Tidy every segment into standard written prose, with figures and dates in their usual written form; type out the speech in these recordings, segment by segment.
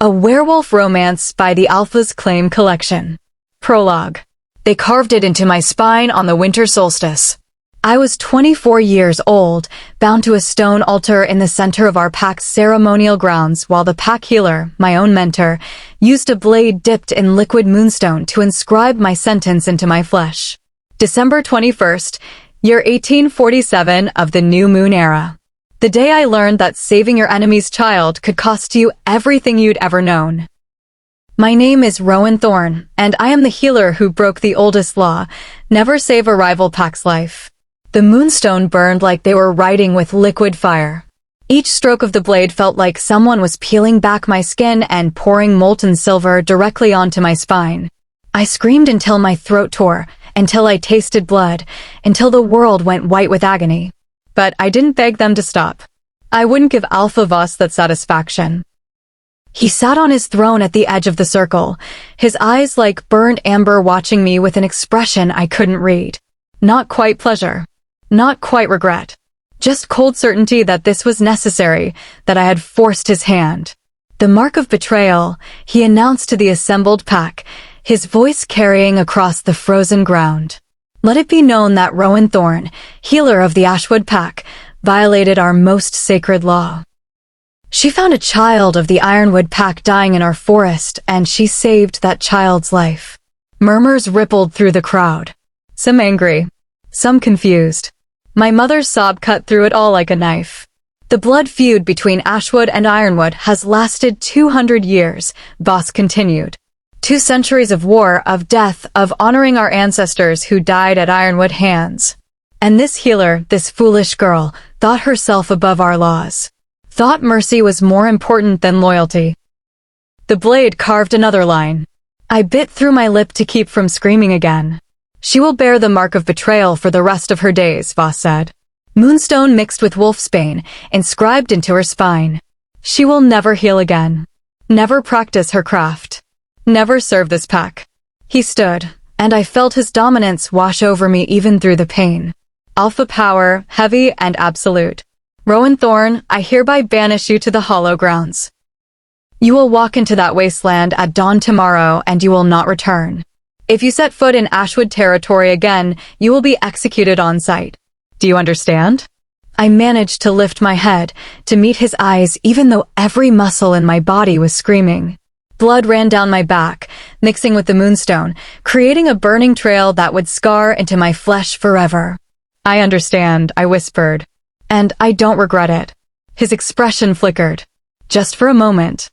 A Werewolf Romance by the Alpha's Claim Collection. Prologue. They carved it into my spine on the winter solstice. I was 24 years old, bound to a stone altar in the center of our pack's ceremonial grounds while the pack healer, my own mentor, used a blade dipped in liquid moonstone to inscribe my sentence into my flesh. December 21st, year 1847 of the New Moon Era. The day I learned that saving your enemy's child could cost you everything you'd ever known. My name is Rowan Thorne, and I am the healer who broke the oldest law, never save a rival pack's life. The moonstone burned like they were writing with liquid fire. Each stroke of the blade felt like someone was peeling back my skin and pouring molten silver directly onto my spine. I screamed until my throat tore, until I tasted blood, until the world went white with agony. But I didn't beg them to stop. I wouldn't give Alpha Voss that satisfaction. He sat on his throne at the edge of the circle, his eyes like burned amber watching me with an expression I couldn't read. Not quite pleasure. Not quite regret. Just cold certainty that this was necessary, that I had forced his hand. The mark of betrayal, he announced to the assembled pack, his voice carrying across the frozen ground. Let it be known that Rowan Thorne, healer of the Ashwood pack, violated our most sacred law. She found a child of the Ironwood pack dying in our forest, and she saved that child's life. Murmurs rippled through the crowd. Some angry, some confused. My mother's sob cut through it all like a knife. The blood feud between Ashwood and Ironwood has lasted 200 years, Voss continued. 2 centuries of war, of death, of honoring our ancestors who died at Ironwood hands. And this healer, this foolish girl, thought herself above our laws. Thought mercy was more important than loyalty. The blade carved another line. I bit through my lip to keep from screaming again. She will bear the mark of betrayal for the rest of her days, Voss said. Moonstone mixed with wolfsbane, inscribed into her spine. She will never heal again. Never practice her craft. Never serve this pack. He stood, and I felt his dominance wash over me even through the pain. Alpha power, heavy and absolute. Rowan Thorne, I hereby banish you to the hollow grounds. You will walk into that wasteland at dawn tomorrow, and you will not return. If you set foot in Ashwood territory again, you will be executed on sight. Do you understand? I managed to lift my head, to meet his eyes even though every muscle in my body was screaming. Blood ran down my back, mixing with the moonstone, creating a burning trail that would scar into my flesh forever. I understand, I whispered. And I don't regret it. His expression flickered. Just for a moment.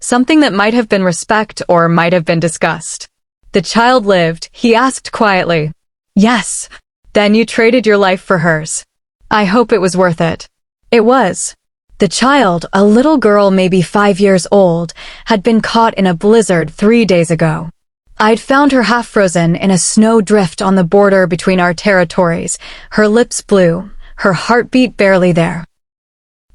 Something that might have been respect or might have been disgust. The child lived, he asked quietly. Yes. Then you traded your life for hers. I hope it was worth it. It was. The child, a little girl maybe 5 years old, had been caught in a blizzard 3 days ago. I'd found her half frozen in a snow drift on the border between our territories, her lips blue, her heartbeat barely there.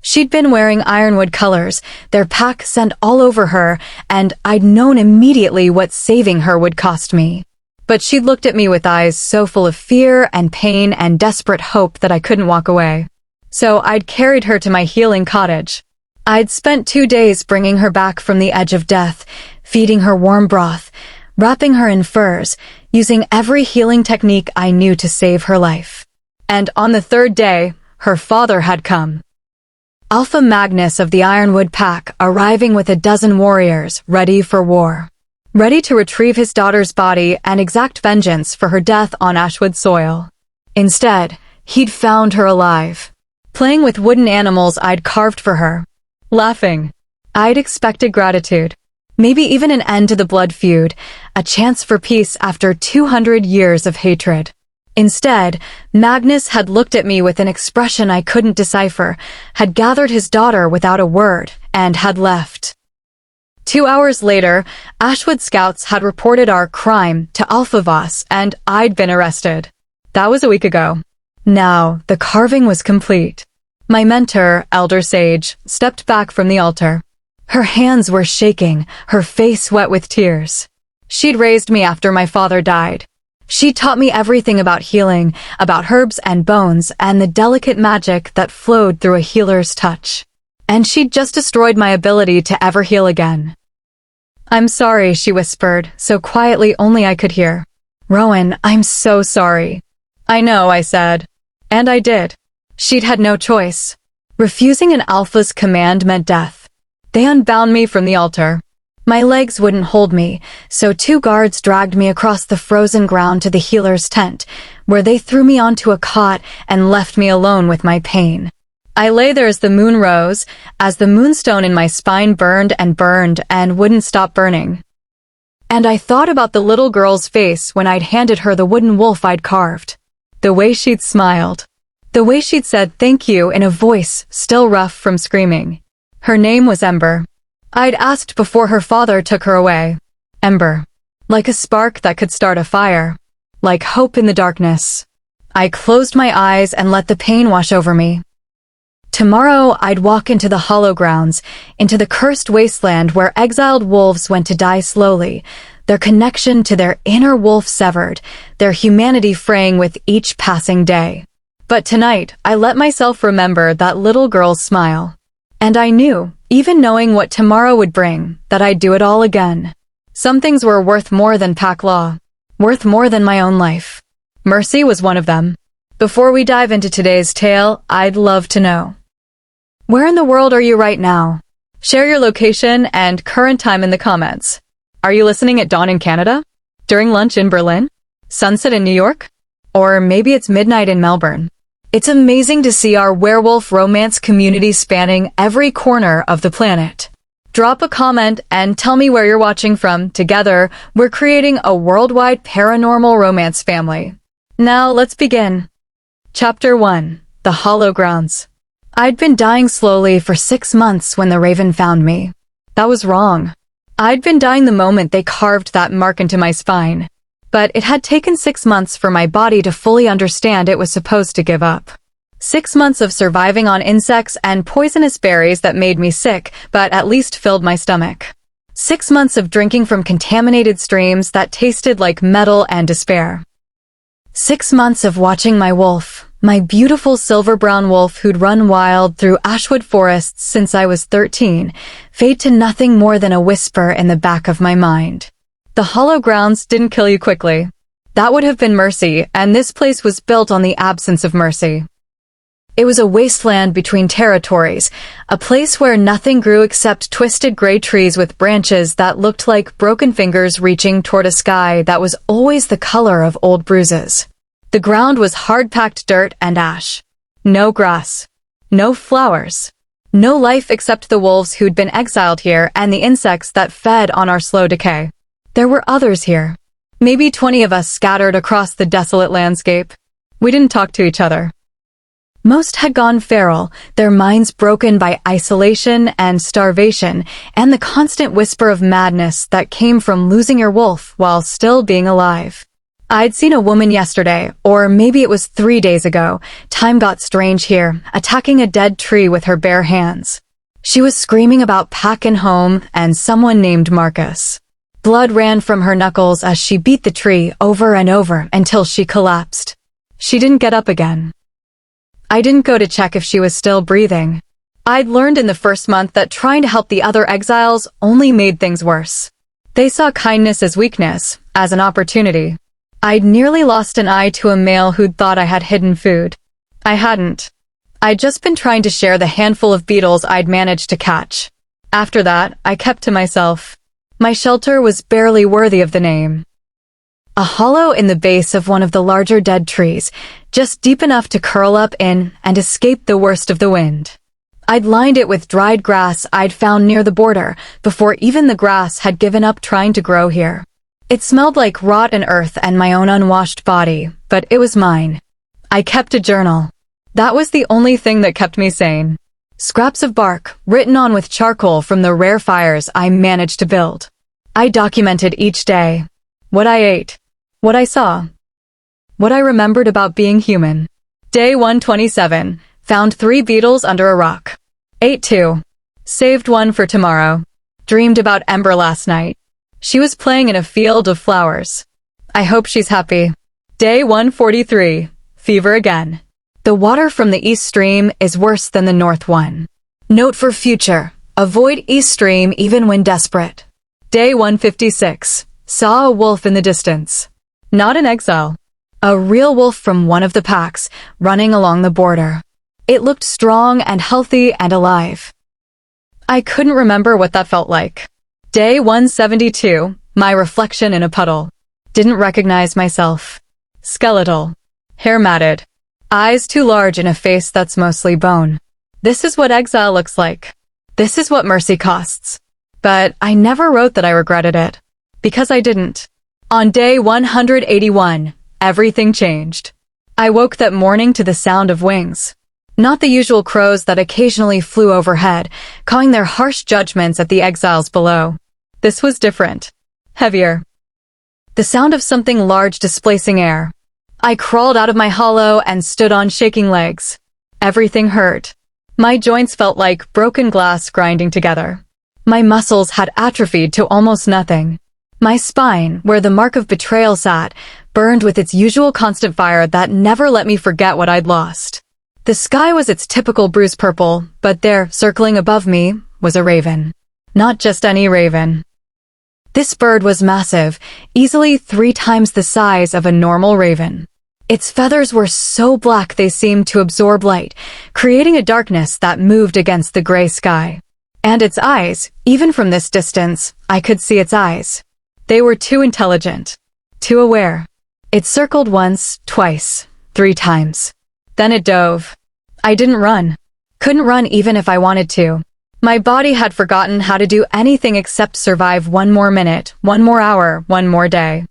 She'd been wearing Ironwood colors, their pack scent all over her, and I'd known immediately what saving her would cost me. But she'd looked at me with eyes so full of fear and pain and desperate hope that I couldn't walk away. So I'd carried her to my healing cottage. I'd spent 2 days bringing her back from the edge of death, feeding her warm broth, wrapping her in furs, using every healing technique I knew to save her life. And on the 3rd day, her father had come. Alpha Magnus of the Ironwood pack, arriving with a dozen warriors, ready for war. Ready to retrieve his daughter's body and exact vengeance for her death on Ashwood soil. Instead, he'd found her alive. Playing with wooden animals I'd carved for her. Laughing. I'd expected gratitude. Maybe even an end to the blood feud, a chance for peace after 200 years of hatred. Instead, Magnus had looked at me with an expression I couldn't decipher, had gathered his daughter without a word, and had left. 2 hours later, Ashwood scouts had reported our crime to Alpha Voss, and I'd been arrested. That was a week ago. Now, the carving was complete. My mentor, Elder Sage, stepped back from the altar. Her hands were shaking, her face wet with tears. She'd raised me after my father died. She taught me everything about healing, about herbs and bones, and the delicate magic that flowed through a healer's touch. and she'd just destroyed my ability to ever heal again. "I'm sorry," she whispered, so quietly only I could hear. "Rowan, I'm so sorry." "I know," I said. And I did. She'd had no choice. Refusing an alpha's command meant death. They unbound me from the altar. My legs wouldn't hold me, so 2 guards dragged me across the frozen ground to the healer's tent, where they threw me onto a cot and left me alone with my pain. I lay there as the moon rose, as the moonstone in my spine burned and wouldn't stop burning. And I thought about the little girl's face when I'd handed her the wooden wolf I'd carved. The way she'd smiled. The way she'd said thank you in a voice still rough from screaming. Her name was Ember. I'd asked before her father took her away. Ember. Like a spark that could start a fire. Like hope in the darkness. I closed my eyes and let the pain wash over me. Tomorrow, I'd walk into the hollow grounds, into the cursed wasteland where exiled wolves went to die slowly, their connection to their inner wolf severed, their humanity fraying with each passing day. But tonight, I let myself remember that little girl's smile. And I knew, even knowing what tomorrow would bring, that I'd do it all again. Some things were worth more than pack law, worth more than my own life. Mercy was one of them. Before we dive into today's tale, I'd love to know. Where in the world are you right now? Share your location and current time in the comments. Are you listening at dawn in Canada? During lunch in Berlin? Sunset in New York? Or maybe it's midnight in Melbourne? It's amazing to see our werewolf romance community spanning every corner of the planet. Drop a comment and tell me where you're watching from. Together, we're creating a worldwide paranormal romance family. Now let's begin. Chapter 1. The Hollow Grounds. I'd been dying slowly for 6 months when the raven found me. That was wrong. I'd been dying the moment they carved that mark into my spine. But it had taken 6 months for my body to fully understand it was supposed to give up. 6 months of surviving on insects and poisonous berries that made me sick, but at least filled my stomach. 6 months of drinking from contaminated streams that tasted like metal and despair. 6 months of watching my wolf, my beautiful silver-brown wolf who'd run wild through Ashwood forests since I was 13, fade to nothing more than a whisper in the back of my mind. The hollow grounds didn't kill you quickly. That would have been mercy, and this place was built on the absence of mercy. It was a wasteland between territories, a place where nothing grew except twisted gray trees with branches that looked like broken fingers reaching toward a sky that was always the color of old bruises. The ground was hard-packed dirt and ash. No grass. No flowers. No life except the wolves who'd been exiled here and the insects that fed on our slow decay. There were others here. Maybe 20 of us scattered across the desolate landscape. We didn't talk to each other. Most had gone feral, their minds broken by isolation and starvation and the constant whisper of madness that came from losing your wolf while still being alive. I'd seen a woman yesterday, or maybe it was 3 days ago. Time got strange here, attacking a dead tree with her bare hands. She was screaming about packin' home and someone named Marcus. Blood ran from her knuckles as she beat the tree over and over until she collapsed. She didn't get up again. I didn't go to check if she was still breathing. I'd learned in the first month that trying to help the other exiles only made things worse. They saw kindness as weakness, as an opportunity. I'd nearly lost an eye to a male who'd thought I had hidden food. I hadn't. I'd just been trying to share the handful of beetles I'd managed to catch. After that, I kept to myself. My shelter was barely worthy of the name. A hollow in the base of one of the larger dead trees, just deep enough to curl up in and escape the worst of the wind. I'd lined it with dried grass I'd found near the border before even the grass had given up trying to grow here. It smelled like rotten earth and my own unwashed body, but it was mine. I kept a journal. That was the only thing that kept me sane. Scraps of bark, written on with charcoal from the rare fires I managed to build. I documented each day. What I ate. What I saw. What I remembered about being human. Day 127. Found 3 beetles under a rock. Ate 2. Saved 1 for tomorrow. Dreamed about Ember last night. She was playing in a field of flowers. I hope she's happy. Day 143. Fever again. The water from the east stream is worse than the north one. Note for future. Avoid east stream even when desperate. Day 156. Saw a wolf in the distance. Not an exile. A real wolf from one of the packs, running along the border. It looked strong and healthy and alive. I couldn't remember what that felt like. Day 172. My reflection in a puddle. Didn't recognize myself. Skeletal. Hair matted. Eyes too large in a face that's mostly bone. This is what exile looks like. This is what mercy costs. But I never wrote that I regretted it. Because I didn't. On day 181, everything changed. I woke that morning to the sound of wings. Not the usual crows that occasionally flew overhead, cawing their harsh judgments at the exiles below. This was different. Heavier. The sound of something large displacing air. I crawled out of my hollow and stood on shaking legs. Everything hurt. My joints felt like broken glass grinding together. My muscles had atrophied to almost nothing. My spine, where the mark of betrayal sat, burned with its usual constant fire that never let me forget what I'd lost. The sky was its typical bruise purple, but there, circling above me, was a raven. Not just any raven. This bird was massive, easily 3 times the size of a normal raven. Its feathers were so black they seemed to absorb light, creating a darkness that moved against the gray sky. And its eyes, even from this distance, I could see its eyes. They were too intelligent, too aware. It circled once, twice, 3 times. Then it dove. I didn't run. Couldn't run even if I wanted to. My body had forgotten how to do anything except survive 1 more minute, 1 more hour, 1 more day.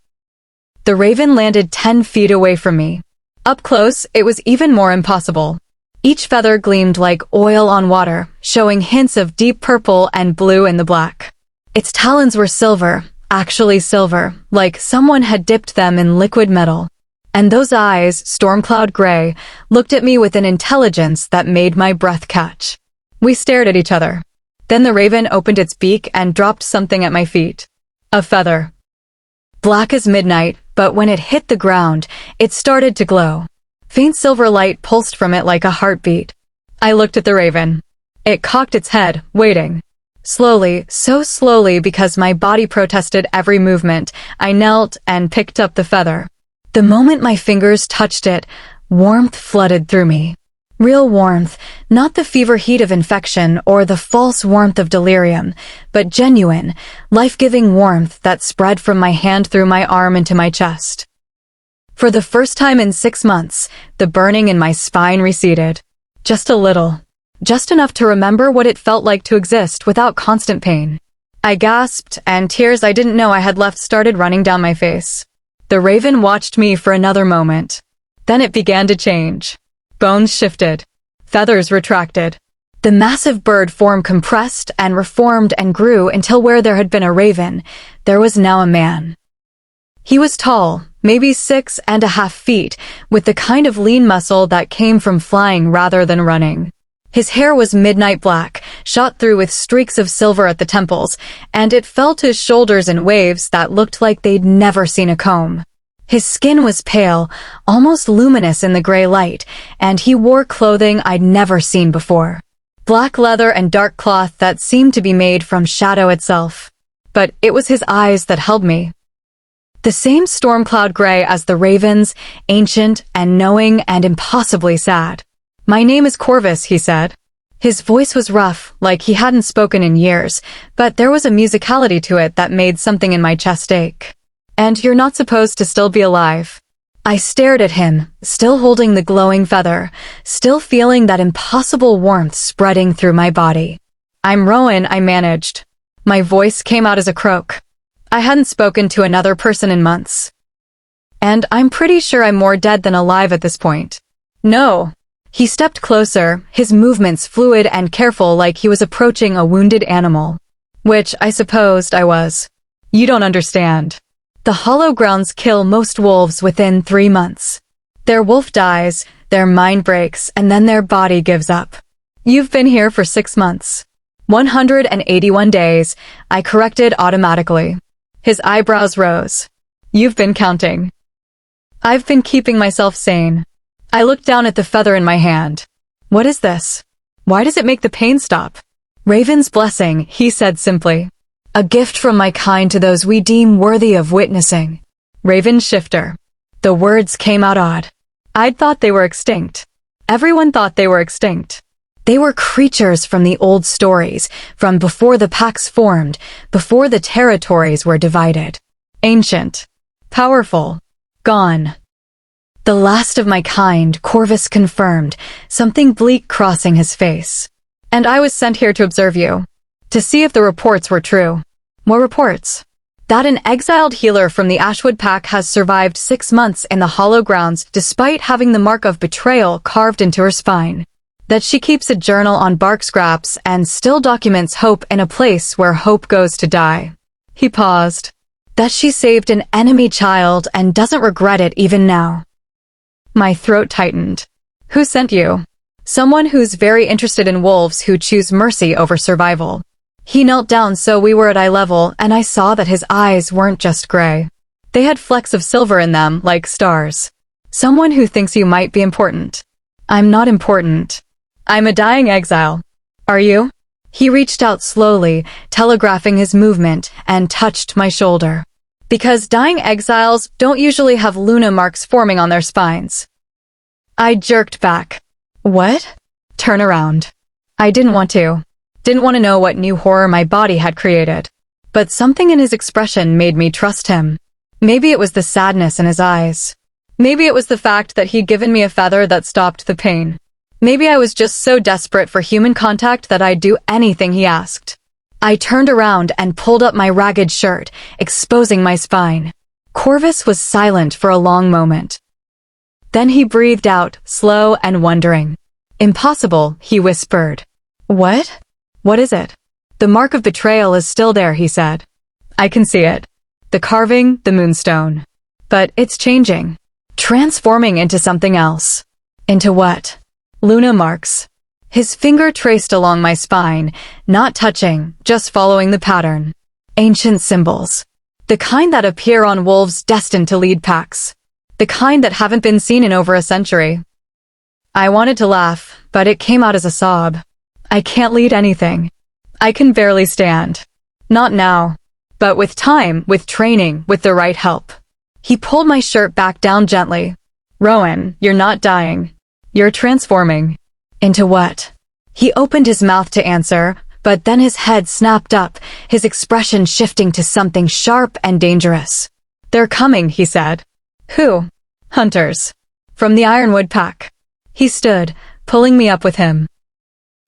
The raven landed 10 feet away from me. Up close, it was even more impossible. Each feather gleamed like oil on water, showing hints of deep purple and blue in the black. Its talons were silver, actually silver, like someone had dipped them in liquid metal. And those eyes, storm cloud gray, looked at me with an intelligence that made my breath catch. We stared at each other. Then the raven opened its beak and dropped something at my feet. A feather. Black as midnight, but when it hit the ground, it started to glow. Faint silver light pulsed from it like a heartbeat. I looked at the raven. It cocked its head, waiting. Slowly, so slowly because my body protested every movement, I knelt and picked up the feather. The moment my fingers touched it, warmth flooded through me. Real warmth, not the fever heat of infection or the false warmth of delirium, but genuine, life-giving warmth that spread from my hand through my arm into my chest. For the first time in 6 months, the burning in my spine receded. Just a little. Just enough to remember what it felt like to exist without constant pain. I gasped, and tears I didn't know I had left started running down my face. The raven watched me for another moment. Then it began to change. Bones shifted. Feathers retracted. The massive bird form compressed and reformed and grew until where there had been a raven, there was now a man. He was tall, maybe 6.5 feet, with the kind of lean muscle that came from flying rather than running. His hair was midnight black, shot through with streaks of silver at the temples, and it fell to his shoulders in waves that looked like they'd never seen a comb. His skin was pale, almost luminous in the gray light, and he wore clothing I'd never seen before. Black leather and dark cloth that seemed to be made from shadow itself. But it was his eyes that held me. The same storm cloud gray as the ravens, ancient and knowing and impossibly sad. "My name is Corvus," he said. His voice was rough, like he hadn't spoken in years, but there was a musicality to it that made something in my chest ache. "And you're not supposed to still be alive." I stared at him, still holding the glowing feather, still feeling that impossible warmth spreading through my body. "I'm Rowan," I managed. My voice came out as a croak. I hadn't spoken to another person in months. "And I'm pretty sure I'm more dead than alive at this point." "No." He stepped closer, his movements fluid and careful like he was approaching a wounded animal. Which I supposed I was. "You don't understand. The hollow grounds kill most wolves within 3 months. Their wolf dies, their mind breaks, and then their body gives up. You've been here for 6 months. 181 days," I corrected automatically. His eyebrows rose. "You've been counting." "I've been keeping myself sane." I looked down at the feather in my hand. "What is this?" Why does it make the pain stop? Raven's blessing, he said simply. A gift from my kind to those we deem worthy of witnessing. Raven shifter. The words came out odd. I'd thought they were extinct. Everyone thought they were extinct. They were creatures from the old stories, from before the packs formed, before the territories were divided. Ancient. Powerful. Gone. The last of my kind, Corvus confirmed, something bleak crossing his face. And I was sent here to observe you. To see if the reports were true. More reports. That an exiled healer from the Ashwood Pack has survived 6 months in the hollow grounds despite having the mark of betrayal carved into her spine. That she keeps a journal on bark scraps and still documents hope in a place where hope goes to die. He paused. That she saved an enemy child and doesn't regret it even now. My throat tightened. Who sent you? Someone who's very interested in wolves who choose mercy over survival. He knelt down so we were at eye level, and I saw that his eyes weren't just gray. They had flecks of silver in them, like stars. Someone who thinks you might be important. I'm not important. I'm a dying exile. Are you? He reached out slowly, telegraphing his movement, and touched my shoulder. Because dying exiles don't usually have Luna marks forming on their spines. I jerked back. What? Turn around. I didn't want to. Didn't want to know what new horror my body had created. But something in his expression made me trust him. Maybe it was the sadness in his eyes. Maybe it was the fact that he'd given me a feather that stopped the pain. Maybe I was just so desperate for human contact that I'd do anything he asked. I turned around and pulled up my ragged shirt, exposing my spine. Corvus was silent for a long moment. Then he breathed out, slow and wondering. Impossible, he whispered. What? What is it? The mark of betrayal is still there, he said. I can see it. The carving, the moonstone. But it's changing. Transforming into something else. Into what? Luna marks. His finger traced along my spine, not touching, just following the pattern. Ancient symbols. The kind that appear on wolves destined to lead packs. The kind that haven't been seen in over a century. I wanted to laugh, but it came out as a sob. I can't lead anything. I can barely stand. Not now. But with time, with training, with the right help. He pulled my shirt back down gently. Rowan, you're not dying. You're transforming. Into what? He opened his mouth to answer, but then his head snapped up, his expression shifting to something sharp and dangerous. They're coming, he said. Who? Hunters. From the Ironwood Pack. He stood, pulling me up with him.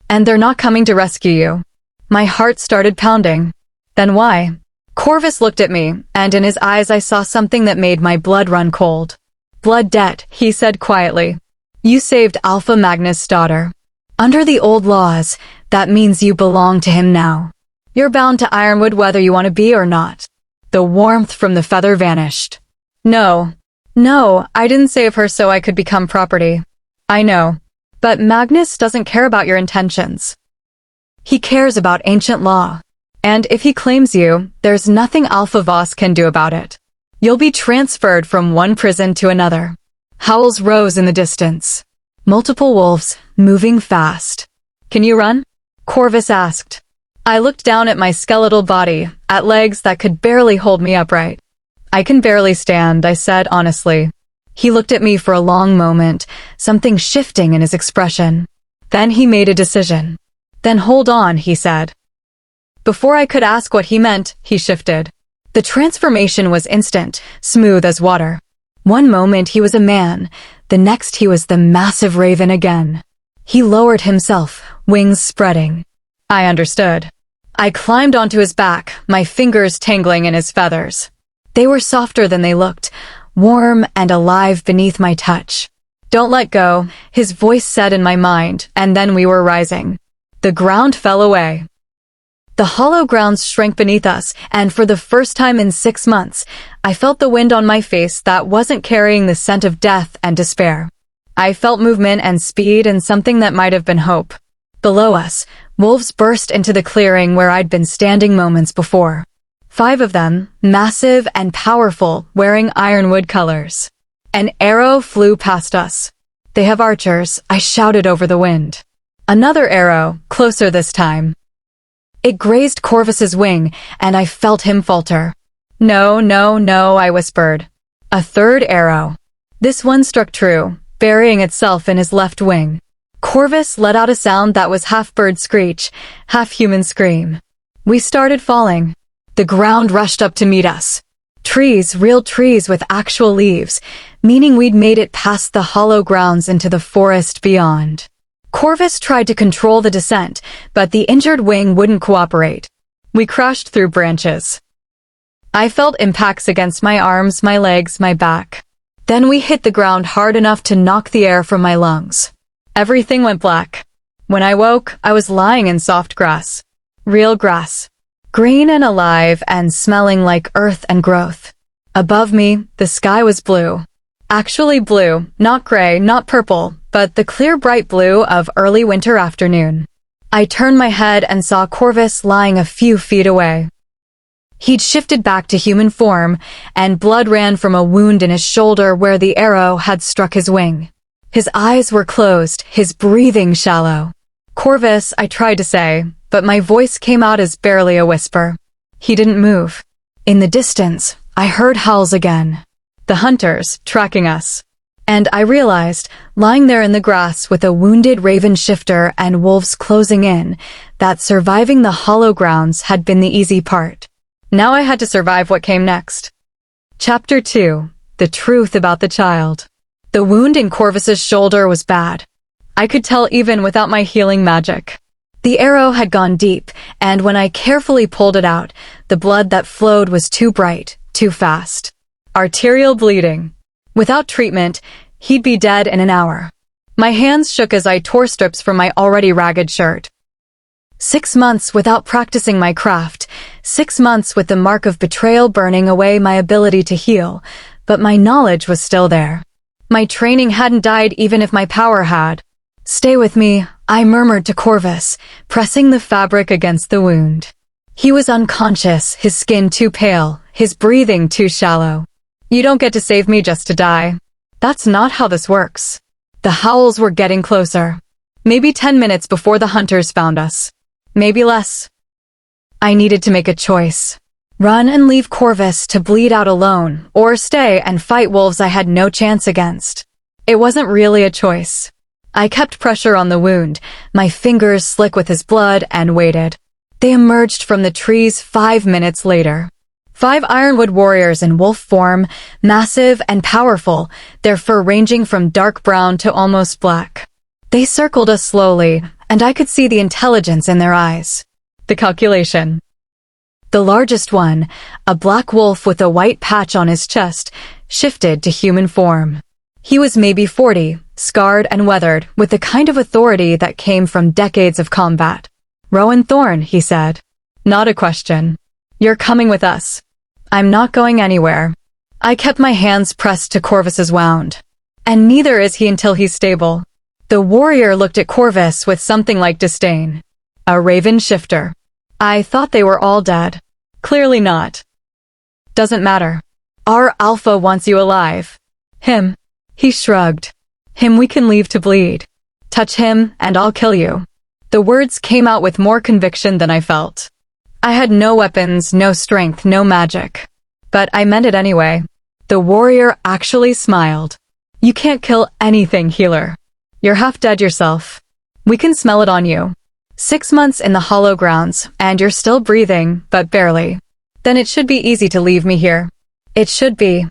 And they're not coming to rescue you. My heart started pounding. Then why? Corvus looked at me, and in his eyes I saw something that made my blood run cold. Blood debt, he said quietly. You saved Alpha Magnus' daughter. Under the old laws, that means you belong to him now. You're bound to Ironwood whether you want to be or not. The warmth from the feather vanished. No, I didn't save her so I could become property. I know. But Magnus doesn't care about your intentions. He cares about ancient law. And if he claims you, there's nothing Alpha Voss can do about it. You'll be transferred from one prison to another. Howls rose in the distance. Multiple wolves, moving fast. Can you run? Corvus asked. I looked down at my skeletal body, at legs that could barely hold me upright. I can barely stand, I said honestly. He looked at me for a long moment, something shifting in his expression. Then he made a decision. Then hold on, he said. Before I could ask what he meant, he shifted. The transformation was instant, smooth as water. One moment he was a man, the next he was the massive raven again. He lowered himself, wings spreading. I understood. I climbed onto his back, my fingers tangling in his feathers. They were softer than they looked, warm and alive beneath my touch. Don't let go, his voice said in my mind, and then we were rising. The ground fell away. The hollow grounds shrank beneath us, and for the first time in 6 months, I felt the wind on my face that wasn't carrying the scent of death and despair. I felt movement and speed and something that might have been hope. Below us, wolves burst into the clearing where I'd been standing moments before. 5 of them, massive and powerful, wearing ironwood colors. An arrow flew past us. They have archers, I shouted over the wind. Another arrow, closer this time. It grazed Corvus's wing, and I felt him falter. No, no, no, I whispered. A third arrow. This one struck true, burying itself in his left wing. Corvus let out a sound that was half bird screech, half human scream. We started falling. The ground rushed up to meet us. Trees, real trees with actual leaves, meaning we'd made it past the hollow grounds into the forest beyond. Corvus tried to control the descent, but the injured wing wouldn't cooperate. We crashed through branches. I felt impacts against my arms, my legs, my back. Then we hit the ground hard enough to knock the air from my lungs. Everything went black. When I woke, I was lying in soft grass. Real grass. Green and alive and smelling like earth and growth. Above me, the sky was blue. Actually blue, not gray, not purple, but the clear bright blue of early winter afternoon. I turned my head and saw Corvus lying a few feet away. He'd shifted back to human form, and blood ran from a wound in his shoulder where the arrow had struck his wing. His eyes were closed, his breathing shallow. Corvus, I tried to say, but my voice came out as barely a whisper. He didn't move. In the distance, I heard howls again. The hunters, tracking us. And I realized, lying there in the grass with a wounded raven shifter and wolves closing in, that surviving the hollow grounds had been the easy part. Now I had to survive what came next. Chapter 2. The Truth About the Child. The wound in Corvus's shoulder was bad. I could tell even without my healing magic. The arrow had gone deep, and when I carefully pulled it out, the blood that flowed was too bright, too fast. Arterial bleeding. Without treatment, he'd be dead in an hour. My hands shook as I tore strips from my already ragged shirt. 6 months without practicing my craft, 6 months with the mark of betrayal burning away my ability to heal, but my knowledge was still there. My training hadn't died even if my power had. Stay with me, I murmured to Corvus, pressing the fabric against the wound. He was unconscious, his skin too pale, his breathing too shallow. You don't get to save me just to die. That's not how this works. The howls were getting closer. Maybe 10 minutes before the hunters found us. Maybe less. I needed to make a choice. Run and leave Corvus to bleed out alone, or stay and fight wolves I had no chance against. It wasn't really a choice. I kept pressure on the wound, my fingers slick with his blood, and waited. They emerged from the trees 5 minutes later. 5 ironwood warriors in wolf form, massive and powerful, their fur ranging from dark brown to almost black. They circled us slowly, and I could see the intelligence in their eyes. The calculation. The largest one, a black wolf with a white patch on his chest, shifted to human form. He was maybe 40, scarred and weathered, with the kind of authority that came from decades of combat. Rowan Thorne, he said. Not a question. You're coming with us. I'm not going anywhere. I kept my hands pressed to Corvus's wound. And neither is he until he's stable. The warrior looked at Corvus with something like disdain. A raven shifter. I thought they were all dead. Clearly not. Doesn't matter. Our alpha wants you alive. Him. He shrugged. Him we can leave to bleed. Touch him, and I'll kill you. The words came out with more conviction than I felt. I had no weapons, no strength, no magic. But I meant it anyway. The warrior actually smiled. You can't kill anything, healer. You're half dead yourself. We can smell it on you. 6 months in the hollow grounds, and you're still breathing, but barely. Then it should be easy to leave me here. It should be.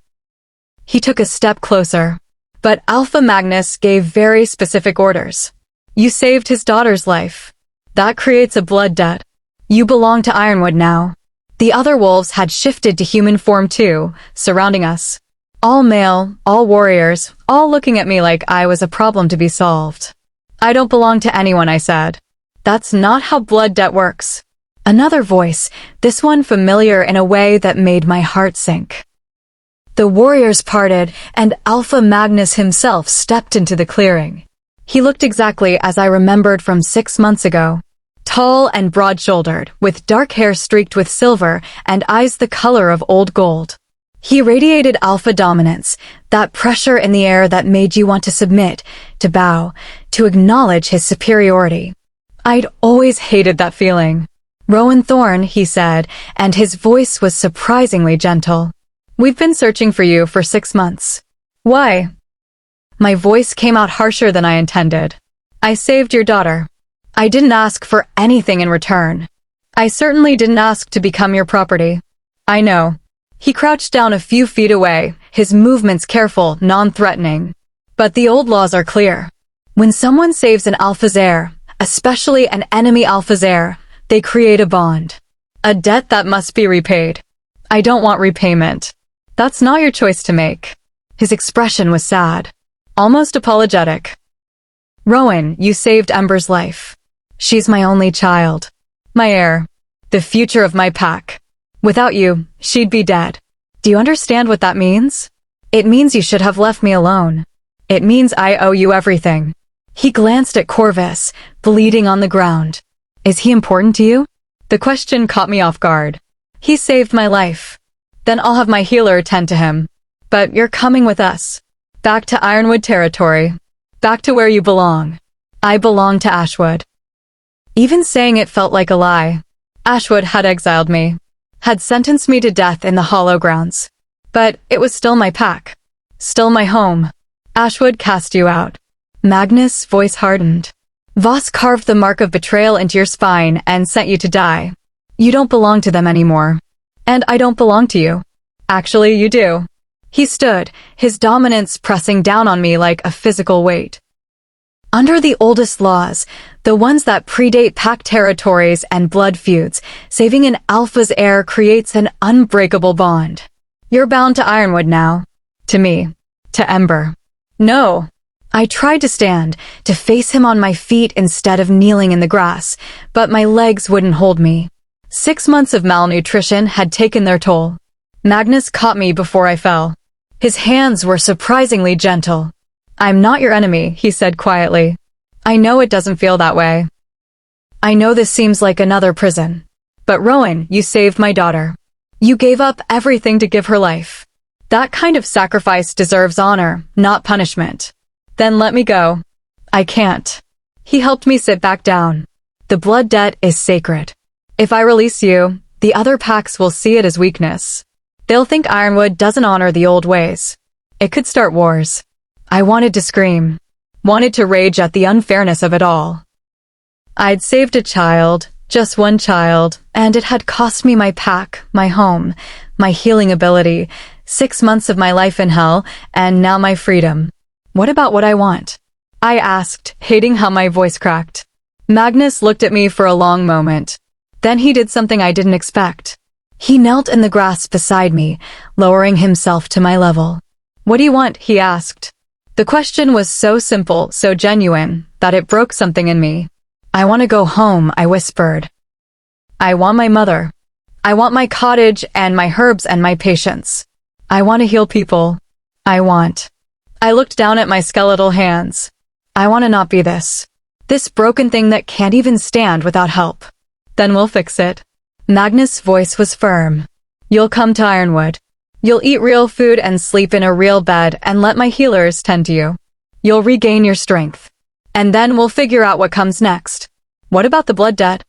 He took a step closer. But Alpha Magnus gave very specific orders. You saved his daughter's life. That creates a blood debt. You belong to Ironwood now. The other wolves had shifted to human form too, surrounding us. All male, all warriors, all looking at me like I was a problem to be solved. I don't belong to anyone, I said. That's not how blood debt works. Another voice, this one familiar in a way that made my heart sink. The warriors parted, and Alpha Magnus himself stepped into the clearing. He looked exactly as I remembered from 6 months ago. Tall and broad-shouldered, with dark hair streaked with silver and eyes the color of old gold. He radiated alpha dominance, that pressure in the air that made you want to submit, to bow, to acknowledge his superiority. I'd always hated that feeling. Rowan Thorne, he said, and his voice was surprisingly gentle. We've been searching for you for 6 months. Why? My voice came out harsher than I intended. I saved your daughter. I didn't ask for anything in return. I certainly didn't ask to become your property. I know. He crouched down a few feet away, his movements careful, non-threatening. But the old laws are clear. When someone saves an Alpha's heir, especially an enemy Alpha's heir, they create a bond. A debt that must be repaid. I don't want repayment. That's not your choice to make. His expression was sad, almost apologetic. Rowan, you saved Ember's life. She's my only child. My heir. The future of my pack. Without you, she'd be dead. Do you understand what that means? It means you should have left me alone. It means I owe you everything. He glanced at Corvus, bleeding on the ground. Is he important to you? The question caught me off guard. He saved my life. Then I'll have my healer tend to him. But you're coming with us. Back to Ironwood territory. Back to where you belong. I belong to Ashwood. Even saying it felt like a lie. Ashwood had exiled me. Had sentenced me to death in the Hollow Grounds. But it was still my pack. Still my home. Ashwood cast you out. Magnus' voice hardened. Voss carved the mark of betrayal into your spine and sent you to die. You don't belong to them anymore. And I don't belong to you. Actually, you do. He stood, his dominance pressing down on me like a physical weight. Under the oldest laws, the ones that predate pack territories and blood feuds, saving an Alpha's heir creates an unbreakable bond. You're bound to Ironwood now. To me. To Ember. No. I tried to stand, to face him on my feet instead of kneeling in the grass, but my legs wouldn't hold me. 6 months of malnutrition had taken their toll. Magnus caught me before I fell. His hands were surprisingly gentle. I'm not your enemy, he said quietly. I know it doesn't feel that way. I know this seems like another prison. But Rowan, you saved my daughter. You gave up everything to give her life. That kind of sacrifice deserves honor, not punishment. Then let me go. I can't. He helped me sit back down. The blood debt is sacred. If I release you, the other packs will see it as weakness. They'll think Ironwood doesn't honor the old ways. It could start wars. I wanted to scream. Wanted to rage at the unfairness of it all. I'd saved a child, just one child, and it had cost me my pack, my home, my healing ability, 6 months of my life in hell, and now my freedom. What about what I want? I asked, hating how my voice cracked. Magnus looked at me for a long moment. Then he did something I didn't expect. He knelt in the grass beside me, lowering himself to my level. What do you want? He asked. The question was so simple, so genuine, that it broke something in me. I want to go home, I whispered. I want my mother. I want my cottage and my herbs and my patience. I want to heal people. I looked down at my skeletal hands. I want to not be this. This broken thing that can't even stand without help. Then we'll fix it. Magnus' voice was firm. You'll come to Ironwood. You'll eat real food and sleep in a real bed and let my healers tend to you. You'll regain your strength. And then we'll figure out what comes next. What about the blood debt?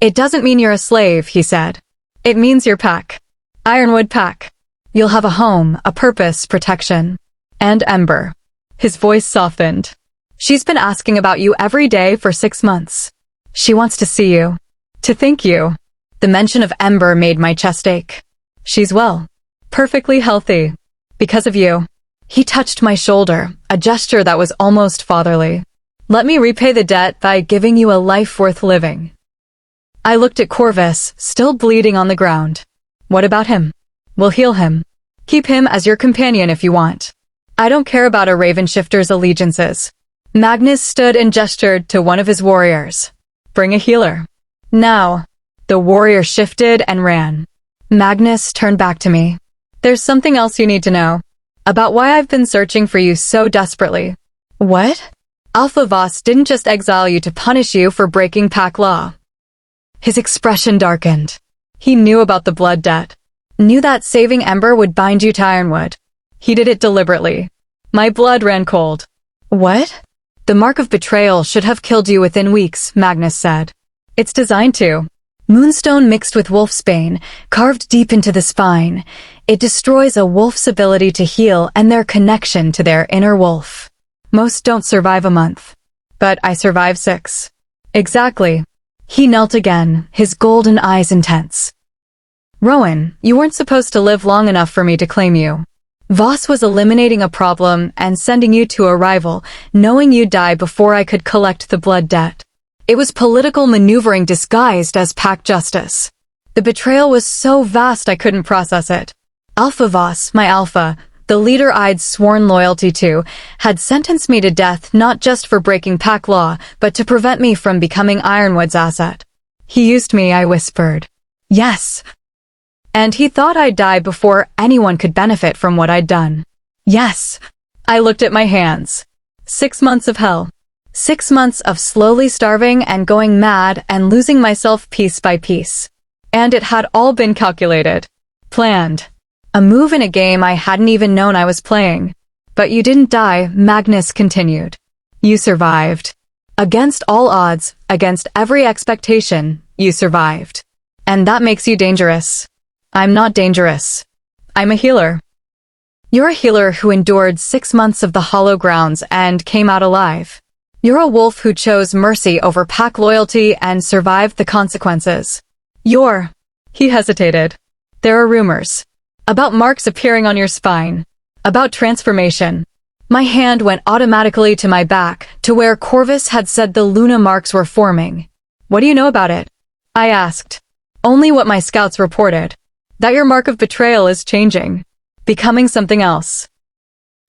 It doesn't mean you're a slave, he said. It means your pack. Ironwood pack. You'll have a home, a purpose, protection. And Ember. His voice softened. She's been asking about you every day for 6 months. She wants to see you. To thank you. The mention of Ember made my chest ache. She's well. Perfectly healthy. Because of you. He touched my shoulder, a gesture that was almost fatherly. Let me repay the debt by giving you a life worth living. I looked at Corvus, still bleeding on the ground. What about him? We'll heal him. Keep him as your companion if you want. I don't care about a Ravenshifter's allegiances. Magnus stood and gestured to one of his warriors. Bring a healer. Now. The warrior shifted and ran. Magnus turned back to me. There's something else you need to know. About why I've been searching for you so desperately. What? Alpha Voss didn't just exile you to punish you for breaking pack law. His expression darkened. He knew about the blood debt. Knew that saving Ember would bind you to Ironwood. He did it deliberately. My blood ran cold. What? The mark of betrayal should have killed you within weeks, Magnus said. It's designed to. Moonstone mixed with wolfsbane, carved deep into the spine. It destroys a wolf's ability to heal and their connection to their inner wolf. Most don't survive a month. But I survived 6. Exactly. He knelt again, his golden eyes intense. Rowan, you weren't supposed to live long enough for me to claim you. Voss was eliminating a problem and sending you to a rival, knowing you'd die before I could collect the blood debt. It was political maneuvering disguised as pack justice. The betrayal was so vast I couldn't process it. Alpha Voss, my alpha, the leader I'd sworn loyalty to, had sentenced me to death not just for breaking pack law, but to prevent me from becoming Ironwood's asset. He used me, I whispered. Yes. And he thought I'd die before anyone could benefit from what I'd done. Yes. I looked at my hands. 6 months of hell. 6 months of slowly starving and going mad and losing myself piece by piece. And it had all been calculated. Planned. A move in a game I hadn't even known I was playing. But you didn't die, Magnus continued. You survived. Against all odds, against every expectation, you survived. And that makes you dangerous. I'm not dangerous. I'm a healer. You're a healer who endured 6 months of the hollow grounds and came out alive. You're a wolf who chose mercy over pack loyalty and survived the consequences. He hesitated. There are rumors. About marks appearing on your spine. About transformation. My hand went automatically to my back, to where Corvus had said the Luna marks were forming. What do you know about it? I asked. Only what my scouts reported. That your mark of betrayal is changing. Becoming something else.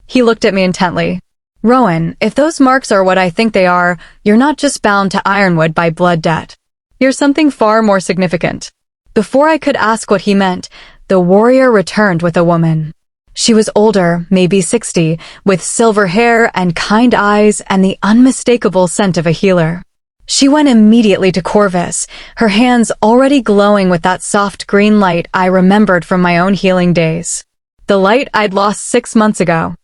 He looked at me intently. Rowan, if those marks are what I think they are, you're not just bound to Ironwood by blood debt. You're something far more significant. Before I could ask what he meant, the warrior returned with a woman. She was older, maybe 60, with silver hair and kind eyes and the unmistakable scent of a healer. She went immediately to Corvus, her hands already glowing with that soft green light I remembered from my own healing days. The light I'd lost 6 months ago.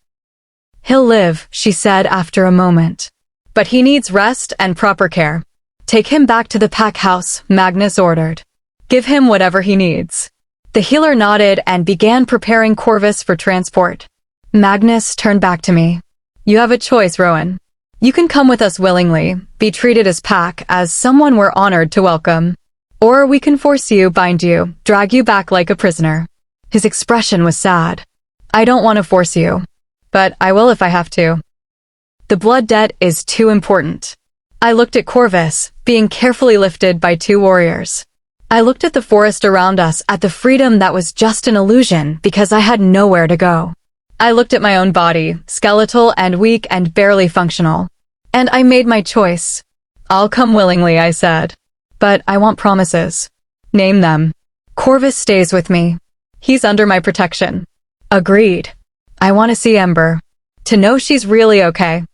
He'll live, she said after a moment. But he needs rest and proper care. Take him back to the pack house, Magnus ordered. Give him whatever he needs. The healer nodded and began preparing Corvus for transport. Magnus turned back to me. You have a choice, Rowan. You can come with us willingly, be treated as pack, as someone we're honored to welcome. Or we can force you, bind you, drag you back like a prisoner. His expression was sad. I don't want to force you. But I will if I have to. The blood debt is too important. I looked at Corvus, being carefully lifted by 2 warriors. I looked at the forest around us, at the freedom that was just an illusion because I had nowhere to go. I looked at my own body, skeletal and weak and barely functional. And I made my choice. I'll come willingly, I said. But I want promises. Name them. Corvus stays with me. He's under my protection. Agreed. I want to see Ember. To know she's really okay.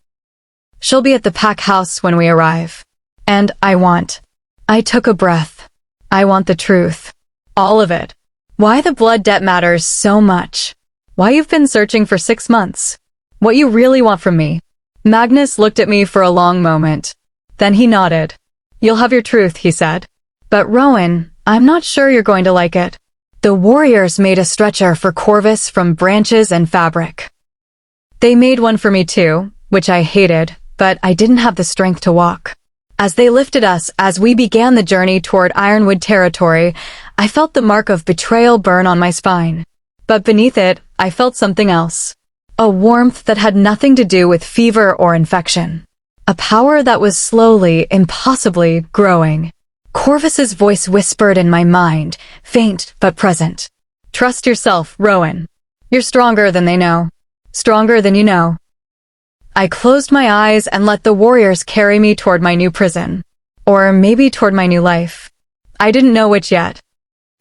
She'll be at the pack house when we arrive. And I took a breath. I want the truth. All of it. Why the blood debt matters so much. Why you've been searching for 6 months. What you really want from me. Magnus looked at me for a long moment. Then he nodded. You'll have your truth, he said. But Rowan, I'm not sure you're going to like it. The warriors made a stretcher for Corvus from branches and fabric. They made one for me too, which I hated, but I didn't have the strength to walk. As they lifted us, as we began the journey toward Ironwood territory, I felt the mark of betrayal burn on my spine. But beneath it, I felt something else. A warmth that had nothing to do with fever or infection. A power that was slowly, impossibly growing. Corvus's voice whispered in my mind, faint but present. Trust yourself, Rowan. You're stronger than they know. Stronger than you know. I closed my eyes and let the warriors carry me toward my new prison. Or maybe toward my new life. I didn't know which yet.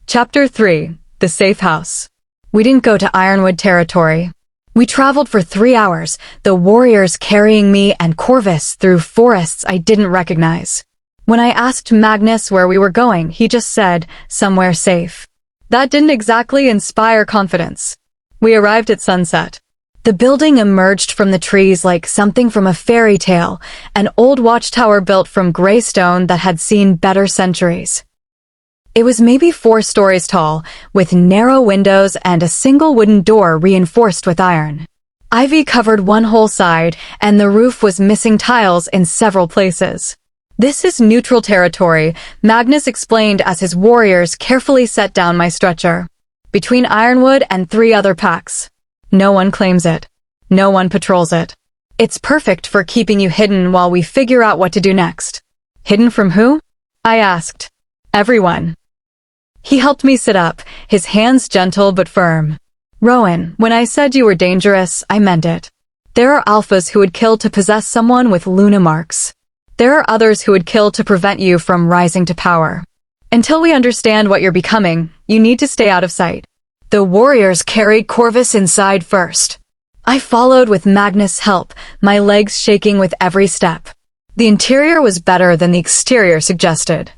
Chapter 3. The Safe House. We didn't go to Ironwood territory. We traveled for 3 hours, the warriors carrying me and Corvus through forests I didn't recognize. When I asked Magnus where we were going, he just said, somewhere safe. That didn't exactly inspire confidence. We arrived at sunset. The building emerged from the trees like something from a fairy tale, an old watchtower built from gray stone that had seen better centuries. It was maybe 4 stories tall, with narrow windows and a single wooden door reinforced with iron. Ivy covered one whole side, and the roof was missing tiles in several places. "This is neutral territory," Magnus explained as his warriors carefully set down my stretcher. "Between Ironwood and 3 other packs. No one claims it. No one patrols it. It's perfect for keeping you hidden while we figure out what to do next." "Hidden from who?" I asked. "Everyone." He helped me sit up, his hands gentle but firm. "Rowan, when I said you were dangerous, I meant it. There are alphas who would kill to possess someone with Luna marks. There are others who would kill to prevent you from rising to power. Until we understand what you're becoming, you need to stay out of sight." The warriors carried Corvus inside first. I followed with Magnus' help, my legs shaking with every step. The interior was better than the exterior suggested.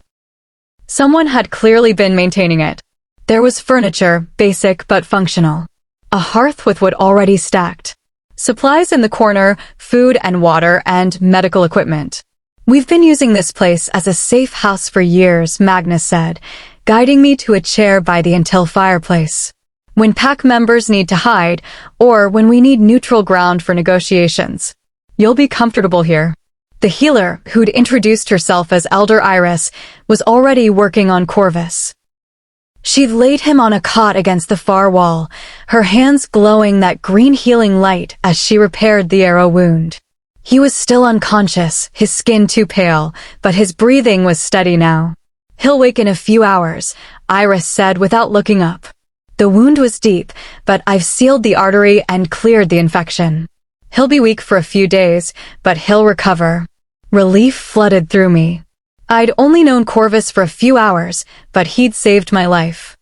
Someone had clearly been maintaining it. There was furniture, basic but functional. A hearth with wood already stacked. Supplies in the corner, food and water, and medical equipment. "We've been using this place as a safe house for years," Magnus said, guiding me to a chair by the until fireplace. "When pack members need to hide, or when we need neutral ground for negotiations. You'll be comfortable here." The healer, who'd introduced herself as Elder Iris, was already working on Corvus. She'd laid him on a cot against the far wall, her hands glowing that green healing light as she repaired the arrow wound. He was still unconscious, his skin too pale, but his breathing was steady now. "He'll wake in a few hours," Iris said without looking up. "The wound was deep, but I've sealed the artery and cleared the infection. He'll be weak for a few days, but he'll recover." Relief flooded through me. I'd only known Corvus for a few hours, but he'd saved my life.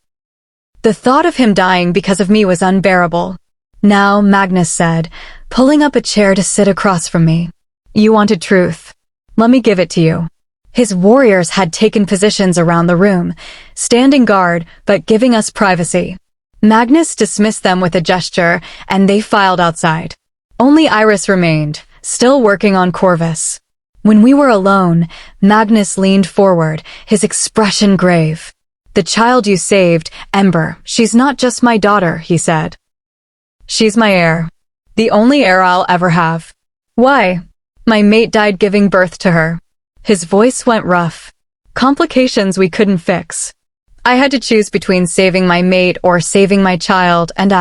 The thought of him dying because of me was unbearable. "Now," Magnus said, pulling up a chair to sit across from me. "You wanted truth. Let me give it to you." His warriors had taken positions around the room, standing guard but giving us privacy. Magnus dismissed them with a gesture, and they filed outside. Only Iris remained, still working on Corvus. When we were alone, Magnus leaned forward, his expression grave. "The child you saved, Ember, she's not just my daughter," he said. "She's my heir. The only heir I'll ever have." "Why?" "My mate died giving birth to her." His voice went rough. "Complications we couldn't fix. I had to choose between saving my mate or saving my child, and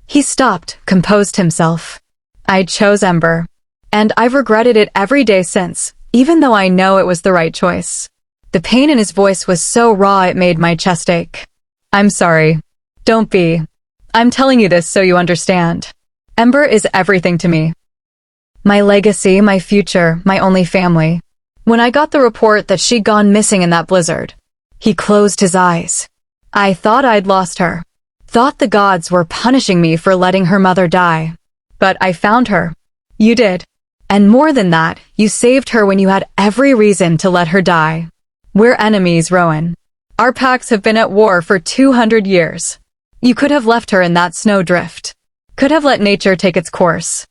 He stopped, composed himself. "I chose Ember. And I've regretted it every day since, even though I know it was the right choice." The pain in his voice was so raw it made my chest ache. "I'm sorry. Don't be. I'm telling you this so you understand. Ember is everything to me. My legacy, my future, my only family. When I got the report that she'd gone missing in that blizzard." He closed his eyes. "I thought I'd lost her. Thought the gods were punishing me for letting her mother die. But I found her. You did. And more than that, you saved her when you had every reason to let her die. We're enemies, Rowan. Our packs have been at war for 200 years. You could have left her in that snowdrift. Could have let nature take its course.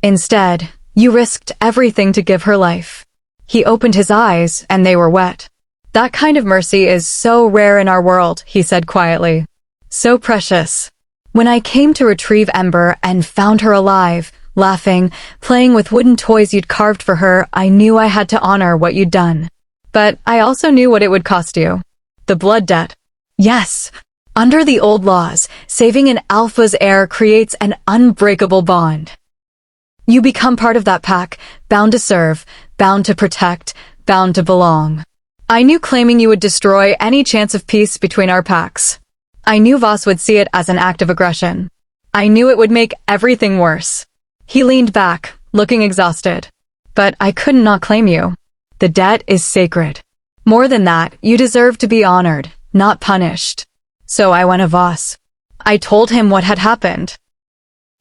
Instead, you risked everything to give her life." He opened his eyes, and they were wet. "That kind of mercy is so rare in our world," he said quietly. "So precious. When I came to retrieve Ember and found her alive, laughing, playing with wooden toys you'd carved for her, I knew I had to honor what you'd done. But I also knew what it would cost you. The blood debt. Yes. Under the old laws, saving an alpha's heir creates an unbreakable bond. You become part of that pack, bound to serve, bound to protect, bound to belong. I knew claiming you would destroy any chance of peace between our packs. I knew Voss would see it as an act of aggression. I knew it would make everything worse." He leaned back, looking exhausted. "But I couldn't not claim you. The debt is sacred. More than that, you deserve to be honored, not punished. So I went to Voss. I told him what had happened.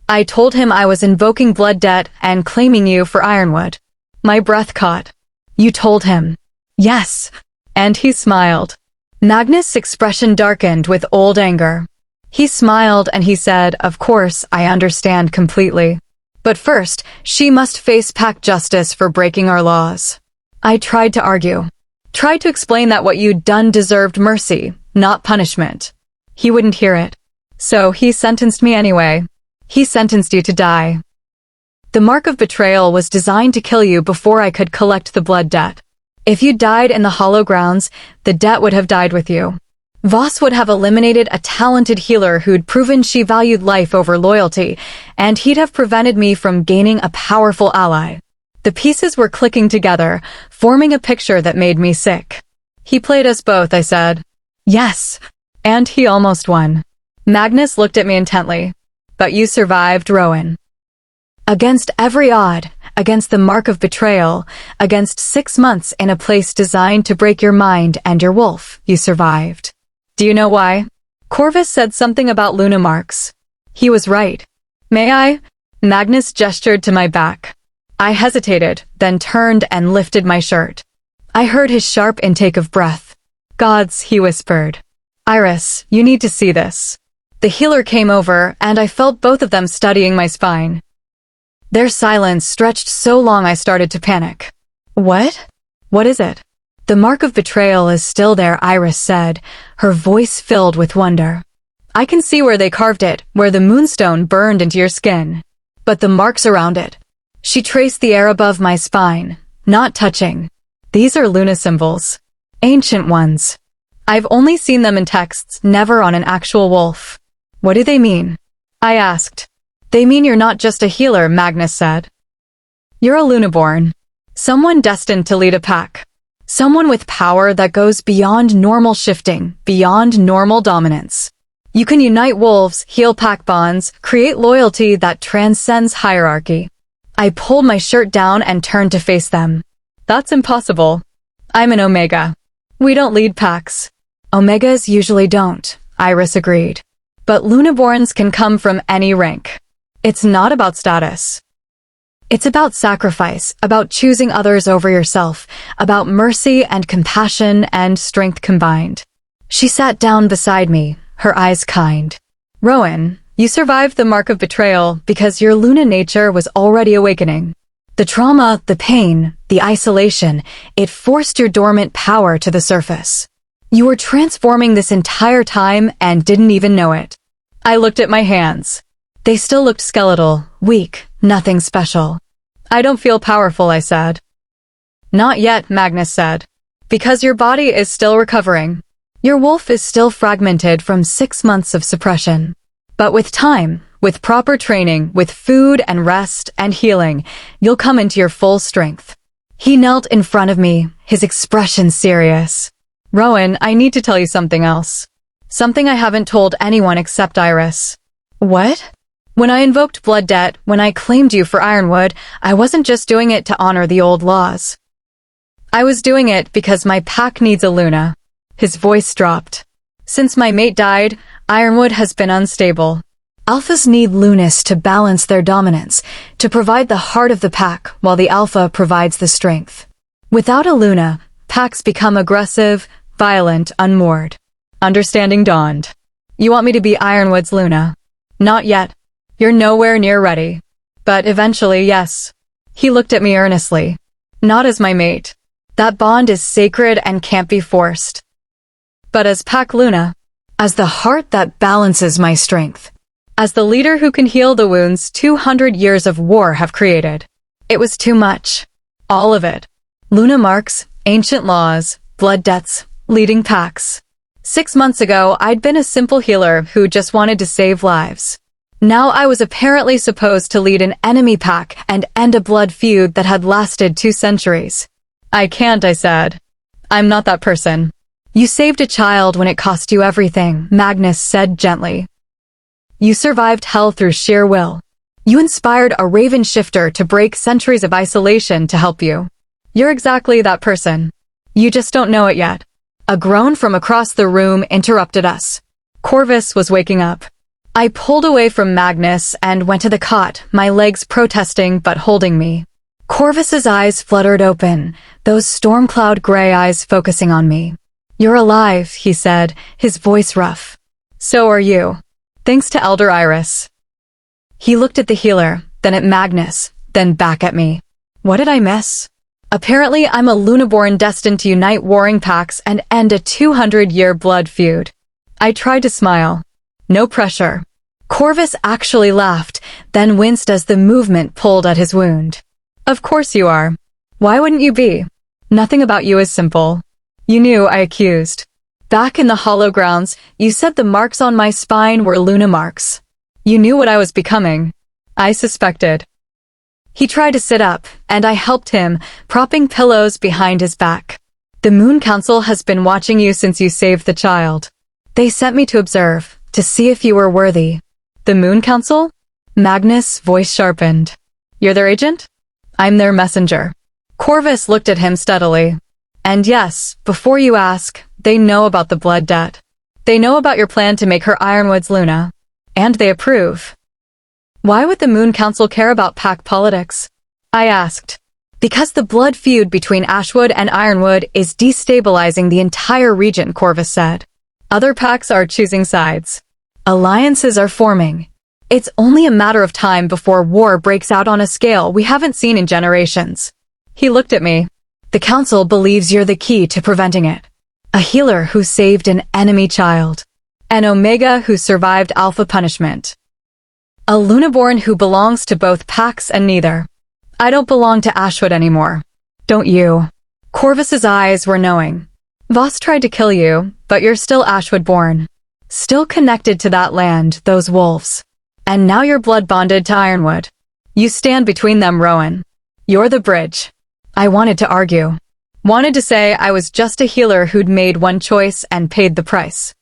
I told him I was invoking blood debt and claiming you for Ironwood." My breath caught. "You told him?" "Yes." And he smiled. Magnus' expression darkened with old anger. He smiled and he said, "Of course, I understand completely. But first, she must face pack justice for breaking our laws." I tried to argue. Tried to explain that what you'd done deserved mercy, not punishment. He wouldn't hear it. So he sentenced me anyway. He sentenced you to die. The mark of betrayal was designed to kill you before I could collect the blood debt. If you died in the hollow grounds, the debt would have died with you. Voss would have eliminated a talented healer who'd proven she valued life over loyalty, and he'd have prevented me from gaining a powerful ally. The pieces were clicking together, forming a picture that made me sick. He played us both, I said. Yes. And he almost won. Magnus looked at me intently. But you survived, Rowan. Against every odd, against the mark of betrayal, against 6 months in a place designed to break your mind and your wolf, you survived. Do you know why? Corvus said something about Luna marks. He was right. May I? Magnus gestured to my back. I hesitated, then turned and lifted my shirt. I heard his sharp intake of breath. Gods, he whispered. Iris, you need to see this. The healer came over, and I felt both of them studying my spine. Their silence stretched so long I started to panic. What? What is it? The mark of betrayal is still there, Iris said, her voice filled with wonder. I can see where they carved it, where the moonstone burned into your skin. But the marks around it. She traced the air above my spine, not touching. These are Luna symbols. Ancient ones. I've only seen them in texts, never on an actual wolf. What do they mean? I asked. They mean you're not just a healer, Magnus said. You're a Lunaborn. Someone destined to lead a pack. Someone with power that goes beyond normal shifting, beyond normal dominance. You can unite wolves, heal pack bonds, create loyalty that transcends hierarchy. I pulled my shirt down and turned to face them. That's impossible. I'm an Omega. We don't lead packs. Omegas usually don't, Iris agreed. But Lunaborns can come from any rank. It's not about status. It's about sacrifice, about choosing others over yourself, about mercy and compassion and strength combined. She sat down beside me, her eyes kind. Rowan, you survived the mark of betrayal because your Luna nature was already awakening. The trauma, the pain, the isolation, it forced your dormant power to the surface. You were transforming this entire time and didn't even know it. I looked at my hands. They still looked skeletal, weak, nothing special. I don't feel powerful, I said. Not yet, Magnus said. Because your body is still recovering. Your wolf is still fragmented from 6 months of suppression. But with time, with proper training, with food and rest and healing, you'll come into your full strength. He knelt in front of me, his expression serious. Rowan, I need to tell you something else. Something I haven't told anyone except Iris. What? When I invoked blood debt, when I claimed you for Ironwood, I wasn't just doing it to honor the old laws. I was doing it because my pack needs a Luna. His voice dropped. Since my mate died, Ironwood has been unstable. Alphas need Lunas to balance their dominance, to provide the heart of the pack while the alpha provides the strength. Without a Luna, packs become aggressive, violent, unmoored. Understanding dawned. You want me to be Ironwood's Luna? Not yet. You're nowhere near ready. But eventually, yes. He looked at me earnestly. Not as my mate. That bond is sacred and can't be forced. But as Pack Luna, as the heart that balances my strength, as the leader who can heal the wounds 200 years of war have created. It was too much. All of it. Luna marks, ancient laws, blood debts, leading packs. 6 months ago, I'd been a simple healer who just wanted to save lives. Now I was apparently supposed to lead an enemy pack and end a blood feud that had lasted 2 centuries. I can't, I said. I'm not that person. You saved a child when it cost you everything, Magnus said gently. You survived hell through sheer will. You inspired a raven shifter to break centuries of isolation to help you. You're exactly that person. You just don't know it yet. A groan from across the room interrupted us. Corvus was waking up. I pulled away from Magnus and went to the cot, my legs protesting but holding me. Corvus's eyes fluttered open, those storm cloud gray eyes focusing on me. You're alive, he said, his voice rough. So are you. Thanks to Elder Iris. He looked at the healer, then at Magnus, then back at me. What did I miss? Apparently, I'm a Lunaborn destined to unite warring packs and end a 200-year blood feud. I tried to smile. No pressure. Corvus actually laughed, then winced as the movement pulled at his wound. Of course you are. Why wouldn't you be? Nothing about you is simple. You knew, I accused. Back in the hollow grounds, you said the marks on my spine were Luna marks. You knew what I was becoming. I suspected. He tried to sit up, and I helped him, propping pillows behind his back. The Moon Council has been watching you since you saved the child. They sent me to observe, to see if you were worthy. The Moon Council? Magnus' voice sharpened. You're their agent? I'm their messenger. Corvus looked at him steadily. And yes, before you ask, they know about the blood debt. They know about your plan to make her Ironwood's Luna. And they approve. Why would the Moon Council care about pack politics? I asked. Because the blood feud between Ashwood and Ironwood is destabilizing the entire region, Corvus said. Other packs are choosing sides. Alliances are forming. It's only a matter of time before war breaks out on a scale we haven't seen in generations. He looked at me. The Council believes you're the key to preventing it. A healer who saved an enemy child. An Omega who survived Alpha punishment. A Lunaborn who belongs to both packs and neither. I don't belong to Ashwood anymore. Don't you? Corvus's eyes were knowing. Voss tried to kill you, but you're still Ashwood-born. Still connected to that land, those wolves. And now you're blood-bonded to Ironwood. You stand between them, Rowan. You're the bridge. I wanted to argue. Wanted to say I was just a healer who'd made one choice and paid the price.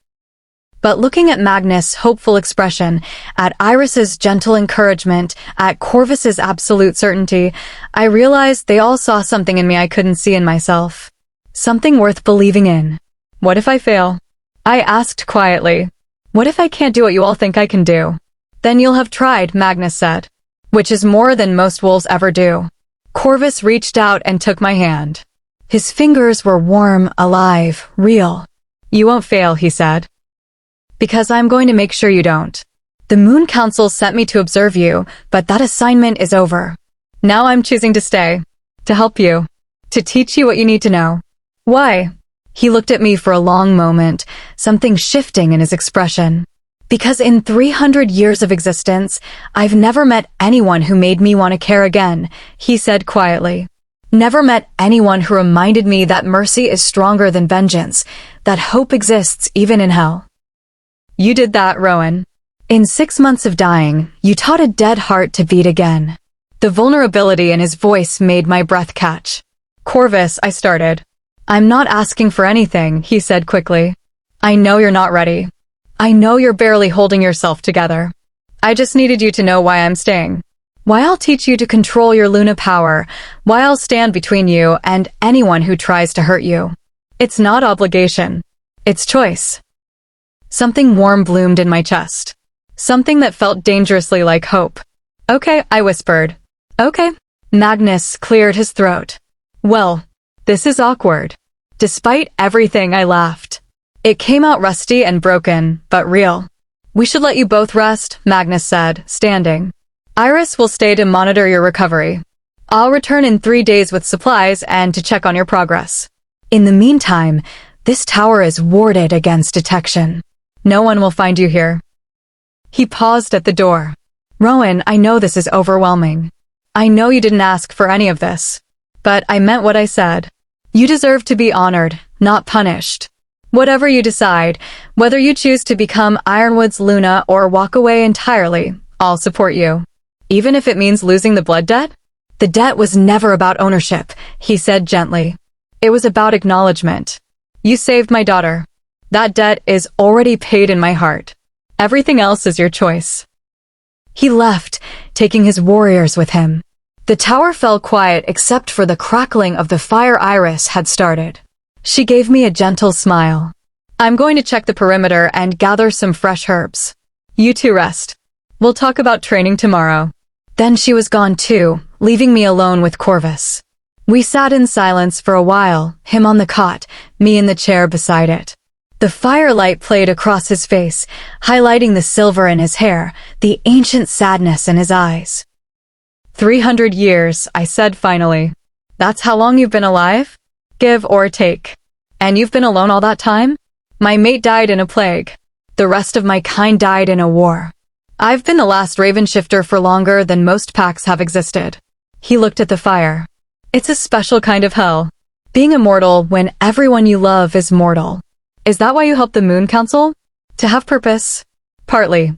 But looking at Magnus' hopeful expression, at Iris's gentle encouragement, at Corvus's absolute certainty, I realized they all saw something in me I couldn't see in myself. Something worth believing in. What if I fail? I asked quietly. What if I can't do what you all think I can do? Then you'll have tried, Magnus said. Which is more than most wolves ever do. Corvus reached out and took my hand. His fingers were warm, alive, real. You won't fail, he said. Because I'm going to make sure you don't. The Moon Council sent me to observe you, but that assignment is over. Now I'm choosing to stay. To help you. To teach you what you need to know. Why? He looked at me for a long moment, something shifting in his expression. Because in 300 years of existence, I've never met anyone who made me want to care again, he said quietly. Never met anyone who reminded me that mercy is stronger than vengeance, that hope exists even in hell. You did that, Rowan. In 6 months of dying, you taught a dead heart to beat again. The vulnerability in his voice made my breath catch. Corvus, I started. I'm not asking for anything, he said quickly. I know you're not ready. I know you're barely holding yourself together. I just needed you to know why I'm staying. Why I'll teach you to control your Luna power. Why I'll stand between you and anyone who tries to hurt you. It's not obligation. It's choice. Something warm bloomed in my chest. Something that felt dangerously like hope. Okay, I whispered. Okay. Magnus cleared his throat. Well, this is awkward. Despite everything, I laughed. It came out rusty and broken, but real. We should let you both rest, Magnus said, standing. Iris will stay to monitor your recovery. I'll return in 3 days with supplies and to check on your progress. In the meantime, this tower is warded against detection. No one will find you here. He paused at the door. Rowan, I know this is overwhelming. I know you didn't ask for any of this. But I meant what I said. You deserve to be honored, not punished. Whatever you decide, whether you choose to become Ironwood's Luna or walk away entirely, I'll support you. Even if it means losing the blood debt? The debt was never about ownership, he said gently. It was about acknowledgement. You saved my daughter. That debt is already paid in my heart. Everything else is your choice. He left, taking his warriors with him. The tower fell quiet except for the crackling of the fire Iris had started. She gave me a gentle smile. I'm going to check the perimeter and gather some fresh herbs. You two rest. We'll talk about training tomorrow. Then she was gone too, leaving me alone with Corvus. We sat in silence for a while, him on the cot, me in the chair beside it. The firelight played across his face, highlighting the silver in his hair, the ancient sadness in his eyes. 300 years, I said finally. That's how long you've been alive? Give or take. And you've been alone all that time? My mate died in a plague. The rest of my kind died in a war. I've been the last raven shifter for longer than most packs have existed. He looked at the fire. It's a special kind of hell. Being immortal when everyone you love is mortal. Is that why you help the Moon Council? To have purpose? Partly.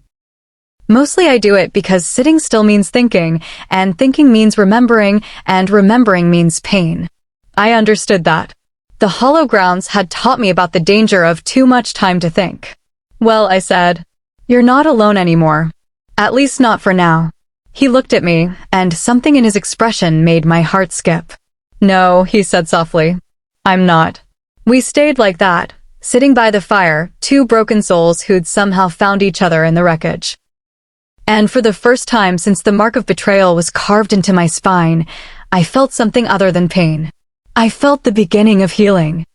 Mostly I do it because sitting still means thinking, and thinking means remembering, and remembering means pain. I understood that. The hollow grounds had taught me about the danger of too much time to think. Well, I said, you're not alone anymore. At least not for now. He looked at me, and something in his expression made my heart skip. No, he said softly. I'm not. We stayed like that, sitting by the fire, two broken souls who'd somehow found each other in the wreckage. And for the first time since the mark of betrayal was carved into my spine, I felt something other than pain. I felt the beginning of healing.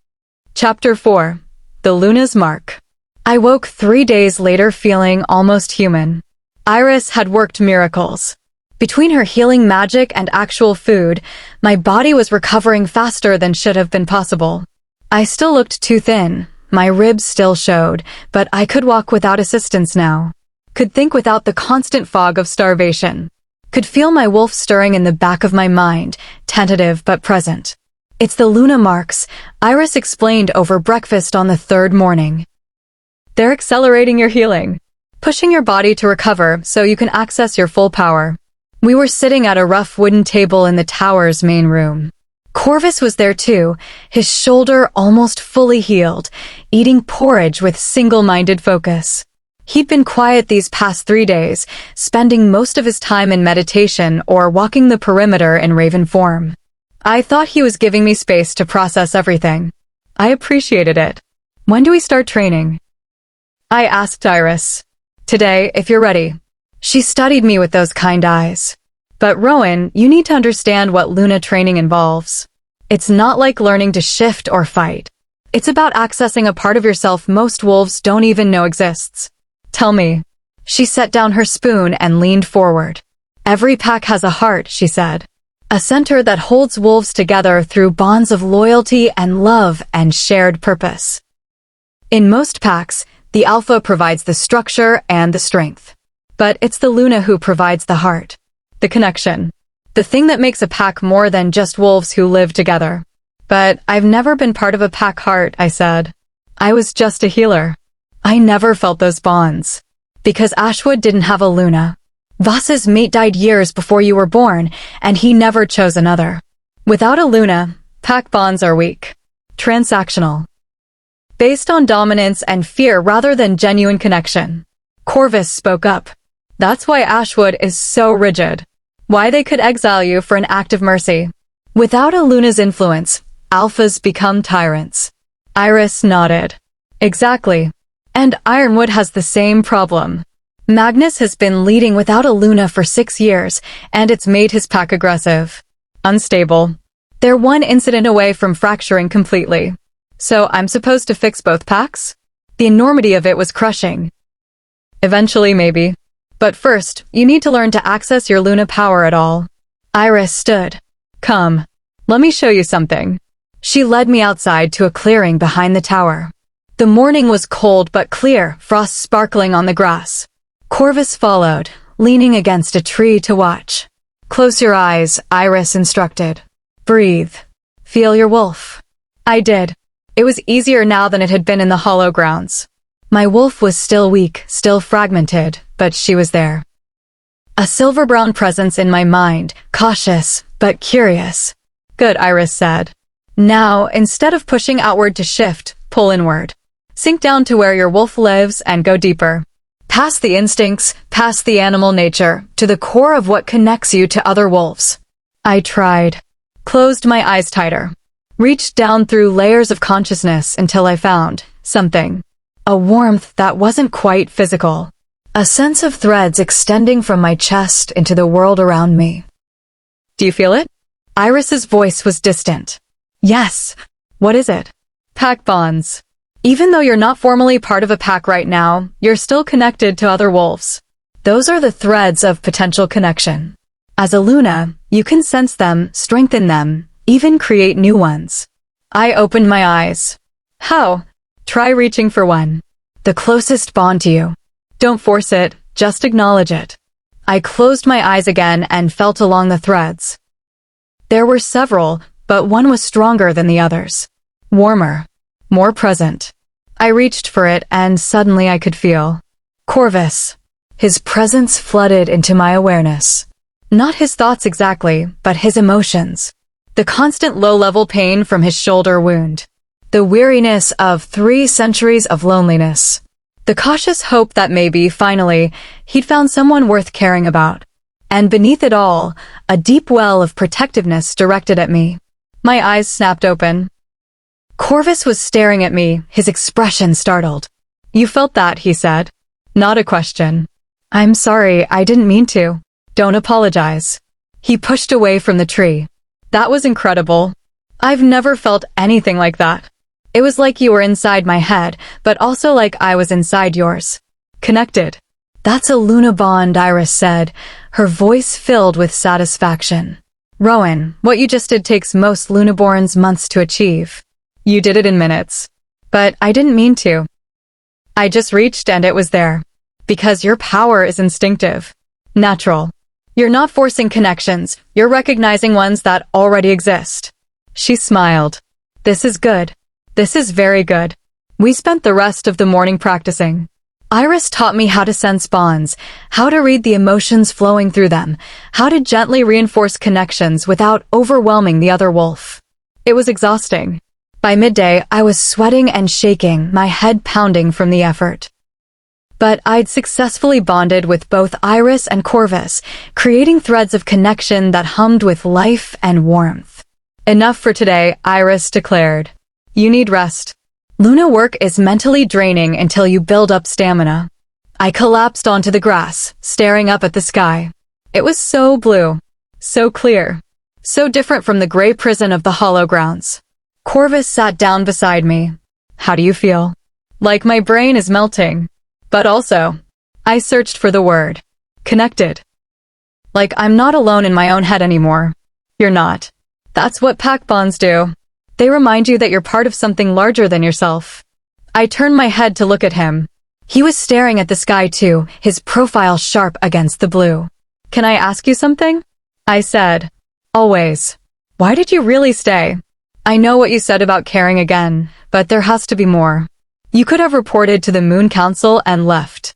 Chapter 4. The Luna's Mark. I woke 3 days later feeling almost human. Iris had worked miracles. Between her healing magic and actual food, my body was recovering faster than should have been possible. I still looked too thin. My ribs still showed, but I could walk without assistance now. Could think without the constant fog of starvation. Could feel my wolf stirring in the back of my mind, tentative but present. It's the Luna marks, Iris explained over breakfast on the third morning. They're accelerating your healing, pushing your body to recover so you can access your full power. We were sitting at a rough wooden table in the tower's main room. Corvus was there too, his shoulder almost fully healed, eating porridge with single-minded focus. He'd been quiet these past 3 days, spending most of his time in meditation or walking the perimeter in raven form. I thought he was giving me space to process everything. I appreciated it. When do we start training? I asked Iris. Today, if you're ready. She studied me with those kind eyes. But Rowan, you need to understand what Luna training involves. It's not like learning to shift or fight. It's about accessing a part of yourself most wolves don't even know exists. Tell me. She set down her spoon and leaned forward. Every pack has a heart, she said. A center that holds wolves together through bonds of loyalty and love and shared purpose. In most packs, the alpha provides the structure and the strength. But it's the Luna who provides the heart. The connection. The thing that makes a pack more than just wolves who live together. But I've never been part of a pack heart, I said. I was just a healer. I never felt those bonds. Because Ashwood didn't have a Luna. Voss's mate died years before you were born, and he never chose another. Without a Luna, pack bonds are weak. Transactional. Based on dominance and fear rather than genuine connection. Corvus spoke up. That's why Ashwood is so rigid. Why they could exile you for an act of mercy. Without a Luna's influence, alphas become tyrants. Iris nodded. Exactly. And Ironwood has the same problem. Magnus has been leading without a Luna for 6 years, and it's made his pack aggressive. Unstable. They're one incident away from fracturing completely. So I'm supposed to fix both packs? The enormity of it was crushing. Eventually, maybe. But first, you need to learn to access your Luna power at all. Iris stood. Come. Let me show you something. She led me outside to a clearing behind the tower. The morning was cold but clear, frost sparkling on the grass. Corvus followed, leaning against a tree to watch. Close your eyes, Iris instructed. Breathe. Feel your wolf. I did. It was easier now than it had been in the hollow grounds. My wolf was still weak, still fragmented, but she was there. A silver-brown presence in my mind, cautious, but curious. Good, Iris said. Now, instead of pushing outward to shift, pull inward. Sink down to where your wolf lives and go deeper. Past the instincts, past the animal nature, to the core of what connects you to other wolves. I tried. Closed my eyes tighter. Reached down through layers of consciousness until I found something. A warmth that wasn't quite physical. A sense of threads extending from my chest into the world around me. Do you feel it? Iris's voice was distant. Yes. What is it? Pack bonds. Even though you're not formally part of a pack right now, you're still connected to other wolves. Those are the threads of potential connection. As a Luna, you can sense them, strengthen them, even create new ones. I opened my eyes. How? Try reaching for one. The closest bond to you. Don't force it, just acknowledge it. I closed my eyes again and felt along the threads. There were several, but one was stronger than the others. Warmer. More present. I reached for it and suddenly I could feel Corvus. His presence flooded into my awareness. Not his thoughts exactly, but his emotions. The constant low-level pain from his shoulder wound. The weariness of 3 centuries of loneliness. The cautious hope that maybe, finally, he'd found someone worth caring about. And beneath it all, a deep well of protectiveness directed at me. My eyes snapped open. Corvus was staring at me, his expression startled. "You felt that," he said. Not a question. "I'm sorry, I didn't mean to. Don't apologize." He pushed away from the tree. That was incredible. I've never felt anything like that. It was like you were inside my head, but also like I was inside yours. Connected. "That's a Luna bond," Iris said, her voice filled with satisfaction. "Rowan, what you just did takes most Lunaborns months to achieve. You did it in minutes. But I didn't mean to. I just reached and it was there. Because your power is instinctive. Natural. You're not forcing connections, you're recognizing ones that already exist." She smiled. "This is good. This is very good." We spent the rest of the morning practicing. Iris taught me how to sense bonds, how to read the emotions flowing through them, how to gently reinforce connections without overwhelming the other wolf. It was exhausting. By midday, I was sweating and shaking, my head pounding from the effort. But I'd successfully bonded with both Iris and Corvus, creating threads of connection that hummed with life and warmth. "Enough for today," Iris declared. "You need rest. Luna work is mentally draining until you build up stamina." I collapsed onto the grass, staring up at the sky. It was so blue, so clear, so different from the gray prison of the hollow grounds. Corvus sat down beside me. "How do you feel?" "Like my brain is melting. But also," I searched for the word, "connected. Like I'm not alone in my own head anymore." "You're not. That's what pack bonds do. They remind you that you're part of something larger than yourself." I turned my head to look at him. He was staring at the sky too, his profile sharp against the blue. "Can I ask you something?" I said. "Always. Why did you really stay? I know what you said about caring again, but there has to be more. You could have reported to the Moon Council and left.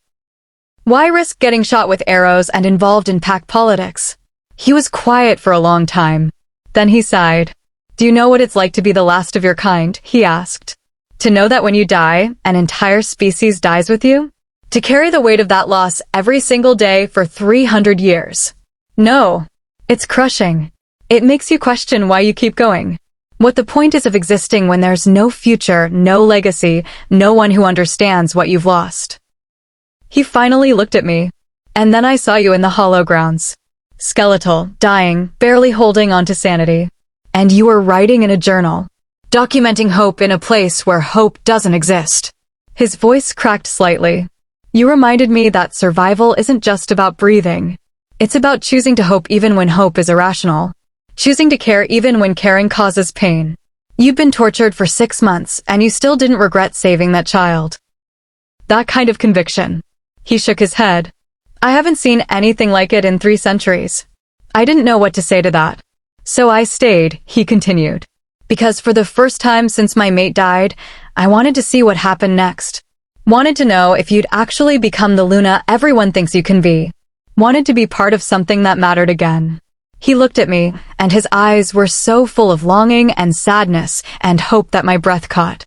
Why risk getting shot with arrows and involved in pack politics?" He was quiet for a long time. Then he sighed. "Do you know what it's like to be the last of your kind?" he asked. "To know that when you die, an entire species dies with you? To carry the weight of that loss every single day for 300 years? No. It's crushing. It makes you question why you keep going. What the point is of existing when there's no future, no legacy, no one who understands what you've lost." He finally looked at me. "And then I saw you in the hollow grounds. Skeletal, dying, barely holding on to sanity. And you were writing in a journal, documenting hope in a place where hope doesn't exist." His voice cracked slightly. "You reminded me that survival isn't just about breathing. It's about choosing to hope even when hope is irrational. Choosing to care even when caring causes pain. You've been tortured for 6 months, and you still didn't regret saving that child." That kind of conviction. He shook his head. "I haven't seen anything like it in 3 centuries. I didn't know what to say to that. So I stayed," he continued. "Because for the first time since my mate died, I wanted to see what happened next. Wanted to know if you'd actually become the Luna everyone thinks you can be. Wanted to be part of something that mattered again." He looked at me, and his eyes were so full of longing and sadness and hope that my breath caught.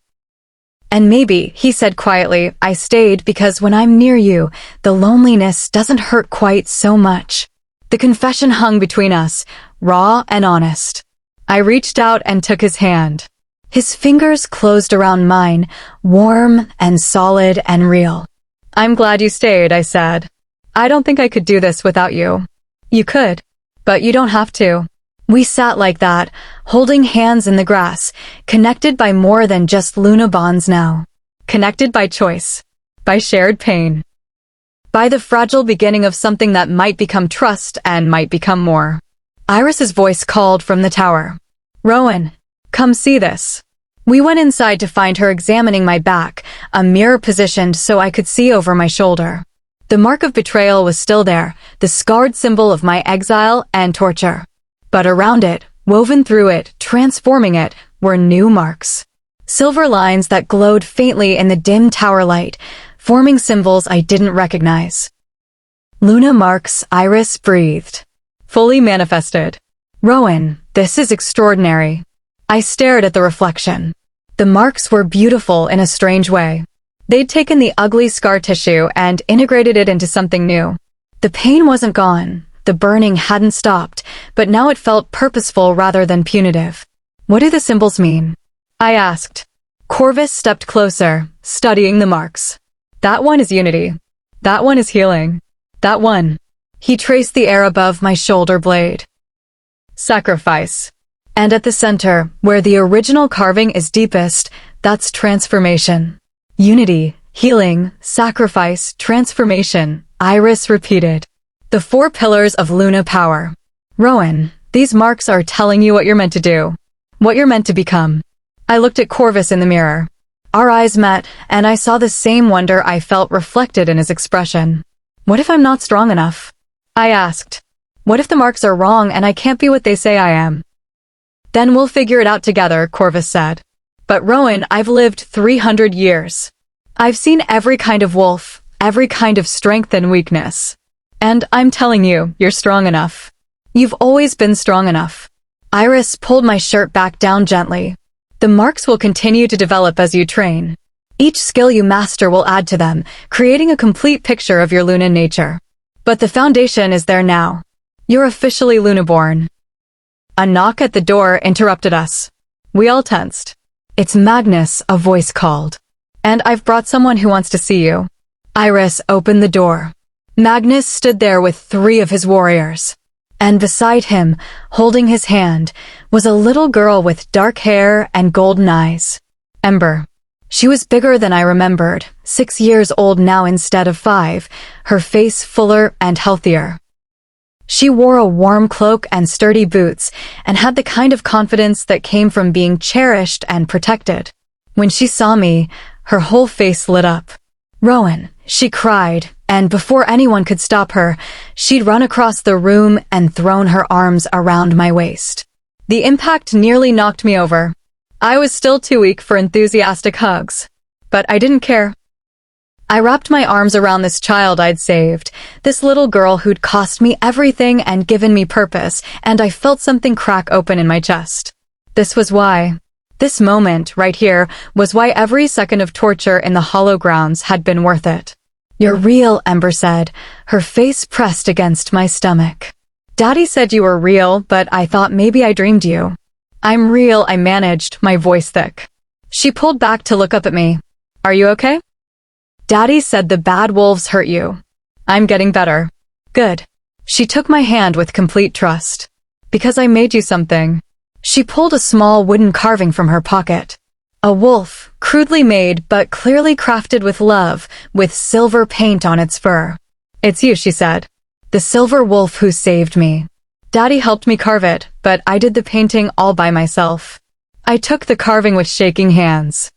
"And maybe," he said quietly, "I stayed because when I'm near you, the loneliness doesn't hurt quite so much." The confession hung between us, raw and honest. I reached out and took his hand. His fingers closed around mine, warm and solid and real. "I'm glad you stayed," I said. "I don't think I could do this without you." "You could. But you don't have to." We sat like that, holding hands in the grass, connected by more than just Luna bonds now. connected by choice, by shared pain, by the fragile beginning of something that might become trust and might become more. Iris's voice called from the tower. Rowan, come see this. We went inside to find her examining my back, a mirror positioned so I could see over my shoulder. The mark of betrayal was still there, the scarred symbol of my exile and torture. But around it, woven through it, transforming it, were new marks. Silver lines that glowed faintly in the dim tower light, forming symbols I didn't recognize. Luna marks, Iris breathed. Fully manifested. Rowan, this is extraordinary. I stared at the reflection. The marks were beautiful in a strange way. They'd taken the ugly scar tissue and integrated it into something new. The pain wasn't gone, the burning hadn't stopped, but now it felt purposeful rather than punitive. What do the symbols mean? I asked. Corvus stepped closer, studying the marks. That one is unity. That one is healing. That one. He traced the air above my shoulder blade. Sacrifice. And at the center, where the original carving is deepest, that's transformation. Unity, healing, sacrifice, transformation, Iris repeated. The 4 pillars of Luna power. Rowan, these marks are telling you what you're meant to do. What you're meant to become. I looked at Corvus in the mirror. Our eyes met, and I saw the same wonder I felt reflected in his expression. What if I'm not strong enough? I asked. What if the marks are wrong and I can't be what they say I am? Then we'll figure it out together, Corvus said. But Rowan, I've lived 300 years. I've seen every kind of wolf, every kind of strength and weakness. And I'm telling you, you're strong enough. You've always been strong enough. Iris pulled my shirt back down gently. The marks will continue to develop as you train. Each skill you master will add to them, creating a complete picture of your Luna nature. But the foundation is there now. You're officially Lunaborn. A knock at the door interrupted us. We all tensed. It's Magnus, a voice called. And I've brought someone who wants to see you. Iris opened the door. Magnus stood there with 3 of his warriors. And beside him, holding his hand, was a little girl with dark hair and golden eyes. Ember. She was bigger than I remembered, 6 years old now instead of 5, her face fuller and healthier. She wore a warm cloak and sturdy boots, and had the kind of confidence that came from being cherished and protected. When she saw me, her whole face lit up. Rowan, she cried, and before anyone could stop her, she'd run across the room and thrown her arms around my waist. The impact nearly knocked me over. I was still too weak for enthusiastic hugs. But I didn't care. I wrapped my arms around this child I'd saved, this little girl who'd cost me everything and given me purpose, and I felt something crack open in my chest. This was why. This moment, right here, was why every second of torture in the hollow grounds had been worth it. You're real, Ember said, her face pressed against my stomach. Daddy said you were real, but I thought maybe I dreamed you. I'm real, I managed, my voice thick. She pulled back to look up at me. Are you okay? Daddy said the bad wolves hurt you. I'm getting better. Good. She took my hand with complete trust. Because I made you something. She pulled a small wooden carving from her pocket. A wolf, crudely made but clearly crafted with love, with silver paint on its fur. It's you, she said. The silver wolf who saved me. Daddy helped me carve it, but I did the painting all by myself. I took the carving with shaking hands.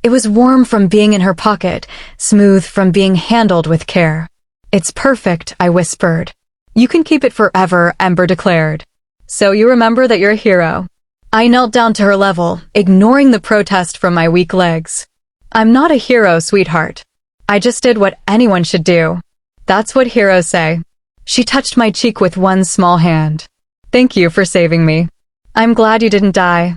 It was warm from being in her pocket, smooth from being handled with care. It's perfect, I whispered. You can keep it forever, Ember declared. So you remember that you're a hero. I knelt down to her level, ignoring the protest from my weak legs. I'm not a hero, sweetheart. I just did what anyone should do. That's what heroes say. She touched my cheek with one small hand. Thank you for saving me. I'm glad you didn't die.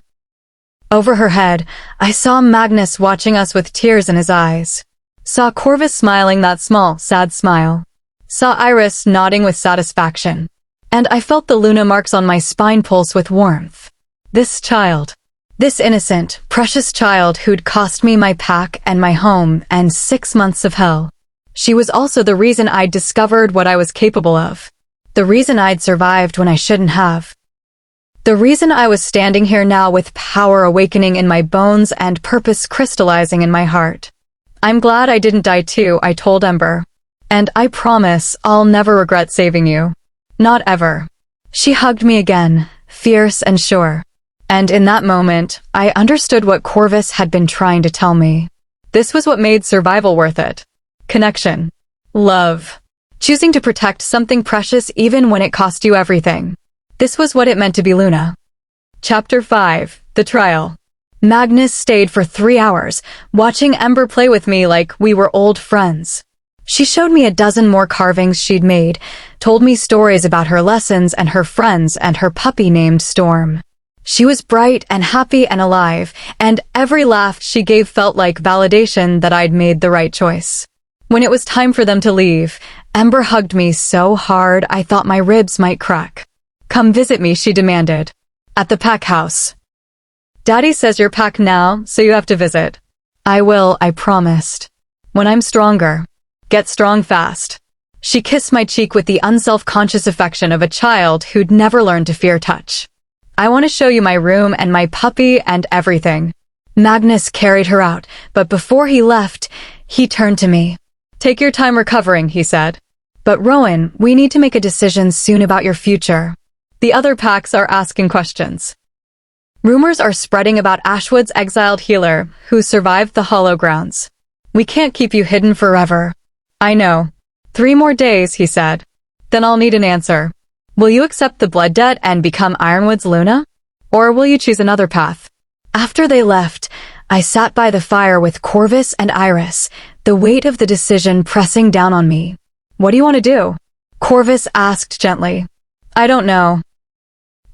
Over her head, I saw Magnus watching us with tears in his eyes. Saw Corvus smiling that small, sad smile. Saw Iris nodding with satisfaction. And I felt the Luna marks on my spine pulse with warmth. This child. This innocent, precious child who'd cost me my pack and my home and 6 months of hell. She was also the reason I'd discovered what I was capable of. The reason I'd survived when I shouldn't have. The reason I was standing here now with power awakening in my bones and purpose crystallizing in my heart. I'm glad I didn't die too, I told Ember. And I promise I'll never regret saving you. Not ever. She hugged me again, fierce and sure. And in that moment, I understood what Corvus had been trying to tell me. This was what made survival worth it. Connection. Love. Choosing to protect something precious even when it cost you everything. This was what it meant to be Luna. Chapter 5. The Trial. Magnus stayed for 3 hours, watching Ember play with me like we were old friends. She showed me a dozen more carvings she'd made, told me stories about her lessons and her friends and her puppy named Storm. She was bright and happy and alive, and every laugh she gave felt like validation that I'd made the right choice. When it was time for them to leave, Ember hugged me so hard I thought my ribs might crack. Come visit me, she demanded. At the pack house. Daddy says you're packed now, so you have to visit. I will, I promised. When I'm stronger. Get strong fast. She kissed my cheek with the unself-conscious affection of a child who'd never learned to fear touch. I want to show you my room and my puppy and everything. Magnus carried her out, but before he left, he turned to me. Take your time recovering, he said. But Rowan, we need to make a decision soon about your future. The other packs are asking questions. Rumors are spreading about Ashwood's exiled healer, who survived the Hollow Grounds. We can't keep you hidden forever. I know. 3 more days, he said. Then I'll need an answer. Will you accept the blood debt and become Ironwood's Luna? Or will you choose another path? After they left, I sat by the fire with Corvus and Iris, the weight of the decision pressing down on me. What do you want to do? Corvus asked gently. I don't know.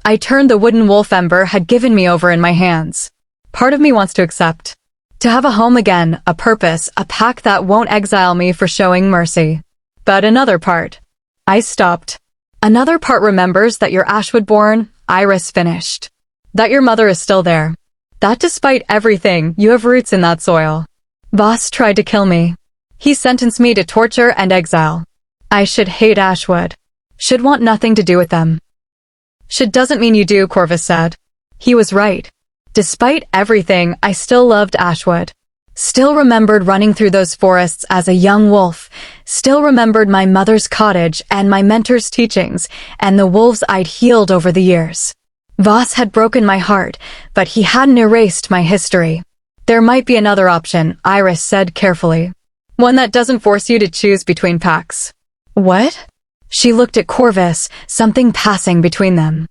I turned the wooden wolf Ember had given me over in my hands. Part of me wants to accept. To have a home again, a purpose, a pack that won't exile me for showing mercy. But another part. I stopped. Another part remembers that you're Ashwood-born, Iris finished. That your mother is still there. That despite everything, you have roots in that soil. Voss tried to kill me. He sentenced me to torture and exile. I should hate Ashwood. Should want nothing to do with them. Should doesn't mean you do, Corvus said. He was right. Despite everything, I still loved Ashwood. Still remembered running through those forests as a young wolf. Still remembered my mother's cottage and my mentor's teachings and the wolves I'd healed over the years. Voss had broken my heart, but he hadn't erased my history. There might be another option, Iris said carefully. One that doesn't force you to choose between packs. What? She looked at Corvus, something passing between them.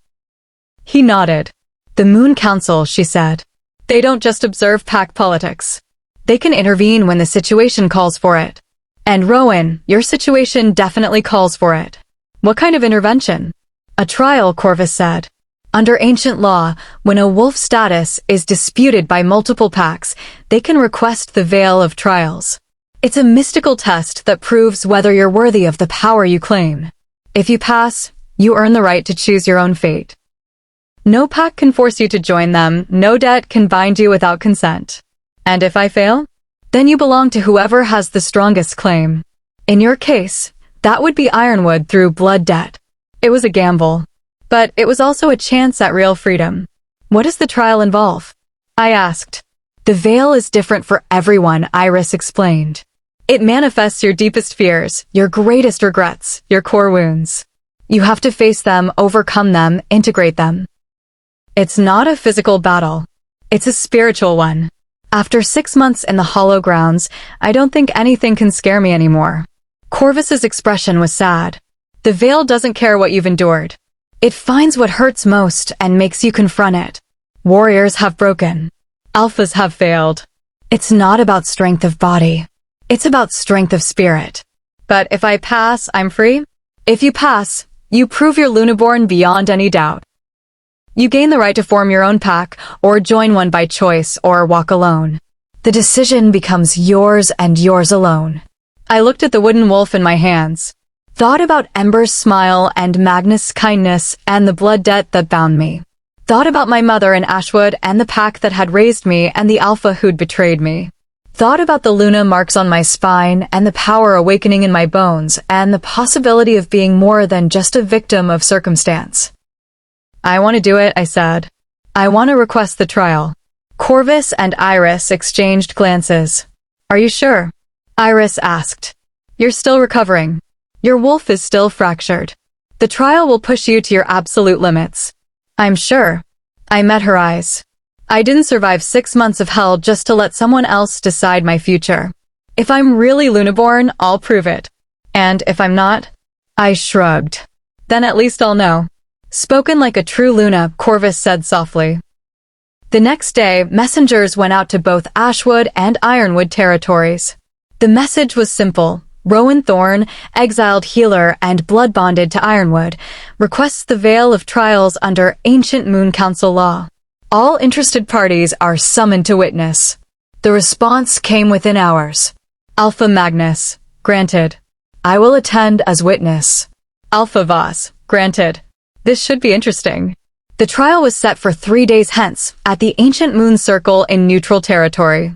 He nodded. The Moon Council, she said. They don't just observe pack politics. They can intervene when the situation calls for it. And Rowan, your situation definitely calls for it. What kind of intervention? A trial, Corvus said. Under ancient law, when a wolf status is disputed by multiple packs, they can request the Veil of Trials. It's a mystical test that proves whether you're worthy of the power you claim. If you pass, you earn the right to choose your own fate. No pack can force you to join them, no debt can bind you without consent. And if I fail? Then you belong to whoever has the strongest claim. In your case, that would be Ironwood through blood debt. It was a gamble. But it was also a chance at real freedom. What does the trial involve? I asked. The veil is different for everyone, Iris explained. It manifests your deepest fears, your greatest regrets, your core wounds. You have to face them, overcome them, integrate them. It's not a physical battle. It's a spiritual one. After 6 months in the Hollow Grounds, I don't think anything can scare me anymore. Corvus's expression was sad. The veil doesn't care what you've endured. It finds what hurts most and makes you confront it. Warriors have broken. Alphas have failed. It's not about strength of body. It's about strength of spirit. But if I pass, I'm free? If you pass, you prove you're Lunaborn beyond any doubt. You gain the right to form your own pack, or join one by choice, or walk alone. The decision becomes yours and yours alone. I looked at the wooden wolf in my hands. Thought about Ember's smile and Magnus' kindness and the blood debt that bound me. Thought about my mother and Ashwood and the pack that had raised me and the alpha who'd betrayed me. Thought about the Luna marks on my spine and the power awakening in my bones and the possibility of being more than just a victim of circumstance. I want to do it, I said. I want to request the trial. Corvus and Iris exchanged glances. Are you sure? Iris asked. You're still recovering. Your wolf is still fractured. The trial will push you to your absolute limits. I'm sure. I met her eyes. I didn't survive 6 months of hell just to let someone else decide my future. If I'm really Lunaborn, I'll prove it. And if I'm not, I shrugged. Then at least I'll know. Spoken like a true Luna, Corvus said softly. The next day, messengers went out to both Ashwood and Ironwood territories. The message was simple. Rowan Thorne, exiled healer and blood-bonded to Ironwood, requests the veil of trials under ancient Moon Council law. All interested parties are summoned to witness. The response came within hours. Alpha Magnus, granted. I will attend as witness. Alpha Voss, granted. This should be interesting. The trial was set for 3 days hence, at the ancient Moon Circle in neutral territory.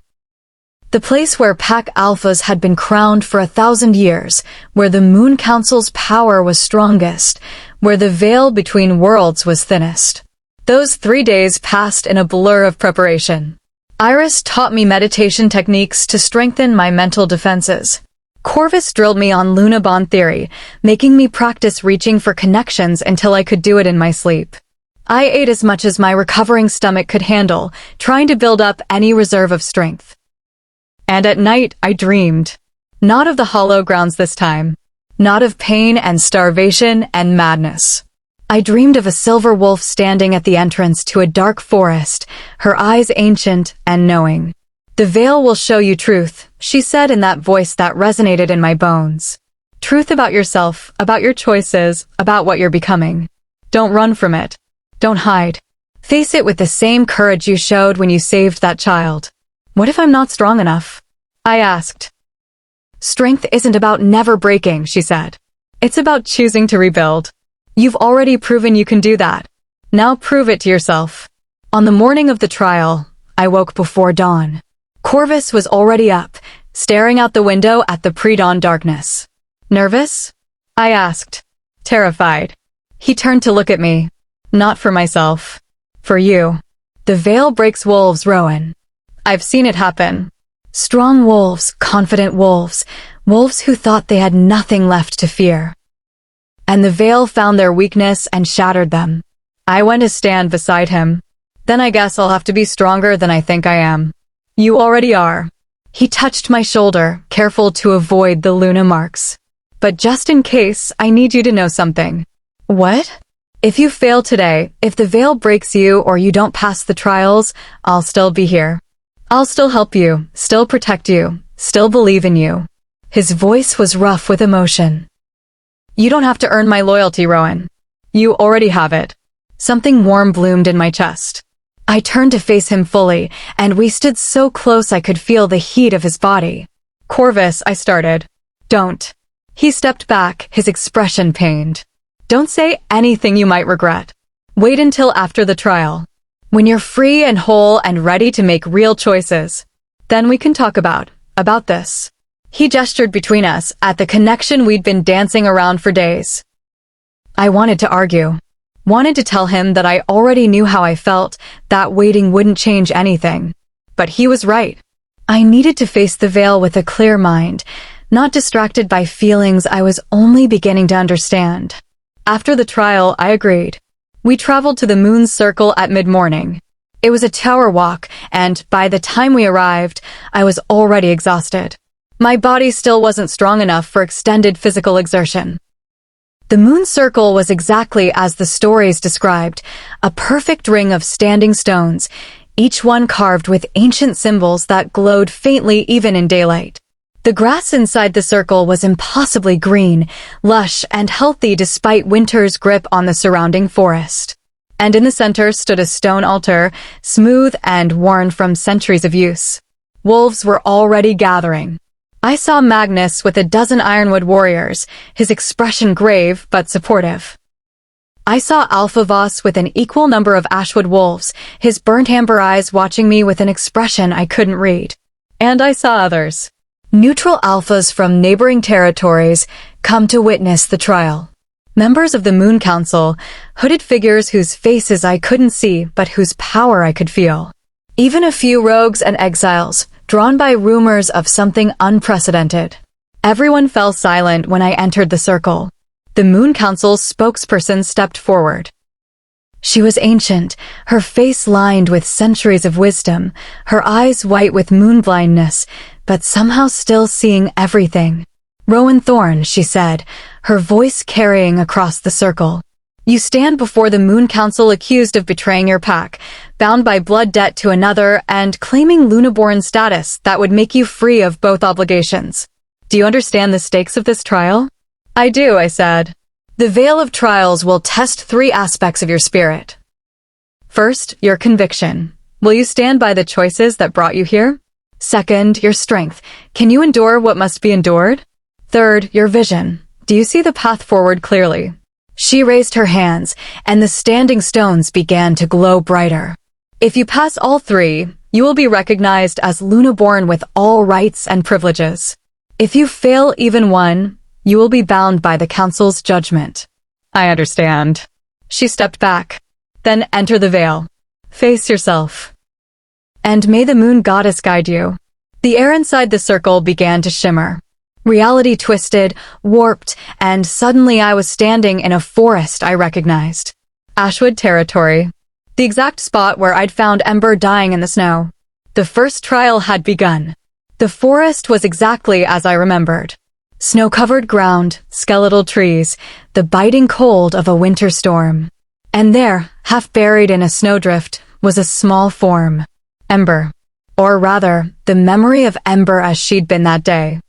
The place where Pack Alphas had been crowned for 1,000 years, where the Moon Council's power was strongest, where the veil between worlds was thinnest. Those 3 days passed in a blur of preparation. Iris taught me meditation techniques to strengthen my mental defenses. Corvus drilled me on Luna bond theory, making me practice reaching for connections until I could do it in my sleep. I ate as much as my recovering stomach could handle, trying to build up any reserve of strength. And at night, I dreamed. Not of the hollow grounds this time. Not of pain and starvation and madness. I dreamed of a silver wolf standing at the entrance to a dark forest, her eyes ancient and knowing. The veil will show you truth, she said in that voice that resonated in my bones. Truth about yourself, about your choices, about what you're becoming. Don't run from it. Don't hide. Face it with the same courage you showed when you saved that child. What if I'm not strong enough? I asked. Strength isn't about never breaking, she said. It's about choosing to rebuild. You've already proven you can do that. Now prove it to yourself. On the morning of the trial, I woke before dawn. Corvus was already up, staring out the window at the pre-dawn darkness. Nervous? I asked. Terrified. He turned to look at me. Not for myself. For you. The veil breaks wolves, Rowan. I've seen it happen. Strong wolves, confident wolves, wolves who thought they had nothing left to fear. And the veil found their weakness and shattered them. I went to stand beside him. Then I guess I'll have to be stronger than I think I am. You already are. He touched my shoulder, careful to avoid the Luna marks. But just in case, I need you to know something. What? If you fail today, if the veil breaks you or you don't pass the trials, I'll still be here. I'll still help you, still protect you, still believe in you. His voice was rough with emotion. You don't have to earn my loyalty, Rowan. You already have it. Something warm bloomed in my chest. I turned to face him fully, and we stood so close I could feel the heat of his body. Corvus, I started. Don't. He stepped back, his expression pained. Don't say anything you might regret. Wait until after the trial. When you're free and whole and ready to make real choices. Then we can talk about this. He gestured between us at the connection we'd been dancing around for days. I wanted to argue. Wanted to tell him that I already knew how I felt, that waiting wouldn't change anything. But he was right. I needed to face the veil with a clear mind, not distracted by feelings I was only beginning to understand. After the trial, I agreed. We traveled to the Moon Circle at mid-morning. It was a tower walk, and by the time we arrived, I was already exhausted. My body still wasn't strong enough for extended physical exertion. The Moon Circle was exactly as the stories described, a perfect ring of standing stones, each one carved with ancient symbols that glowed faintly even in daylight. The grass inside the circle was impossibly green, lush, and healthy despite winter's grip on the surrounding forest. And in the center stood a stone altar, smooth and worn from centuries of use. Wolves were already gathering. I saw Magnus with a dozen Ironwood warriors, his expression grave but supportive. I saw Alpha Voss with an equal number of Ashwood wolves, his burnt amber eyes watching me with an expression I couldn't read. And I saw others. Neutral alphas from neighboring territories come to witness the trial. Members of the Moon Council, hooded figures whose faces I couldn't see but whose power I could feel. Even a few rogues and exiles, drawn by rumors of something unprecedented. Everyone fell silent when I entered the circle. The Moon Council's spokesperson stepped forward. She was ancient, her face lined with centuries of wisdom, her eyes white with moon blindness, but somehow still seeing everything. "Rowan Thorne," she said, her voice carrying across the circle. "You stand before the Moon Council accused of betraying your pack, bound by blood debt to another, and claiming Lunaborn status that would make you free of both obligations. Do you understand the stakes of this trial?" "I do," I said. "The Veil of Trials will test 3 aspects of your spirit. First, your conviction. Will you stand by the choices that brought you here? Second, your strength. Can you endure what must be endured? Third, your vision. Do you see the path forward clearly?" She raised her hands, and the standing stones began to glow brighter. "If you pass all 3, you will be recognized as Lunaborn with all rights and privileges. If you fail even one, you will be bound by the Council's judgment." "I understand." She stepped back. "Then enter the veil. Face yourself. And may the Moon Goddess guide you." The air inside the circle began to shimmer. Reality twisted, warped, and suddenly I was standing in a forest I recognized. Ashwood territory. The exact spot where I'd found Ember dying in the snow. The first trial had begun. The forest was exactly as I remembered. Snow-covered ground, skeletal trees, the biting cold of a winter storm. And there, half buried in a snowdrift, was a small form. Ember. Or rather, the memory of Ember as she'd been that day.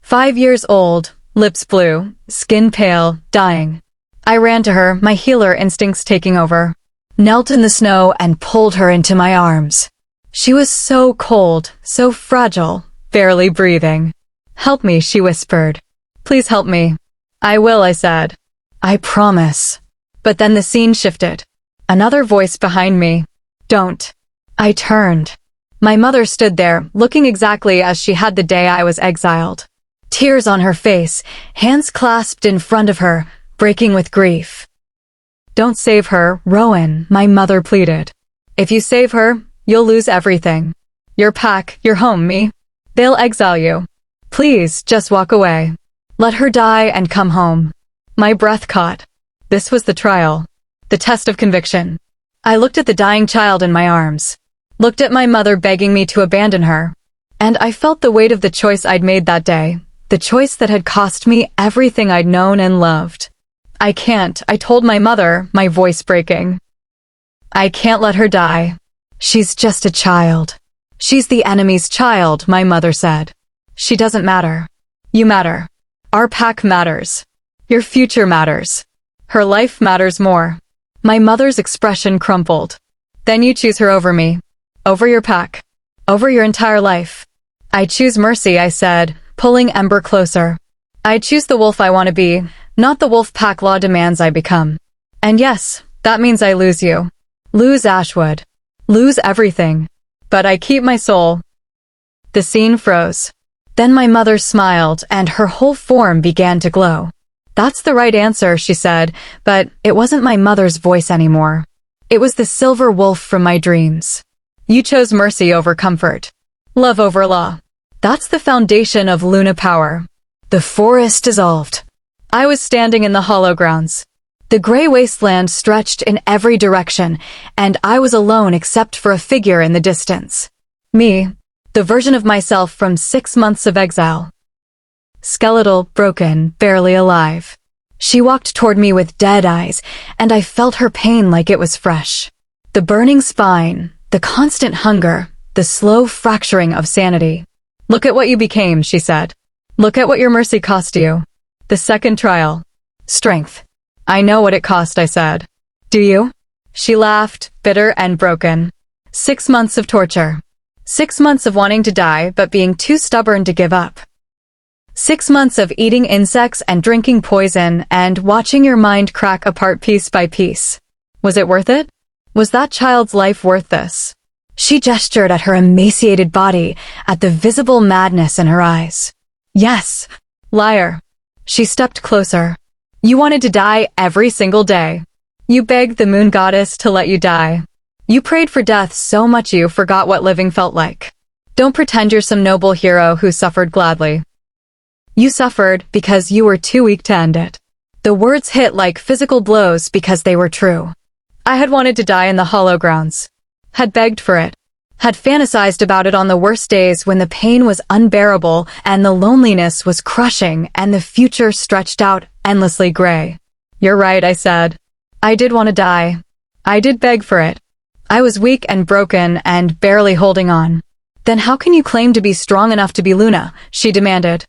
5 years old, lips blue, skin pale, dying. I ran to her, my healer instincts taking over. Knelt in the snow and pulled her into my arms. She was so cold, so fragile, barely breathing. "Help me," she whispered. "Please help me." "I will," I said. "I promise." But then the scene shifted. Another voice behind me. "Don't." I turned. My mother stood there, looking exactly as she had the day I was exiled. Tears on her face, hands clasped in front of her, breaking with grief. "Don't save her, Rowan," my mother pleaded. "If you save her, you'll lose everything. Your pack, your home, me. They'll exile you. Please, just walk away. Let her die and come home." My breath caught. This was the trial. The test of conviction. I looked at the dying child in my arms. Looked at my mother begging me to abandon her. And I felt the weight of the choice I'd made that day. The choice that had cost me everything I'd known and loved. "I can't," I told my mother, my voice breaking. "I can't let her die. She's just a child." "She's the enemy's child," my mother said. "She doesn't matter. You matter. Our pack matters. Your future matters. Her life matters more." My mother's expression crumpled. "Then you choose her over me. Over your pack. Over your entire life." "I choose mercy," I said, pulling Ember closer. "I choose the wolf I want to be, not the wolf pack law demands I become. And yes, that means I lose you. Lose Ashwood. Lose everything. But I keep my soul." The scene froze. Then my mother smiled, and her whole form began to glow. "That's the right answer," she said, but it wasn't my mother's voice anymore. It was the silver wolf from my dreams. "You chose mercy over comfort. Love over law. That's the foundation of Luna power." The forest dissolved. I was standing in the hollow grounds. The gray wasteland stretched in every direction, and I was alone except for a figure in the distance. Me. The version of myself from 6 months of exile. Skeletal, broken, barely alive. She walked toward me with dead eyes, and I felt her pain like it was fresh. The burning spine, the constant hunger, the slow fracturing of sanity. "Look at what you became," she said. "Look at what your mercy cost you. The second trial. Strength." "I know what it cost," I said. "Do you?" She laughed, bitter and broken. 6 months of torture. 6 months of wanting to die but being too stubborn to give up. 6 months of eating insects and drinking poison and watching your mind crack apart piece by piece. Was it worth it? Was that child's life worth this? She gestured at her emaciated body, at the visible madness in her eyes. "Yes." "Liar." She stepped closer. You wanted to die every single day. You begged the moon goddess to let you die. You prayed for death so much you forgot what living felt like. Don't pretend you're some noble hero who suffered gladly. You suffered because you were too weak to end it. The words hit like physical blows because they were true. I had wanted to die in the hollow grounds. Had begged for it. Had fantasized about it on the worst days when the pain was unbearable and the loneliness was crushing and the future stretched out endlessly gray. You're right, I said. I did want to die. I did beg for it. I was weak and broken and barely holding on. Then how can you claim to be strong enough to be Luna? She demanded.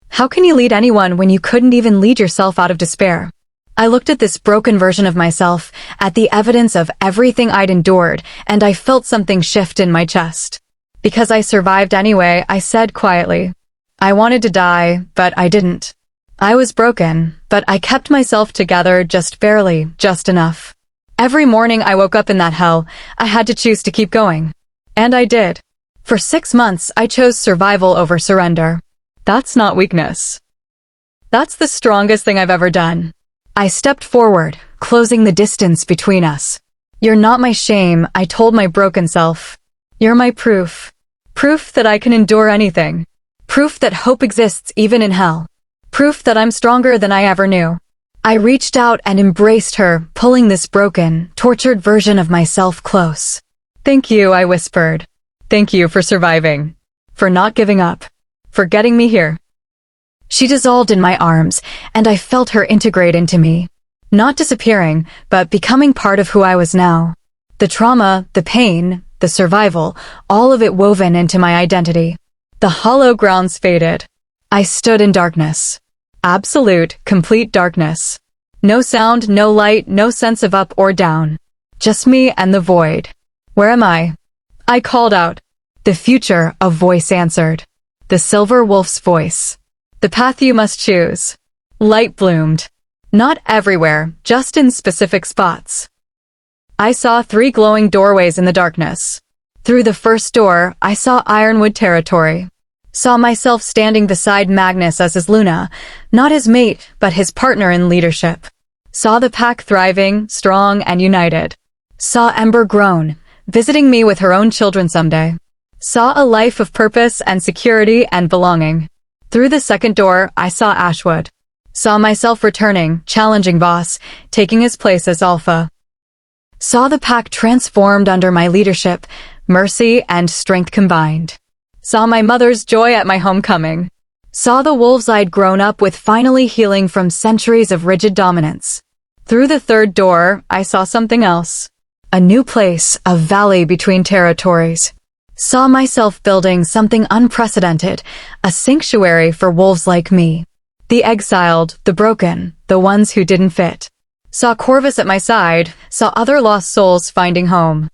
How can you lead anyone when you couldn't even lead yourself out of despair? I looked at this broken version of myself, at the evidence of everything I'd endured, and I felt something shift in my chest. Because I survived anyway, I said quietly. I wanted to die, but I didn't. I was broken, but I kept myself together just barely, just enough. Every morning I woke up in that hell, I had to choose to keep going. And I did. For 6 months, I chose survival over surrender. That's not weakness. That's the strongest thing I've ever done. I stepped forward, closing the distance between us. You're not my shame, I told my broken self. You're my proof. Proof that I can endure anything. Proof that hope exists even in hell. Proof that I'm stronger than I ever knew. I reached out and embraced her, pulling this broken, tortured version of myself close. Thank you, I whispered. Thank you for surviving. For not giving up. For getting me here. She dissolved in my arms, and I felt her integrate into me. Not disappearing, but becoming part of who I was now. The trauma, the pain, the survival, all of it woven into my identity. The hollow grounds faded. I stood in darkness. Absolute, complete darkness. No sound, no light, no sense of up or down. Just me and the void. Where am I? I called out. The future, a voice answered. The silver wolf's voice. The path you must choose. Light bloomed. Not everywhere, just in specific spots. I saw 3 glowing doorways in the darkness. Through the first door, I saw Ironwood territory. Saw myself standing beside Magnus as his Luna, not his mate, but his partner in leadership. Saw the pack thriving, strong, and united. Saw Ember grown, visiting me with her own children someday. Saw a life of purpose and security and belonging. Through the second door, I saw Ashwood. Saw myself returning, challenging Voss, taking his place as Alpha. Saw the pack transformed under my leadership, mercy and strength combined. Saw my mother's joy at my homecoming. Saw the wolves I'd grown up with finally healing from centuries of rigid dominance. Through the third door, I saw something else. A new place, a valley between territories. Saw myself building something unprecedented, a sanctuary for wolves like me. The exiled, the broken, the ones who didn't fit. Saw Corvus at my side, saw other lost souls finding home.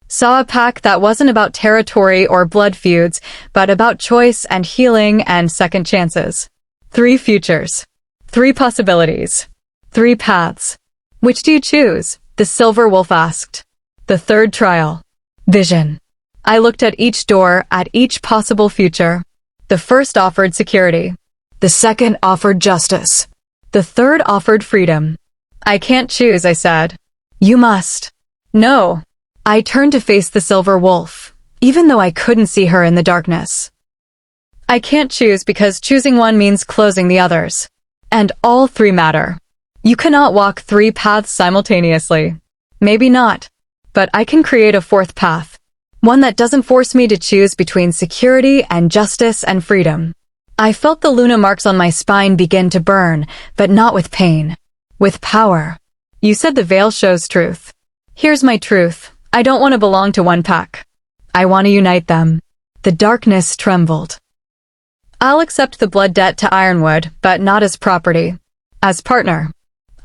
Saw a pack that wasn't about territory or blood feuds, but about choice and healing and second chances. 3 futures. 3 possibilities. 3 paths. Which do you choose? The silver wolf asked. The third trial. Vision. I looked at each door, at each possible future. The first offered security. The second offered justice. The third offered freedom. I can't choose, I said. You must. No. I turned to face the silver wolf, even though I couldn't see her in the darkness. I can't choose because choosing one means closing the others. And all 3 matter. You cannot walk 3 paths simultaneously. Maybe not. But I can create a 4th path. One that doesn't force me to choose between security and justice and freedom. I felt the Luna marks on my spine begin to burn, but not with pain. With power. You said the veil shows truth. Here's my truth. I don't want to belong to one pack. I want to unite them. The darkness trembled. I'll accept the blood debt to Ironwood, but not as property. As partner.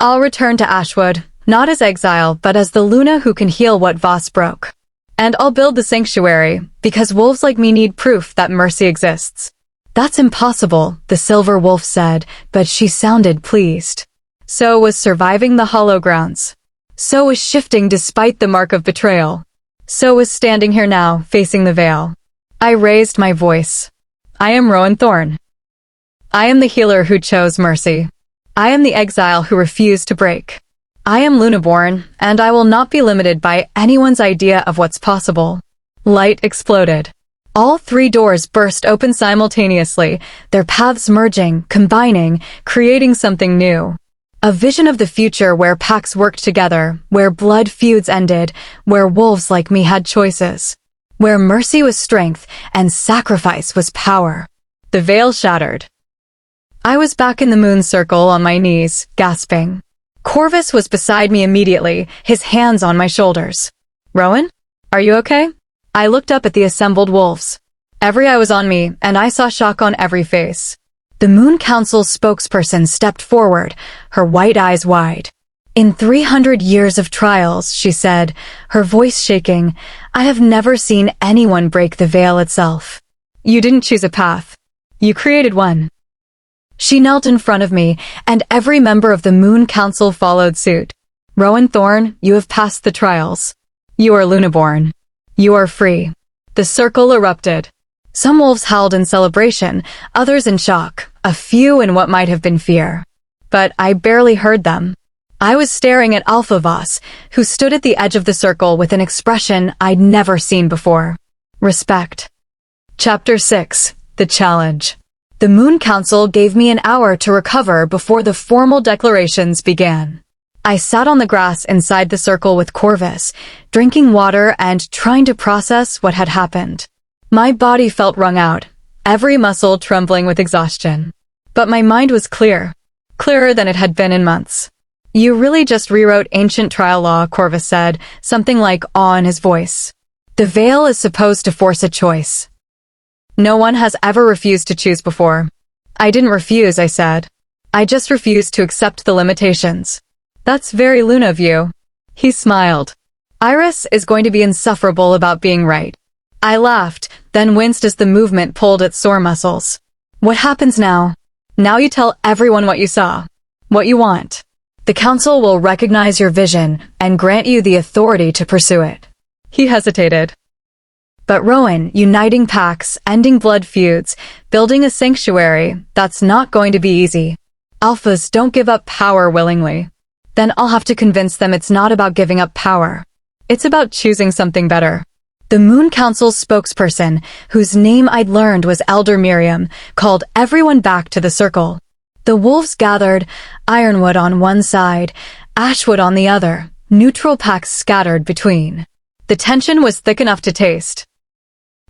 I'll return to Ashwood, not as exile, but as the Luna who can heal what Voss broke. And I'll build the sanctuary, because wolves like me need proof that mercy exists. That's impossible, the silver wolf said, but she sounded pleased. So was surviving the hollow grounds. So was shifting despite the mark of betrayal. So was standing here now, facing the veil. I raised my voice. I am Rowan Thorne. I am the healer who chose mercy. I am the exile who refused to break. I am Lunaborn, and I will not be limited by anyone's idea of what's possible. Light exploded. All 3 doors burst open simultaneously, their paths merging, combining, creating something new. A vision of the future where packs worked together, where blood feuds ended, where wolves like me had choices, where mercy was strength and sacrifice was power. The veil shattered. I was back in the moon circle on my knees, gasping. Corvus was beside me immediately, his hands on my shoulders. Rowan? Are you okay? I looked up at the assembled wolves. Every eye was on me, and I saw shock on every face. The Moon Council's spokesperson stepped forward, her white eyes wide. In 300 years of trials, she said, her voice shaking, I have never seen anyone break the veil itself. You didn't choose a path. You created one. She knelt in front of me, and every member of the Moon Council followed suit. Rowan Thorne, you have passed the trials. You are Lunaborn. You are free. The circle erupted. Some wolves howled in celebration, others in shock, a few in what might have been fear. But I barely heard them. I was staring at Alpha Voss, who stood at the edge of the circle with an expression I'd never seen before. Respect. Chapter 6. The Challenge. The Moon Council gave me an hour to recover before the formal declarations began. I sat on the grass inside the circle with Corvus, drinking water and trying to process what had happened. My body felt wrung out, every muscle trembling with exhaustion. But my mind was clear, clearer than it had been in months. You really just rewrote ancient trial law, Corvus said, something like awe in his voice. The veil is supposed to force a choice. No one has ever refused to choose before. I didn't refuse, I said. I just refused to accept the limitations. That's very Luna of you. He smiled. Iris is going to be insufferable about being right. I laughed, then winced as the movement pulled at sore muscles. What happens now? Now you tell everyone what you saw. What you want. The council will recognize your vision and grant you the authority to pursue it. He hesitated. But Rowan, uniting packs, ending blood feuds, building a sanctuary, that's not going to be easy. Alphas don't give up power willingly. Then I'll have to convince them it's not about giving up power. It's about choosing something better. The Moon Council's spokesperson, whose name I'd learned was Elder Miriam, called everyone back to the circle. The wolves gathered, Ironwood on one side, Ashwood on the other, neutral packs scattered between. The tension was thick enough to taste.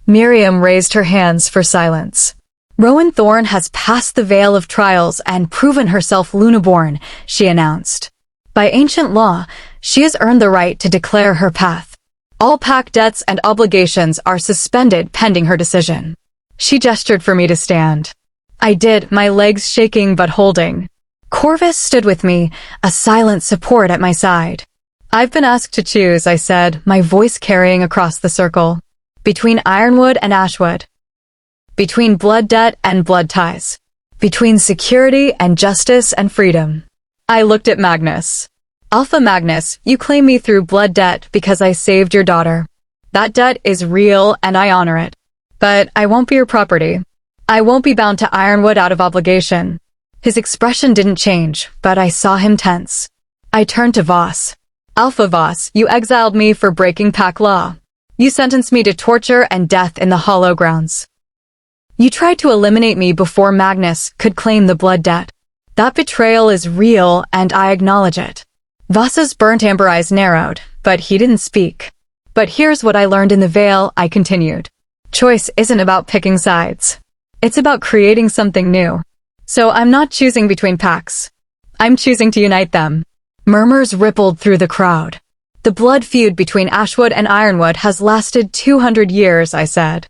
Miriam raised her hands for silence. Rowan Thorne has passed the veil of trials and proven herself Lunaborn, she announced. By ancient law, she has earned the right to declare her path. All pack debts and obligations are suspended pending her decision. She gestured for me to stand. I did, my legs shaking but holding. Corvus stood with me, a silent support at my side. I've been asked to choose, I said, my voice carrying across the circle. Between Ironwood and Ashwood. Between blood debt and blood ties. Between security and justice and freedom. I looked at Magnus. Alpha Magnus, you claim me through blood debt because I saved your daughter. That debt is real and I honor it. But I won't be your property. I won't be bound to Ironwood out of obligation. His expression didn't change, but I saw him tense. I turned to Voss. Alpha Voss, you exiled me for breaking pack law. You sentenced me to torture and death in the Hollow Grounds. You tried to eliminate me before Magnus could claim the blood debt. That betrayal is real and I acknowledge it. Voss's burnt amber eyes narrowed, but he didn't speak. But here's what I learned in the Veil, I continued. Choice isn't about picking sides. It's about creating something new. So I'm not choosing between packs. I'm choosing to unite them. Murmurs rippled through the crowd. The blood feud between Ashwood and Ironwood has lasted 200 years, I said.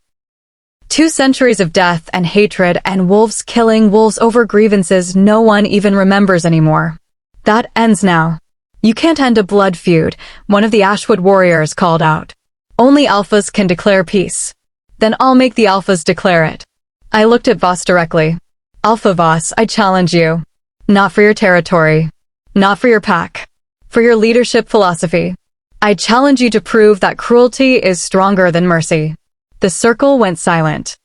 2 centuries of death and hatred and wolves killing wolves over grievances no one even remembers anymore. That ends now. You can't end a blood feud, one of the Ashwood warriors called out. Only alphas can declare peace. Then I'll make the alphas declare it. I looked at Voss directly. Alpha Voss, I challenge you. Not for your territory. Not for your pack. For your leadership philosophy. I challenge you to prove that cruelty is stronger than mercy. The circle went silent.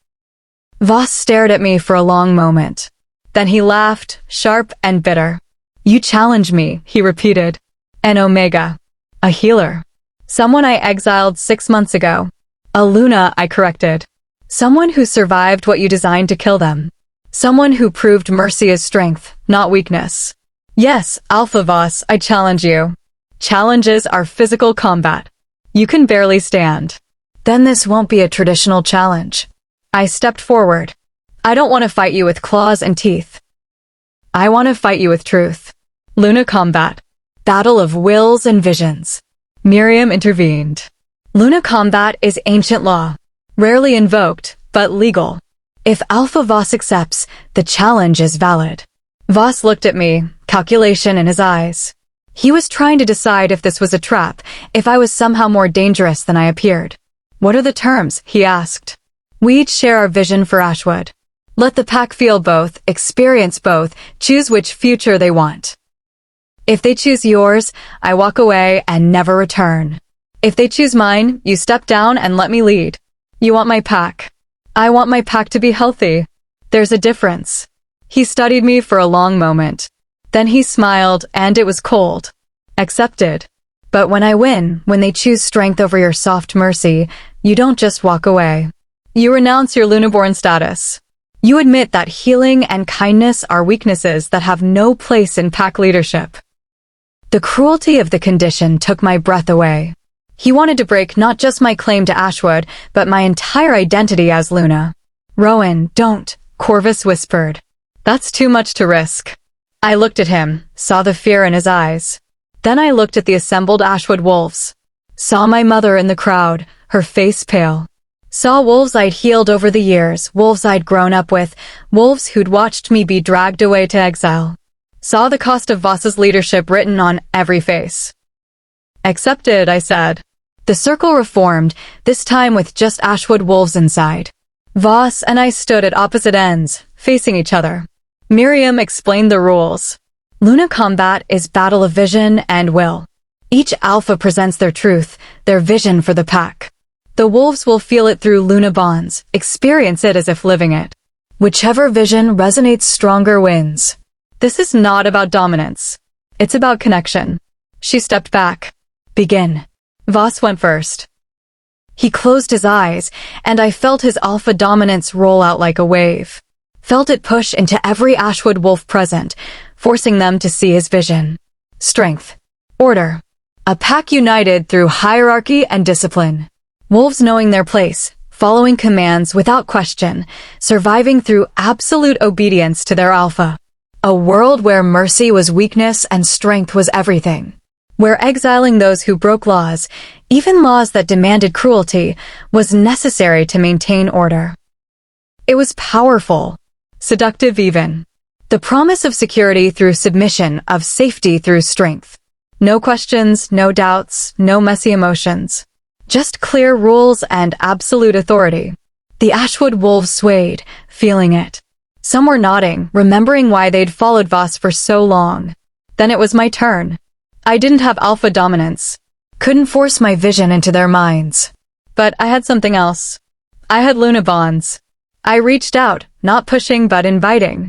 Voss stared at me for a long moment. Then he laughed, sharp and bitter. You challenge me, he repeated. An Omega. A healer. Someone I exiled 6 months ago. A Luna, I corrected. Someone who survived what you designed to kill them. Someone who proved mercy is strength, not weakness. Yes, Alpha Voss, I challenge you. Challenges are physical combat. You can barely stand. Then this won't be a traditional challenge. I stepped forward. I don't want to fight you with claws and teeth. I want to fight you with truth. Luna combat. Battle of wills and visions. Miriam intervened. Luna combat is ancient law. Rarely invoked, but legal. If Alpha Voss accepts, the challenge is valid. Voss looked at me, calculation in his eyes. He was trying to decide if this was a trap, if I was somehow more dangerous than I appeared. What are the terms? He asked. We each share our vision for Ashwood. Let the pack feel both, experience both, choose which future they want. If they choose yours, I walk away and never return. If they choose mine, you step down and let me lead. You want my pack. I want my pack to be healthy. There's a difference. He studied me for a long moment. Then he smiled, and it was cold. Accepted. But when I win, when they choose strength over your soft mercy, you don't just walk away. You renounce your Lunaborn status. You admit that healing and kindness are weaknesses that have no place in pack leadership. The cruelty of the condition took my breath away. He wanted to break not just my claim to Ashwood, but my entire identity as Luna. Rowan, don't, Corvus whispered. That's too much to risk. I looked at him, saw the fear in his eyes. Then I looked at the assembled Ashwood wolves. Saw my mother in the crowd, her face pale. Saw wolves I'd healed over the years, wolves I'd grown up with, wolves who'd watched me be dragged away to exile. Saw the cost of Voss's leadership written on every face. Accepted, I said. The circle reformed, this time with just Ashwood wolves inside. Voss and I stood at opposite ends, facing each other. Miriam explained the rules. Luna combat is battle of vision and will. Each alpha presents their truth, their vision for the pack. The wolves will feel it through Luna bonds, experience it as if living it. Whichever vision resonates stronger wins. This is not about dominance. It's about connection. She stepped back. Begin. Voss went first. He closed his eyes, and I felt his alpha dominance roll out like a wave. Felt it push into every Ashwood wolf present, forcing them to see his vision. Strength. Order. A pack united through hierarchy and discipline. Wolves knowing their place, following commands without question, surviving through absolute obedience to their alpha. A world where mercy was weakness and strength was everything. Where exiling those who broke laws, even laws that demanded cruelty, was necessary to maintain order. It was powerful. Seductive even. The promise of security through submission, of safety through strength. No questions, no doubts, no messy emotions. Just clear rules and absolute authority. The Ashwood wolves swayed, feeling it. Some were nodding, remembering why they'd followed Voss for so long. Then it was my turn. I didn't have alpha dominance. Couldn't force my vision into their minds. But I had something else. I had Luna bonds. I reached out, not pushing but inviting.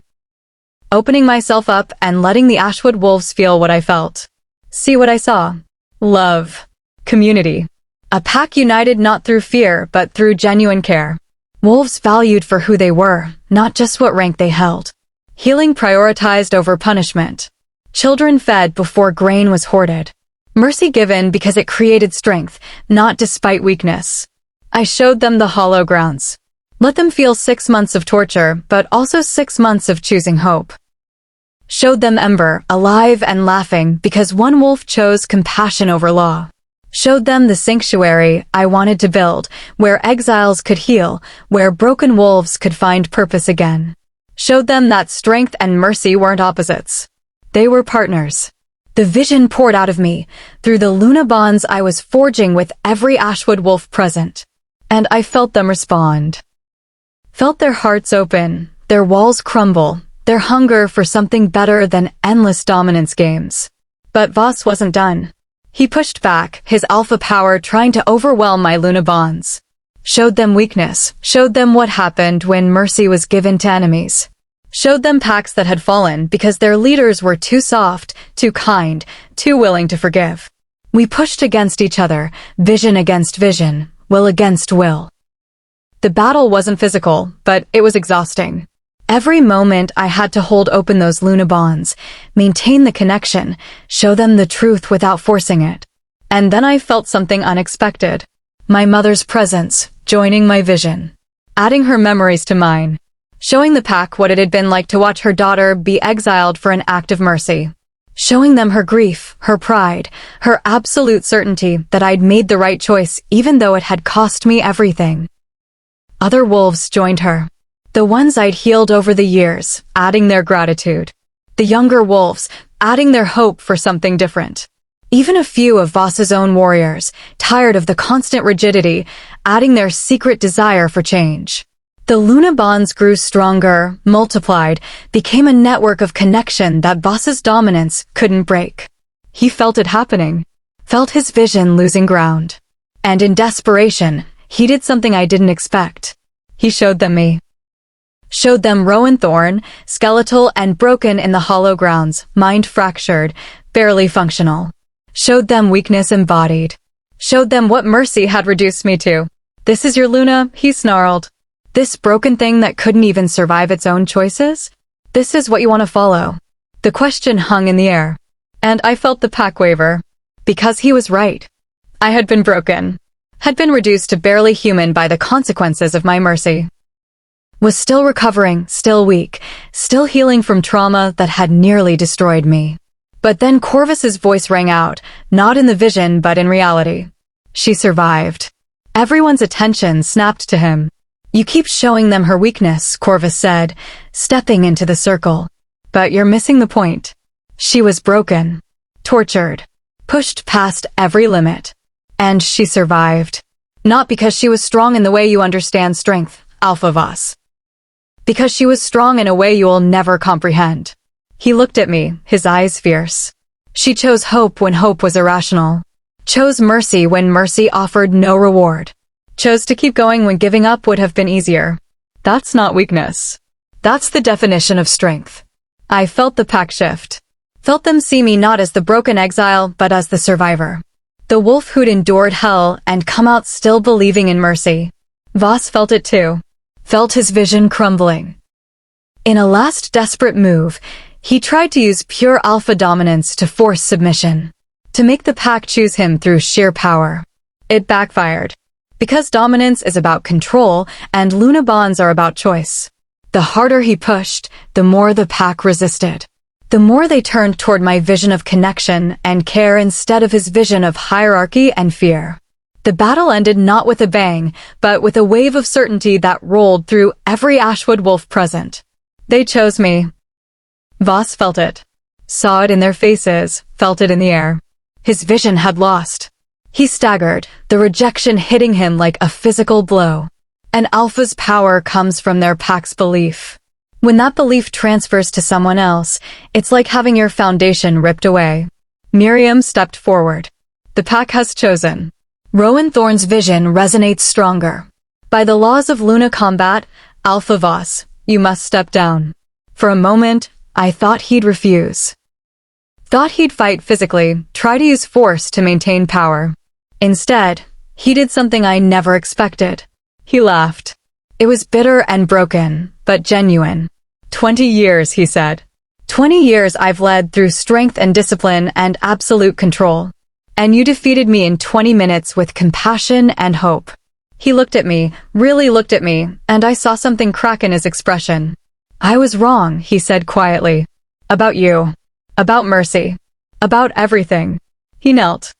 Opening myself up and letting the Ashwood wolves feel what I felt. See what I saw. Love. Community. A pack united not through fear, but through genuine care. Wolves valued for who they were, not just what rank they held. Healing prioritized over punishment. Children fed before grain was hoarded. Mercy given because it created strength, not despite weakness. I showed them the hollow grounds. Let them feel 6 months of torture, but also 6 months of choosing hope. Showed them Ember, alive and laughing because one wolf chose compassion over law. Showed them the sanctuary I wanted to build, where exiles could heal, where broken wolves could find purpose again. Showed them that strength and mercy weren't opposites. They were partners. The vision poured out of me, through the Luna bonds I was forging with every Ashwood wolf present. And I felt them respond. Felt their hearts open, their walls crumble, their hunger for something better than endless dominance games. But Voss wasn't done. He pushed back, his alpha power trying to overwhelm my Luna bonds. Showed them weakness, showed them what happened when mercy was given to enemies. Showed them packs that had fallen because their leaders were too soft, too kind, too willing to forgive. We pushed against each other, vision against vision, will against will. The battle wasn't physical, but it was exhausting. Every moment I had to hold open those Luna bonds, maintain the connection, show them the truth without forcing it. And then I felt something unexpected. My mother's presence, joining my vision, adding her memories to mine, showing the pack what it had been like to watch her daughter be exiled for an act of mercy, showing them her grief, her pride, her absolute certainty that I'd made the right choice even though it had cost me everything. Other wolves joined her. The ones I'd healed over the years, adding their gratitude. The younger wolves, adding their hope for something different. Even a few of Voss's own warriors, tired of the constant rigidity, adding their secret desire for change. The Luna bonds grew stronger, multiplied, became a network of connection that Voss's dominance couldn't break. He felt it happening, felt his vision losing ground. And in desperation, he did something I didn't expect. He showed them me. Showed them Rowan Thorne, skeletal and broken in the hollow grounds, mind fractured, barely functional. Showed them weakness embodied. Showed them what mercy had reduced me to. "This is your Luna," he snarled. "This broken thing that couldn't even survive its own choices? This is what you want to follow?" The question hung in the air. And I felt the pack waver. Because he was right. I had been broken. Had been reduced to barely human by the consequences of my mercy. Was still recovering, still weak, still healing from trauma that had nearly destroyed me. But then Corvus's voice rang out, not in the vision but in reality. She survived. Everyone's attention snapped to him. "You keep showing them her weakness," Corvus said, stepping into the circle. "But you're missing the point. She was broken, tortured, pushed past every limit. And she survived. Not because she was strong in the way you understand strength, Alpha Voss. Because she was strong in a way you'll never comprehend." He looked at me, his eyes fierce. She chose hope when hope was irrational. Chose mercy when mercy offered no reward. Chose to keep going when giving up would have been easier. That's not weakness. That's the definition of strength. I felt the pack shift. Felt them see me not as the broken exile, but as the survivor. The wolf who'd endured hell and come out still believing in mercy. Voss felt it too. Felt his vision crumbling. In a last desperate move, he tried to use pure alpha dominance to force submission. To make the pack choose him through sheer power. It backfired. Because dominance is about control and Luna bonds are about choice. The harder he pushed, the more the pack resisted. The more they turned toward my vision of connection and care instead of his vision of hierarchy and fear. The battle ended not with a bang, but with a wave of certainty that rolled through every Ashwood wolf present. They chose me. Voss felt it. Saw it in their faces, felt it in the air. His vision had lost. He staggered, the rejection hitting him like a physical blow. An alpha's power comes from their pack's belief. When that belief transfers to someone else, it's like having your foundation ripped away. Miriam stepped forward. The pack has chosen. Rowan Thorne's vision resonates stronger. By the laws of Luna combat, Alpha Voss, you must step down. For a moment, I thought he'd refuse. Thought he'd fight physically, try to use force to maintain power. Instead, he did something I never expected. He laughed. It was bitter and broken, but genuine. 20 years, he said. 20 years I've led through strength and discipline and absolute control. And you defeated me in 20 minutes with compassion and hope. He looked at me, really looked at me, and I saw something crack in his expression. I was wrong, he said quietly. About you. About mercy. About everything. He knelt.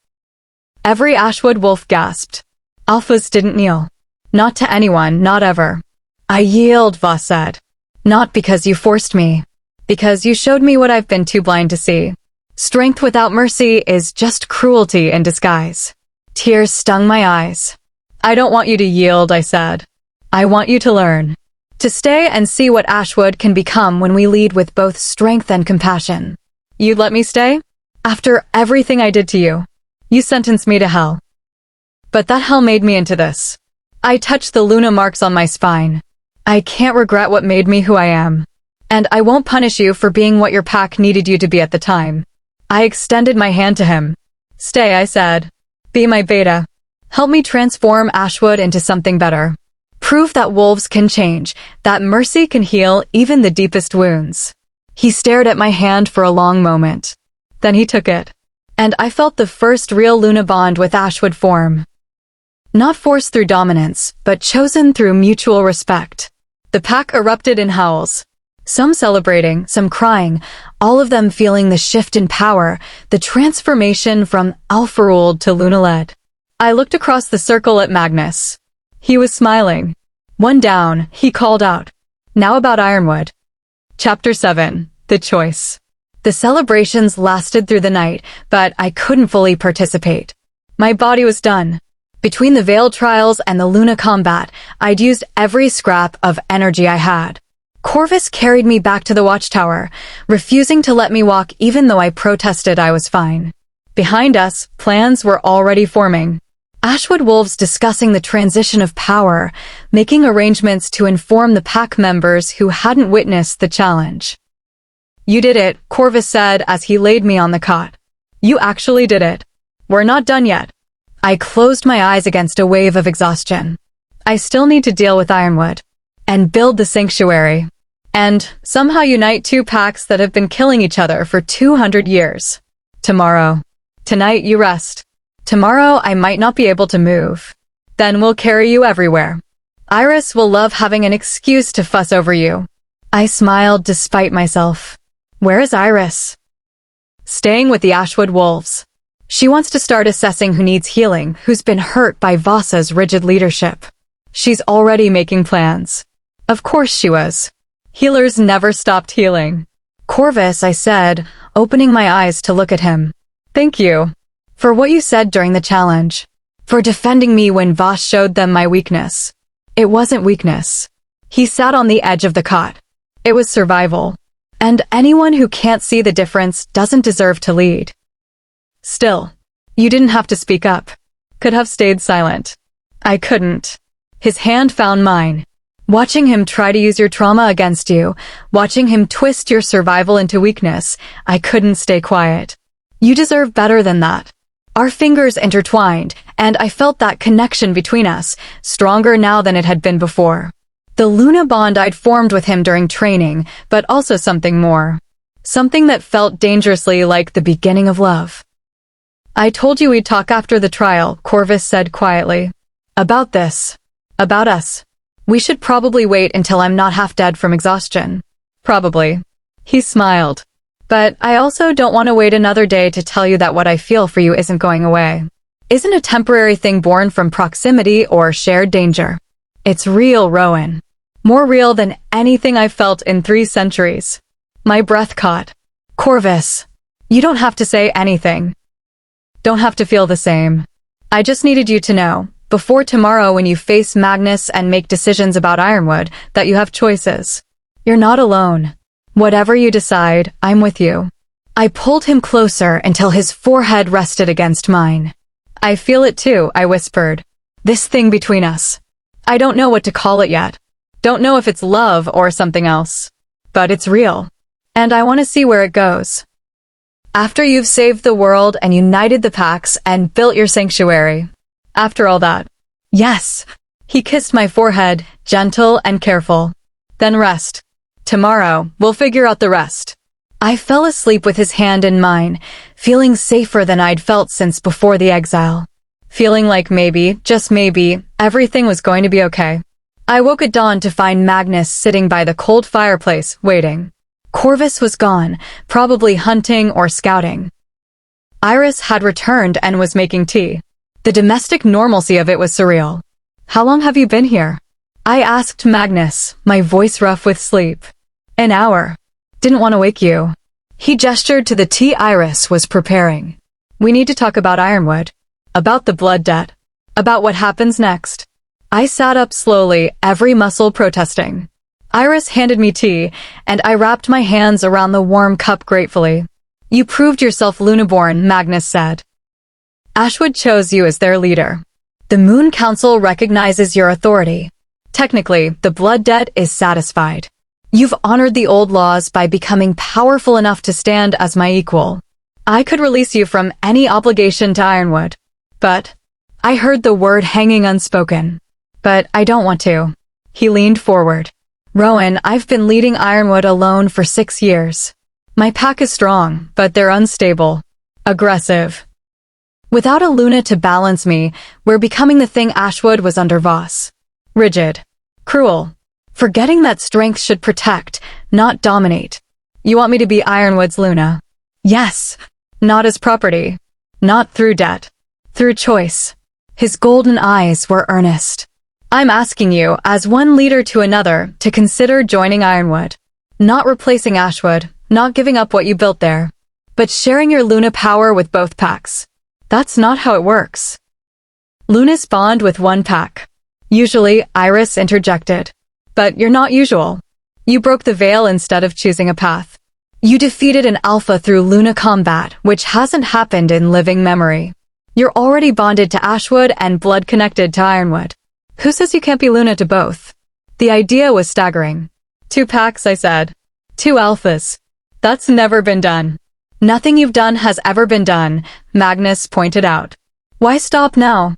Every Ashwood wolf gasped. Alphas didn't kneel. Not to anyone, not ever. I yield, Voss said. Not because you forced me. Because you showed me what I've been too blind to see. Strength without mercy is just cruelty in disguise. Tears stung my eyes. I don't want you to yield, I said. I want you to learn. To stay and see what Ashwood can become when we lead with both strength and compassion. You'd let me stay? After everything I did to you. You sentenced me to hell. But that hell made me into this. I touched the Luna marks on my spine. I can't regret what made me who I am. And I won't punish you for being what your pack needed you to be at the time. I extended my hand to him. Stay, I said. Be my beta. Help me transform Ashwood into something better. Prove that wolves can change, that mercy can heal even the deepest wounds. He stared at my hand for a long moment. Then he took it. And I felt the first real Luna bond with Ashwood form. Not forced through dominance, but chosen through mutual respect. The pack erupted in howls. Some celebrating, some crying, all of them feeling the shift in power, the transformation from alpha-ruled to Luna-led. I looked across the circle at Magnus. He was smiling. One down, he called out. Now about Ironwood. Chapter 7. The Choice. The celebrations lasted through the night, but I couldn't fully participate. My body was done. Between the Veiled trials and the Luna combat, I'd used every scrap of energy I had. Corvus carried me back to the watchtower, refusing to let me walk even though I protested I was fine. Behind us, plans were already forming. Ashwood wolves discussing the transition of power, making arrangements to inform the pack members who hadn't witnessed the challenge. You did it, Corvus said as he laid me on the cot. You actually did it. We're not done yet. I closed my eyes against a wave of exhaustion. I still need to deal with Ironwood. And build the sanctuary. And somehow unite two packs that have been killing each other for 200 years. Tomorrow. Tonight you rest. Tomorrow I might not be able to move. Then we'll carry you everywhere. Iris will love having an excuse to fuss over you. I smiled despite myself. Where is Iris? Staying with the Ashwood wolves. She wants to start assessing who needs healing, who's been hurt by Vasa's rigid leadership. She's already making plans. Of course she was. Healers never stopped healing. Corvus, I said, opening my eyes to look at him. Thank you. For what you said during the challenge. For defending me when Vas showed them my weakness. It wasn't weakness. He sat on the edge of the cot. It was survival. And anyone who can't see the difference doesn't deserve to lead. Still, you didn't have to speak up. Could have stayed silent. I couldn't. His hand found mine. Watching him try to use your trauma against you, watching him twist your survival into weakness, I couldn't stay quiet. You deserve better than that. Our fingers intertwined, and I felt that connection between us, stronger now than it had been before. The Luna bond I'd formed with him during training, but also something more. Something that felt dangerously like the beginning of love. I told you we'd talk after the trial, Corvus said quietly. About this. About us. We should probably wait until I'm not half dead from exhaustion. Probably. He smiled. But I also don't want to wait another day to tell you that what I feel for you isn't going away. Isn't a temporary thing born from proximity or shared danger. It's real, Rowan. More real than anything I've felt in 3 centuries. My breath caught. Corvus, you don't have to say anything. Don't have to feel the same. I just needed you to know, before tomorrow when you face Magnus and make decisions about Ironwood, that you have choices. You're not alone. Whatever you decide, I'm with you. I pulled him closer until his forehead rested against mine. I feel it too, I whispered. This thing between us. I don't know what to call it yet. Don't know if it's love or something else. But it's real. And I want to see where it goes. After you've saved the world and united the packs and built your sanctuary. After all that. Yes. He kissed my forehead, gentle and careful. Then rest. Tomorrow, we'll figure out the rest. I fell asleep with his hand in mine, feeling safer than I'd felt since before the exile. Feeling like maybe, just maybe, everything was going to be okay. I woke at dawn to find Magnus sitting by the cold fireplace, waiting. Corvus was gone, probably hunting or scouting. Iris had returned and was making tea. The domestic normalcy of it was surreal. How long have you been here? I asked Magnus, my voice rough with sleep. An hour. Didn't want to wake you. He gestured to the tea Iris was preparing. We need to talk about Ironwood. About the blood debt. About what happens next. I sat up slowly, every muscle protesting. Iris handed me tea, and I wrapped my hands around the warm cup gratefully. You proved yourself Lunaborn, Magnus said. Ashwood chose you as their leader. The Moon Council recognizes your authority. Technically, the blood debt is satisfied. You've honored the old laws by becoming powerful enough to stand as my equal. I could release you from any obligation to Ironwood. But I heard the word hanging unspoken. But I don't want to. He leaned forward. Rowan, I've been leading Ironwood alone for 6 years. My pack is strong, but they're unstable. Aggressive. Without a Luna to balance me, we're becoming the thing Ashwood was under Voss. Rigid. Cruel. Forgetting that strength should protect, not dominate. You want me to be Ironwood's Luna? Yes. Not as property. Not through debt. Through choice. His golden eyes were earnest. I'm asking you, as one leader to another, to consider joining Ironwood. Not replacing Ashwood, not giving up what you built there, but sharing your Luna power with both packs. That's not how it works. Lunas bond with one pack. Usually, Iris interjected. But you're not usual. You broke the veil instead of choosing a path. You defeated an alpha through Luna combat, which hasn't happened in living memory. You're already bonded to Ashwood and blood-connected to Ironwood. Who says you can't be Luna to both? The idea was staggering. 2 packs, I said. 2 alphas. That's never been done. Nothing you've done has ever been done, Magnus pointed out. Why stop now?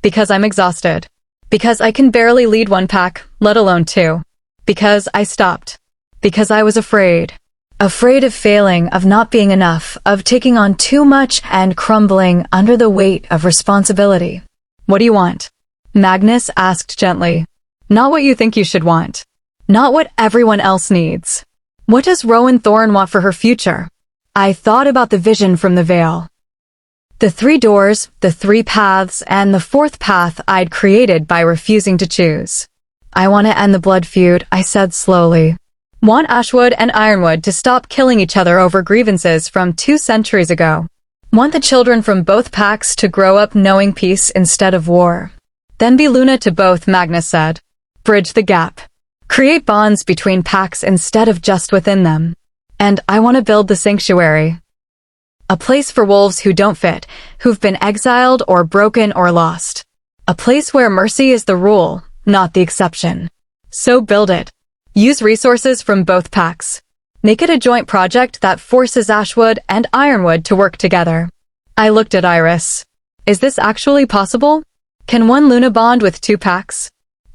Because I'm exhausted. Because I can barely lead 1 pack, let alone 2. Because I stopped. Because I was afraid. Afraid of failing, of not being enough, of taking on too much and crumbling under the weight of responsibility. What do you want? Magnus asked gently. Not what you think you should want. Not what everyone else needs. What does Rowan Thorne want for her future? I thought about the vision from the veil. The 3 doors, the 3 paths, and the 4th path I'd created by refusing to choose. I want to end the blood feud, I said slowly. Want Ashwood and Ironwood to stop killing each other over grievances from 2 centuries ago. Want the children from both packs to grow up knowing peace instead of war. Then be Luna to both, Magnus said. Bridge the gap. Create bonds between packs instead of just within them. And I want to build the sanctuary. A place for wolves who don't fit, who've been exiled or broken or lost. A place where mercy is the rule, not the exception. So build it. Use resources from both packs. Make it a joint project that forces Ashwood and Ironwood to work together. I looked at Iris. Is this actually possible? Can one Luna bond with 2 packs?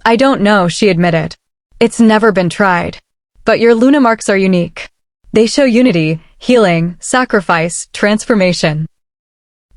I don't know, she admitted. It's never been tried. But your Luna marks are unique. They show unity, healing, sacrifice, transformation.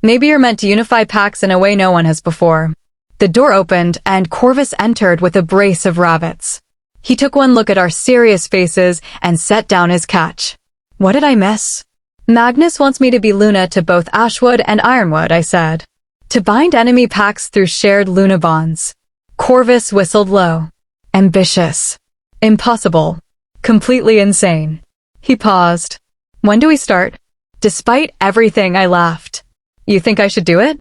Maybe you're meant to unify packs in a way no one has before. The door opened and Corvus entered with a brace of rabbits. He took one look at our serious faces and set down his catch. What did I miss? Magnus wants me to be Luna to both Ashwood and Ironwood, I said. To bind enemy packs through shared Luna bonds. Corvus whistled low. Ambitious. Impossible. Completely insane. He paused. When do we start? Despite everything, I laughed. You think I should do it?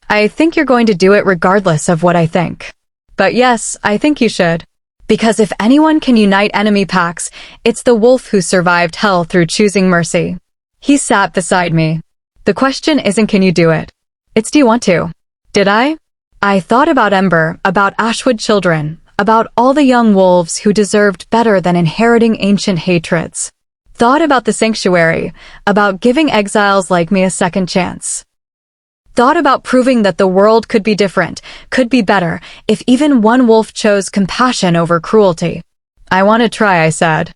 I think you're going to do it regardless of what I think. But yes, I think you should. Because if anyone can unite enemy packs, it's the wolf who survived hell through choosing mercy. He sat beside me. The question isn't can you do it? It's do you want to? Did I? I thought about Ember, about Ashwood children, about all the young wolves who deserved better than inheriting ancient hatreds. Thought about the sanctuary, about giving exiles like me a second chance. Thought about proving that the world could be different, could be better, if even one wolf chose compassion over cruelty. I want to try, I said.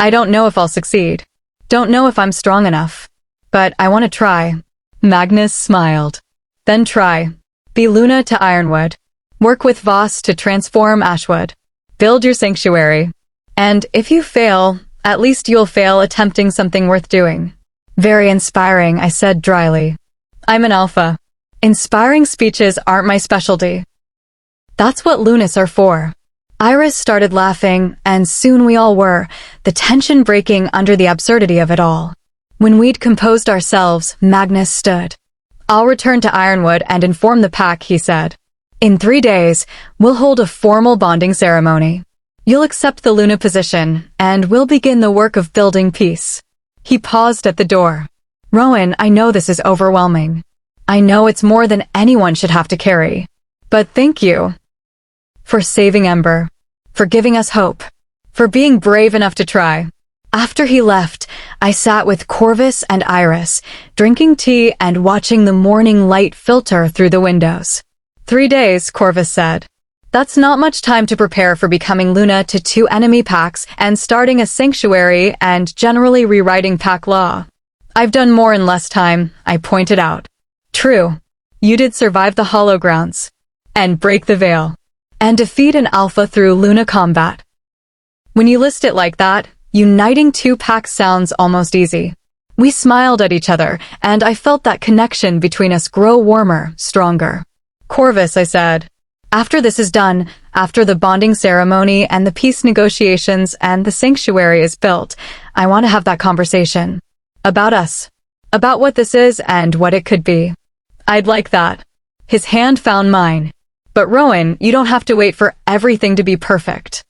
I don't know if I'll succeed. Don't know if I'm strong enough. But I want to try. Magnus smiled. Then try. Be Luna to Ironwood. Work with Voss to transform Ashwood. Build your sanctuary. And if you fail, at least you'll fail attempting something worth doing. Very inspiring, I said dryly. I'm an alpha. Inspiring speeches aren't my specialty. That's what Lunas are for. Iris started laughing, and soon we all were, the tension breaking under the absurdity of it all. When we'd composed ourselves, Magnus stood. I'll return to Ironwood and inform the pack, he said. In 3 days, we'll hold a formal bonding ceremony. You'll accept the Luna position, and we'll begin the work of building peace. He paused at the door. Rowan, I know this is overwhelming. I know it's more than anyone should have to carry. But thank you. For saving Ember. For giving us hope. for being brave enough to try. After he left, I sat with Corvus and Iris, drinking tea and watching the morning light filter through the windows. 3 days, Corvus said. That's not much time to prepare for becoming Luna to 2 enemy packs and starting a sanctuary and generally rewriting pack law. I've done more in less time, I pointed out. True. You did survive the Hollow Grounds. And break the veil. And defeat an alpha through Luna combat. When you list it like that, uniting 2 packs sounds almost easy. We smiled at each other, and I felt that connection between us grow warmer, stronger. Corvus, I said. After this is done, after the bonding ceremony and the peace negotiations and the sanctuary is built, I want to have that conversation. About us. About what this is and what it could be. I'd like that. His hand found mine. But Rowan, you don't have to wait for everything to be perfect.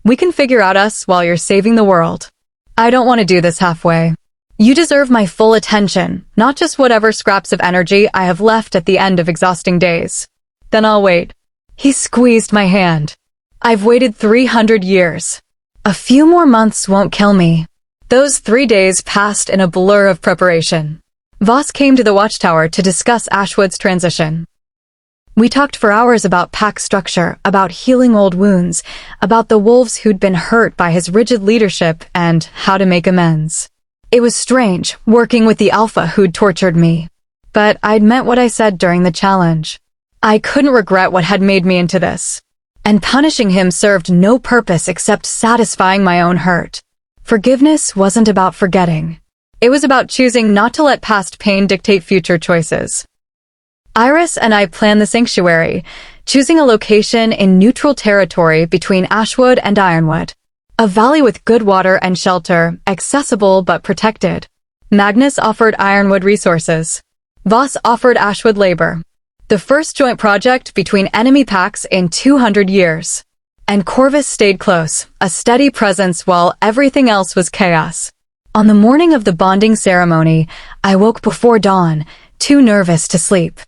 We can figure out us while you're saving the world. I don't want to do this halfway. You deserve my full attention, not just whatever scraps of energy I have left at the end of exhausting days. Then I'll wait. He squeezed my hand. I've waited 300 years. A few more months won't kill me. Those 3 days passed in a blur of preparation. Voss came to the watchtower to discuss Ashwood's transition. We talked for hours about pack structure, about healing old wounds, about the wolves who'd been hurt by his rigid leadership and how to make amends. It was strange, working with the alpha who'd tortured me. But I'd meant what I said during the challenge. I couldn't regret what had made me into this. And punishing him served no purpose except satisfying my own hurt. Forgiveness wasn't about forgetting. It was about choosing not to let past pain dictate future choices. Iris and I planned the sanctuary, choosing a location in neutral territory between Ashwood and Ironwood. A valley with good water and shelter, accessible but protected. Magnus offered Ironwood resources. Voss offered Ashwood labor. The first joint project between enemy packs in 200 years. And Corvus stayed close, a steady presence while everything else was chaos. On the morning of the bonding ceremony, I woke before dawn, too nervous to sleep.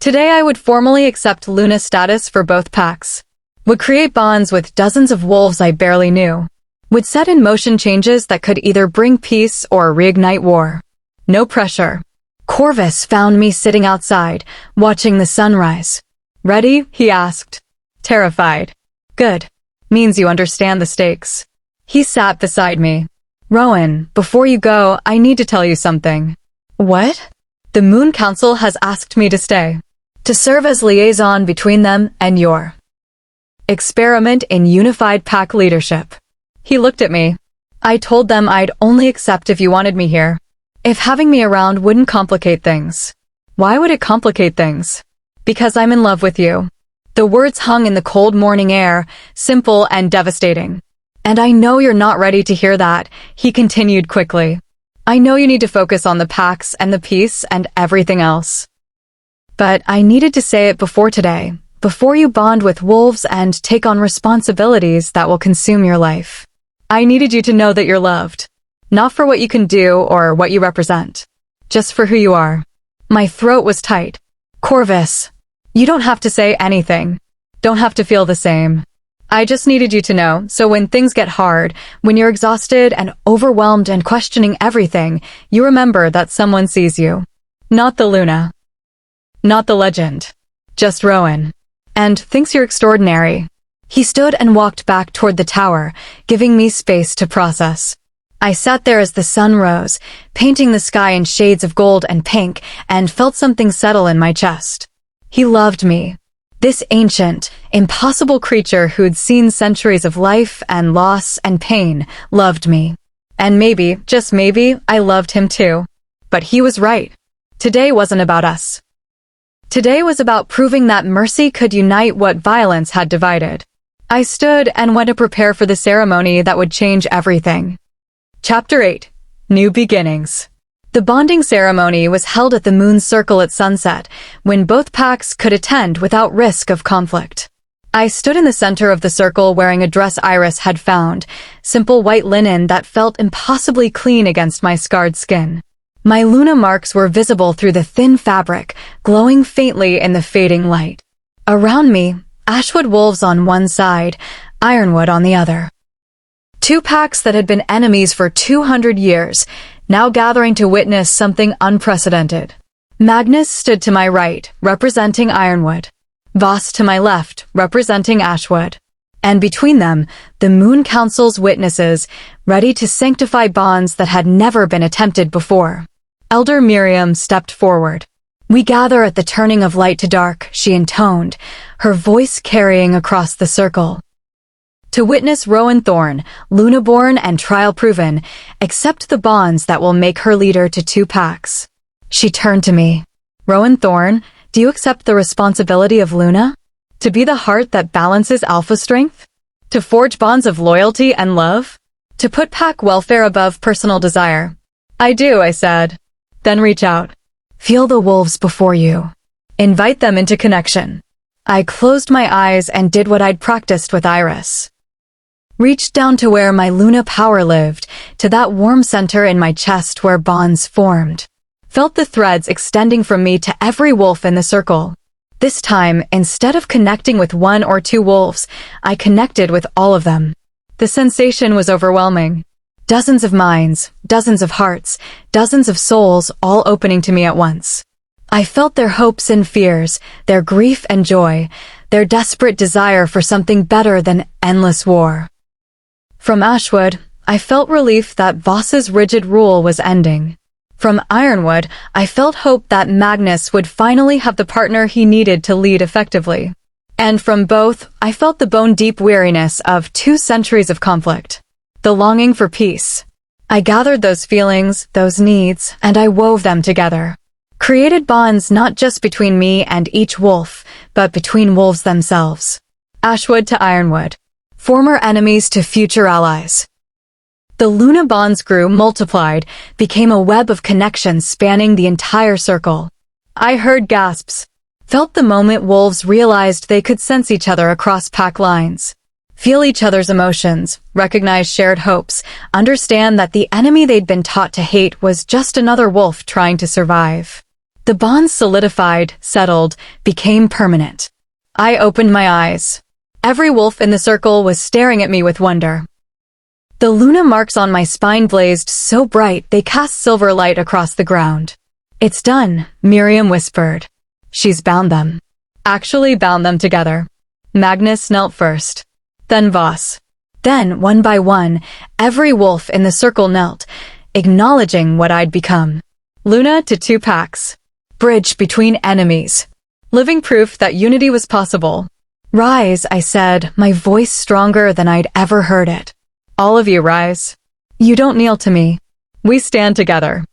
Today I would formally accept Luna status for both packs. Would create bonds with dozens of wolves I barely knew. Would set in motion changes that could either bring peace or reignite war. No pressure. Corvus found me sitting outside, watching the sunrise. Ready? He asked. Terrified. Good. Means you understand the stakes. He sat beside me. Rowan, before you go, I need to tell you something. What? The Moon Council has asked me to stay. To serve as liaison between them and your experiment in unified pack leadership. He looked at me. I told them I'd only accept if you wanted me here. If having me around wouldn't complicate things. Why would it complicate things? Because I'm in love with you. The words hung in the cold morning air, simple and devastating. And I know you're not ready to hear that, he continued quickly. I know you need to focus on the packs and the peace and everything else. But I needed to say it before today, before you bond with wolves and take on responsibilities that will consume your life. I needed you to know that you're loved. Not for what you can do or what you represent. Just for who you are. My throat was tight. Corvus, you don't have to say anything. Don't have to feel the same. I just needed you to know, so when things get hard, when you're exhausted and overwhelmed and questioning everything, you remember that someone sees you. Not the Luna. Not the legend. Just Rowan. And thinks you're extraordinary. He stood and walked back toward the tower, giving me space to process. I sat there as the sun rose, painting the sky in shades of gold and pink, and felt something settle in my chest. He loved me. This ancient, impossible creature who'd seen centuries of life and loss and pain loved me. And maybe, just maybe, I loved him too. But he was right. Today wasn't about us. Today was about proving that mercy could unite what violence had divided. I stood and went to prepare for the ceremony that would change everything. Chapter 8. New Beginnings. The bonding ceremony was held at the Moon's Circle at sunset, when both packs could attend without risk of conflict. I stood in the center of the circle wearing a dress Iris had found, simple white linen that felt impossibly clean against my scarred skin. My Luna marks were visible through the thin fabric, glowing faintly in the fading light. Around me, Ashwood wolves on one side, Ironwood on the other. Two packs that had been enemies for 200 years, now gathering to witness something unprecedented. Magnus stood to my right, representing Ironwood. Voss to my left, representing Ashwood. And between them, the Moon Council's witnesses, ready to sanctify bonds that had never been attempted before. Elder Miriam stepped forward. "We gather at the turning of light to dark," she intoned, her voice carrying across the circle. "To witness Rowan Thorne, Lunaborn and trial-proven, accept the bonds that will make her leader to two packs." She turned to me. "Rowan Thorne, do you accept the responsibility of Luna? To be the heart that balances alpha strength? To forge bonds of loyalty and love? To put pack welfare above personal desire?" "I do," I said. "Then reach out. Feel the wolves before you. Invite them into connection." I closed my eyes and did what I'd practiced with Iris. Reached down to where my Luna power lived, to that warm center in my chest where bonds formed. Felt the threads extending from me to every wolf in the circle. This time, instead of connecting with one or two wolves, I connected with all of them. The sensation was overwhelming. Dozens of minds, dozens of hearts, dozens of souls all opening to me at once. I felt their hopes and fears, their grief and joy, their desperate desire for something better than endless war. From Ashwood, I felt relief that Voss's rigid rule was ending. From Ironwood, I felt hope that Magnus would finally have the partner he needed to lead effectively. And from both, I felt the bone-deep weariness of 2 centuries of conflict. The longing for peace. I gathered those feelings, those needs, and I wove them together. Created bonds not just between me and each wolf, but between wolves themselves. Ashwood to Ironwood. Former enemies to future allies. The Luna bonds grew, multiplied, became a web of connections spanning the entire circle. I heard gasps. Felt the moment wolves realized they could sense each other across pack lines. Feel each other's emotions, recognize shared hopes, understand that the enemy they'd been taught to hate was just another wolf trying to survive. The bonds solidified, settled, became permanent. I opened my eyes. Every wolf in the circle was staring at me with wonder. The Luna marks on my spine blazed so bright they cast silver light across the ground. "It's done," Miriam whispered. "She's bound them." Actually bound them together. Magnus knelt first. Then Voss. Then, one by one, every wolf in the circle knelt, acknowledging what I'd become. Luna to 2 packs. Bridge between enemies. Living proof that unity was possible. "Rise," I said, my voice stronger than I'd ever heard it. "All of you rise. You don't kneel to me. We stand together."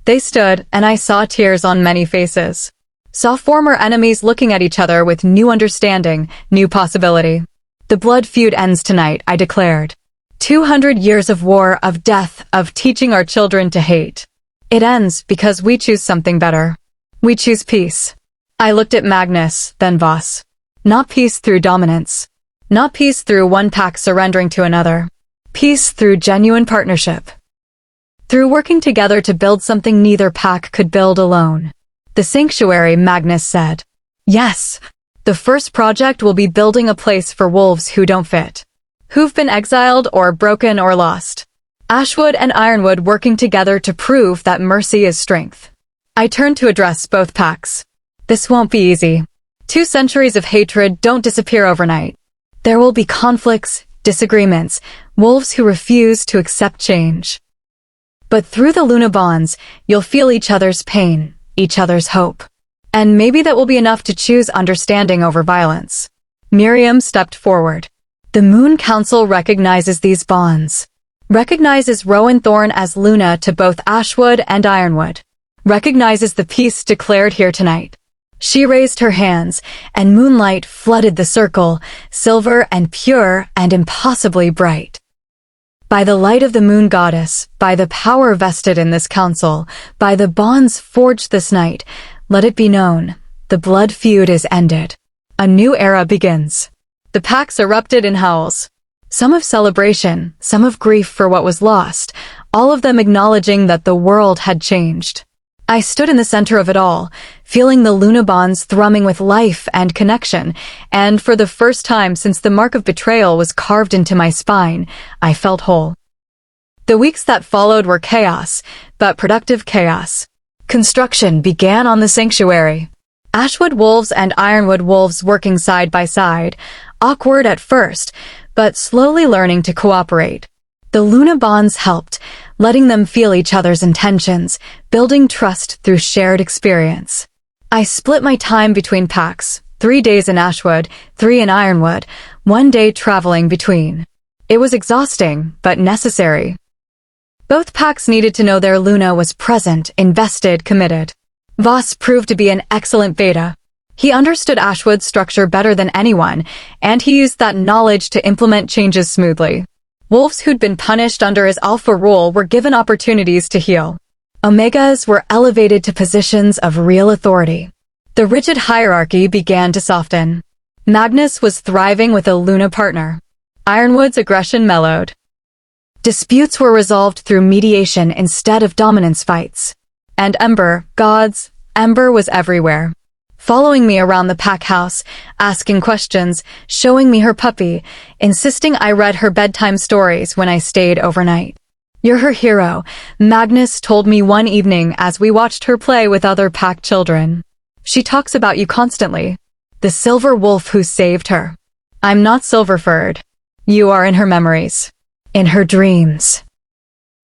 They stood, and I saw tears on many faces. Saw former enemies looking at each other with new understanding, new possibility. "The blood feud ends tonight," I declared. 200 years of war, of death, of teaching our children to hate. It ends because we choose something better. We choose peace. I looked at Magnus, then Voss. Not peace through dominance. Not peace through one pack surrendering to another. Peace through genuine partnership. Through working together to build something neither pack could build alone. "The sanctuary," Magnus said. "Yes. The first project will be building a place for wolves who don't fit. Who've been exiled or broken or lost. Ashwood and Ironwood working together to prove that mercy is strength." I turned to address both packs. "This won't be easy. 2 centuries of hatred don't disappear overnight. There will be conflicts, disagreements, wolves who refuse to accept change. But through the Luna bonds, you'll feel each other's pain, each other's hope. And maybe that will be enough to choose understanding over violence." Miriam stepped forward. "The Moon Council recognizes these bonds. Recognizes Rowan Thorne as Luna to both Ashwood and Ironwood. Recognizes the peace declared here tonight." She raised her hands, and moonlight flooded the circle, silver and pure and impossibly bright. "By the light of the moon goddess, by the power vested in this council, by the bonds forged this night, let it be known, the blood feud is ended. A new era begins." The packs erupted in howls. Some of celebration, some of grief for what was lost, all of them acknowledging that the world had changed. I stood in the center of it all, feeling the Luna bonds thrumming with life and connection, and for the first time since the mark of betrayal was carved into my spine, I felt whole. The weeks that followed were chaos, but productive chaos. Construction began on the sanctuary. Ashwood wolves and ironwood wolves working side by side, awkward at first, but slowly learning to cooperate. The Luna bonds helped, letting them feel each other's intentions, building trust through shared experience. I split my time between packs, 3 days in Ashwood, 3 in Ironwood, 1 day traveling between. It was exhausting, but necessary. Both packs needed to know their Luna was present, invested, committed. Voss proved to be an excellent beta. He understood Ashwood's structure better than anyone, and he used that knowledge to implement changes smoothly. Wolves who'd been punished under his alpha rule were given opportunities to heal. Omegas were elevated to positions of real authority. The rigid hierarchy began to soften. Magnus was thriving with a Luna partner. Ironwood's aggression mellowed. Disputes were resolved through mediation instead of dominance fights. And Ember was everywhere. Following me around the pack house, asking questions, showing me her puppy, insisting I read her bedtime stories when I stayed overnight. "You're her hero," Magnus told me one evening as we watched her play with other pack children. "She talks about you constantly. The silver wolf who saved her. I'm not silver-furred. You are in her memories. In her dreams.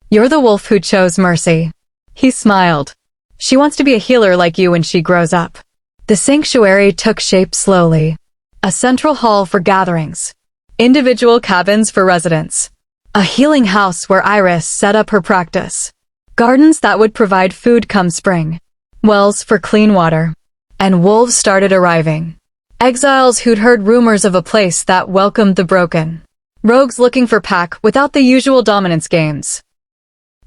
You're the wolf who chose mercy." He smiled. "She wants to be a healer like you when she grows up." The sanctuary took shape slowly. A central hall for gatherings. Individual cabins for residents. A healing house where Iris set up her practice. Gardens that would provide food come spring. Wells for clean water. And wolves started arriving. Exiles who'd heard rumors of a place that welcomed the broken. Rogues looking for pack without the usual dominance games.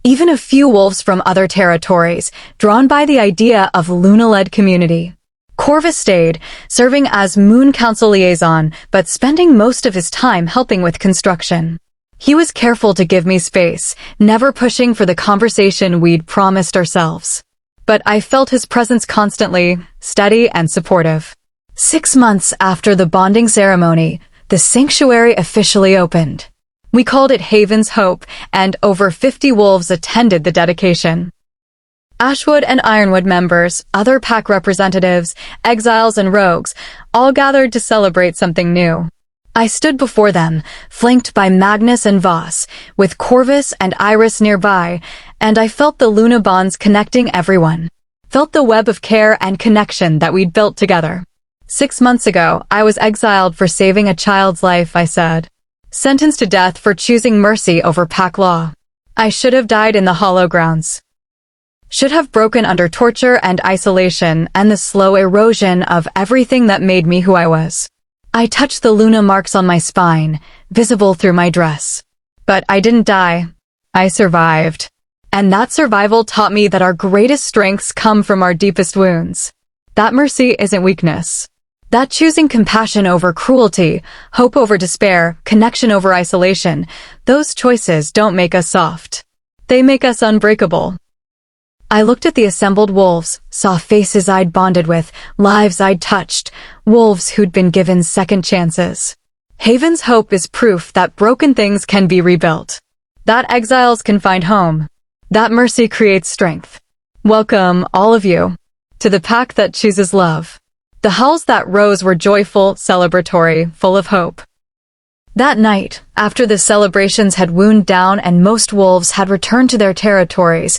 Even a few wolves from other territories, drawn by the idea of Luna-led community. Corvus stayed, serving as Moon Council liaison, but spending most of his time helping with construction. He was careful to give me space, never pushing for the conversation we'd promised ourselves. But I felt his presence constantly, steady and supportive. 6 months after the bonding ceremony, the sanctuary officially opened. We called it Haven's Hope, and over 50 wolves attended the dedication. Ashwood and Ironwood members, other pack representatives, exiles and rogues, all gathered to celebrate something new. I stood before them, flanked by Magnus and Voss, with Corvus and Iris nearby, and I felt the Luna bonds connecting everyone. Felt the web of care and connection that we'd built together. 6 months ago, I was exiled for saving a child's life, I said. Sentenced to death for choosing mercy over pack law. I should have died in the hollow grounds. Should have broken under torture and isolation and the slow erosion of everything that made me who I was. I touched the Luna marks on my spine, visible through my dress. But I didn't die. I survived. And that survival taught me that our greatest strengths come from our deepest wounds. That mercy isn't weakness. That choosing compassion over cruelty, hope over despair, connection over isolation, those choices don't make us soft. They make us unbreakable. I looked at the assembled wolves, saw faces I'd bonded with, lives I'd touched, wolves who'd been given second chances. Haven's Hope is proof that broken things can be rebuilt. That exiles can find home. That mercy creates strength. Welcome, all of you, to the pack that chooses love. The howls that rose were joyful, celebratory, full of hope. That night, after the celebrations had wound down and most wolves had returned to their territories,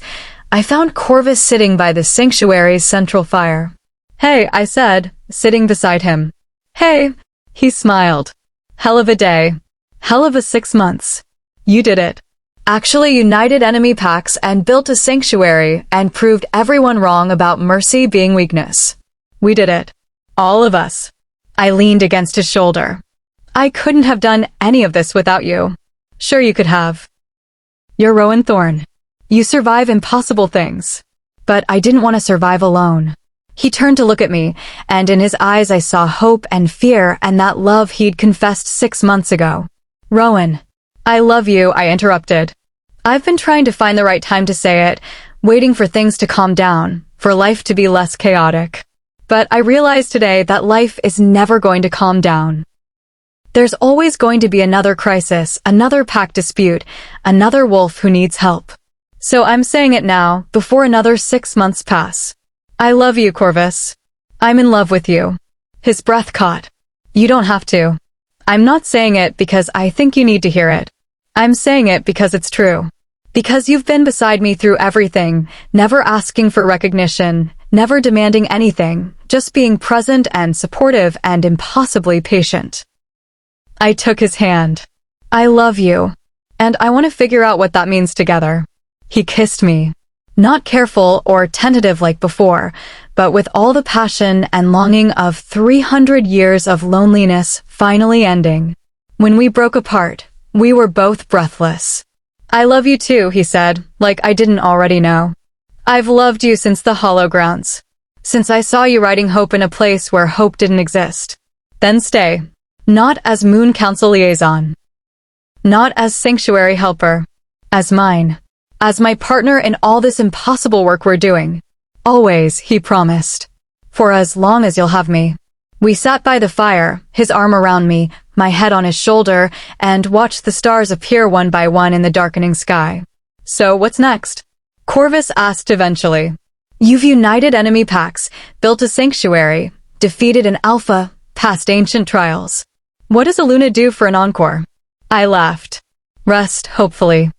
I found Corvus sitting by the sanctuary's central fire. "Hey," I said, sitting beside him. "Hey," he smiled. "Hell of a day. Hell of a 6 months. You did it. Actually united enemy packs and built a sanctuary and proved everyone wrong about mercy being weakness. We did it. All of us." I leaned against his shoulder. "I couldn't have done any of this without you." "Sure you could have. You're Rowan Thorne. You survive impossible things." But I didn't want to survive alone. He turned to look at me, and in his eyes I saw hope and fear and that love he'd confessed 6 months ago. "Rowan, I love you," I interrupted. I've been trying to find the right time to say it, waiting for things to calm down, for life to be less chaotic. But I realize today that life is never going to calm down. There's always going to be another crisis, another pack dispute, another wolf who needs help. So I'm saying it now, before another 6 months pass. I love you, Corvus. I'm in love with you. His breath caught. You don't have to. I'm not saying it because I think you need to hear it. I'm saying it because it's true. Because you've been beside me through everything, never asking for recognition, never demanding anything, just being present and supportive and impossibly patient. I took his hand. I love you. And I want to figure out what that means together. He kissed me. Not careful or tentative like before, but with all the passion and longing of 300 years of loneliness finally ending. When we broke apart, we were both breathless. I love you too, he said, like I didn't already know. I've loved you since the Hollow Grounds. Since I saw you riding hope in a place where hope didn't exist. Then stay. Not as Moon Council liaison. Not as sanctuary helper. As mine. As my partner in all this impossible work we're doing. Always, he promised. For as long as you'll have me. We sat by the fire, his arm around me, my head on his shoulder, and watched the stars appear one by one in the darkening sky. So what's next? Corvus asked eventually. You've united enemy packs, built a sanctuary, defeated an alpha, passed ancient trials. What does a Luna do for an encore? I laughed. Rest, hopefully.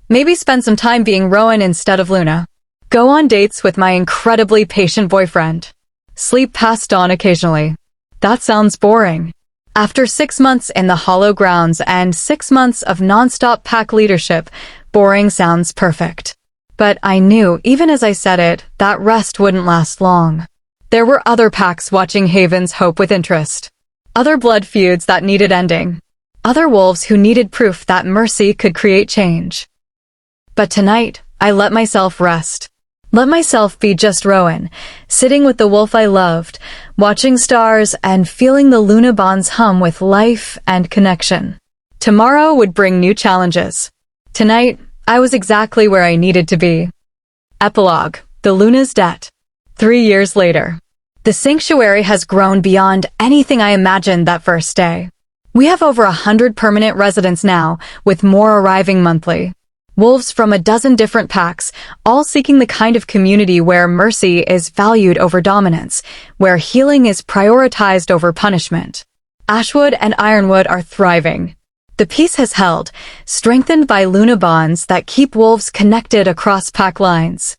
Maybe spend some time being Rowan instead of Luna. Go on dates with my incredibly patient boyfriend. Sleep past dawn occasionally. That sounds boring. After 6 months in the Hollow Grounds and 6 months of non-stop pack leadership, boring sounds perfect. But I knew, even as I said it, that rest wouldn't last long. There were other packs watching Haven's hope with interest. Other blood feuds that needed ending. Other wolves who needed proof that mercy could create change. But tonight, I let myself rest. Let myself be just Rowan, sitting with the wolf I loved, watching stars and feeling the Luna bonds hum with life and connection. Tomorrow would bring new challenges. Tonight, I was exactly where I needed to be. Epilogue, the Luna's debt. 3 years later. The sanctuary has grown beyond anything I imagined that first day. We have over 100 permanent residents now, with more arriving monthly. Wolves from a dozen different packs, all seeking the kind of community where mercy is valued over dominance, where healing is prioritized over punishment. Ashwood and Ironwood are thriving. The peace has held, strengthened by Luna bonds that keep wolves connected across pack lines.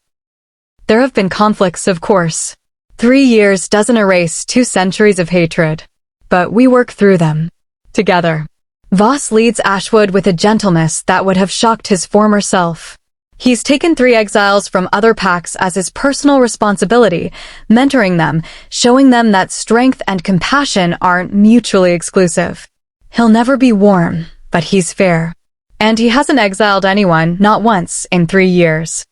There have been conflicts, of course. 3 years doesn't erase 2 centuries of hatred. But we work through them. Together. Voss leads Ashwood with a gentleness that would have shocked his former self. He's taken 3 exiles from other packs as his personal responsibility, mentoring them, showing them that strength and compassion aren't mutually exclusive. He'll never be warm, but he's fair. And he hasn't exiled anyone, not once, in 3 years.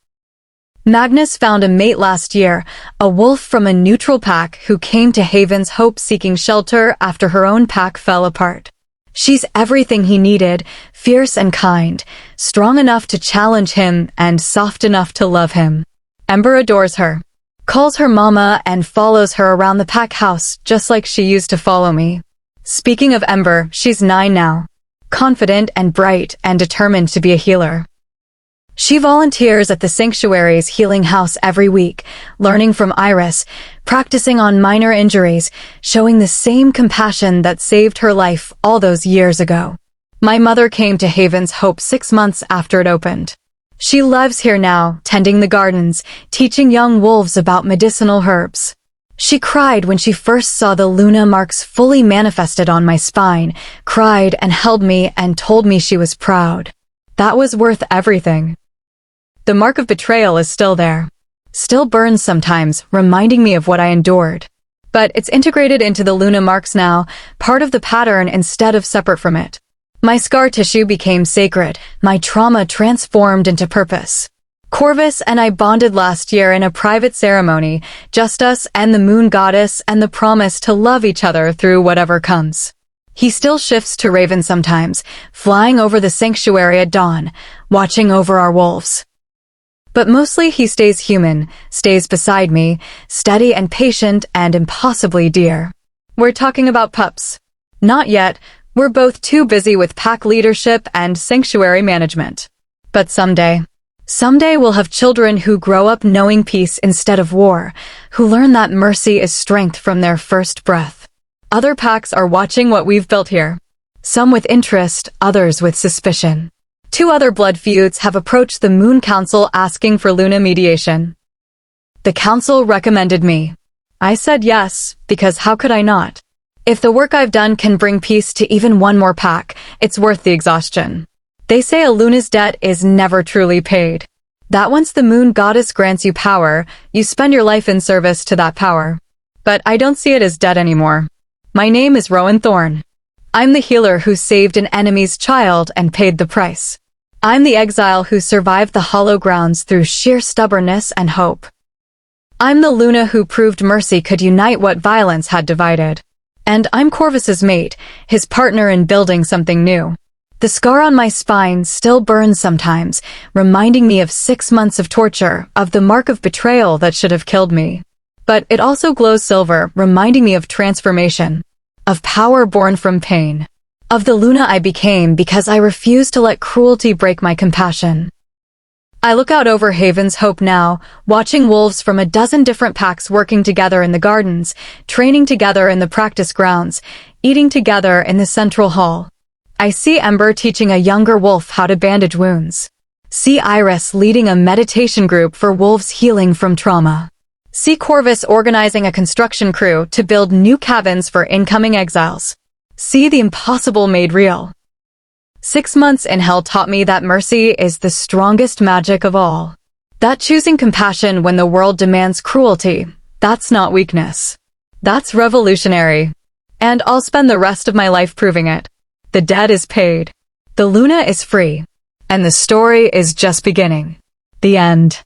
Magnus found a mate last year, a wolf from a neutral pack who came to Haven's hope seeking shelter after her own pack fell apart. She's everything he needed, fierce and kind, strong enough to challenge him and soft enough to love him. Ember adores her, calls her mama and follows her around the pack house just like she used to follow me. Speaking of Ember, she's 9 now, confident and bright and determined to be a healer. She volunteers at the Sanctuary's healing house every week, learning from Iris, practicing on minor injuries, showing the same compassion that saved her life all those years ago. My mother came to Haven's Hope 6 months after it opened. She lives here now, tending the gardens, teaching young wolves about medicinal herbs. She cried when she first saw the Luna marks fully manifested on my spine, cried and held me and told me she was proud. That was worth everything. The mark of betrayal is still there. Still burns sometimes, reminding me of what I endured. But it's integrated into the Luna marks now, part of the pattern instead of separate from it. My scar tissue became sacred, my trauma transformed into purpose. Corvus and I bonded last year in a private ceremony, just us and the moon goddess and the promise to love each other through whatever comes. He still shifts to Raven sometimes, flying over the sanctuary at dawn, watching over our wolves. But mostly he stays human, stays beside me, steady and patient and impossibly dear. We're talking about pups. Not yet. We're both too busy with pack leadership and sanctuary management. But someday we'll have children who grow up knowing peace instead of war, who learn that mercy is strength from their first breath. Other packs are watching what we've built here. Some with interest, others with suspicion. 2 other blood feuds have approached the Moon Council asking for Luna mediation. The council recommended me. I said yes, because how could I not? If the work I've done can bring peace to even one more pack, it's worth the exhaustion. They say a Luna's debt is never truly paid. That once the moon goddess grants you power, you spend your life in service to that power. But I don't see it as debt anymore. My name is Rowan Thorne. I'm the healer who saved an enemy's child and paid the price. I'm the exile who survived the hollow grounds through sheer stubbornness and hope. I'm the Luna who proved mercy could unite what violence had divided. And I'm Corvus's mate, his partner in building something new. The scar on my spine still burns sometimes, reminding me of 6 months of torture, of the mark of betrayal that should have killed me. But it also glows silver, reminding me of transformation, of power born from pain, of the Luna I became because I refused to let cruelty break my compassion. I look out over Haven's Hope now, watching wolves from a dozen different packs working together in the gardens, training together in the practice grounds, eating together in the central hall. I see Ember teaching a younger wolf how to bandage wounds. See Iris leading a meditation group for wolves healing from trauma. See Corvus organizing a construction crew to build new cabins for incoming exiles. See the impossible made real. 6 months in hell taught me that mercy is the strongest magic of all. That choosing compassion when the world demands cruelty, that's not weakness. That's revolutionary. And I'll spend the rest of my life proving it. The debt is paid. The Luna is free. And the story is just beginning. The end.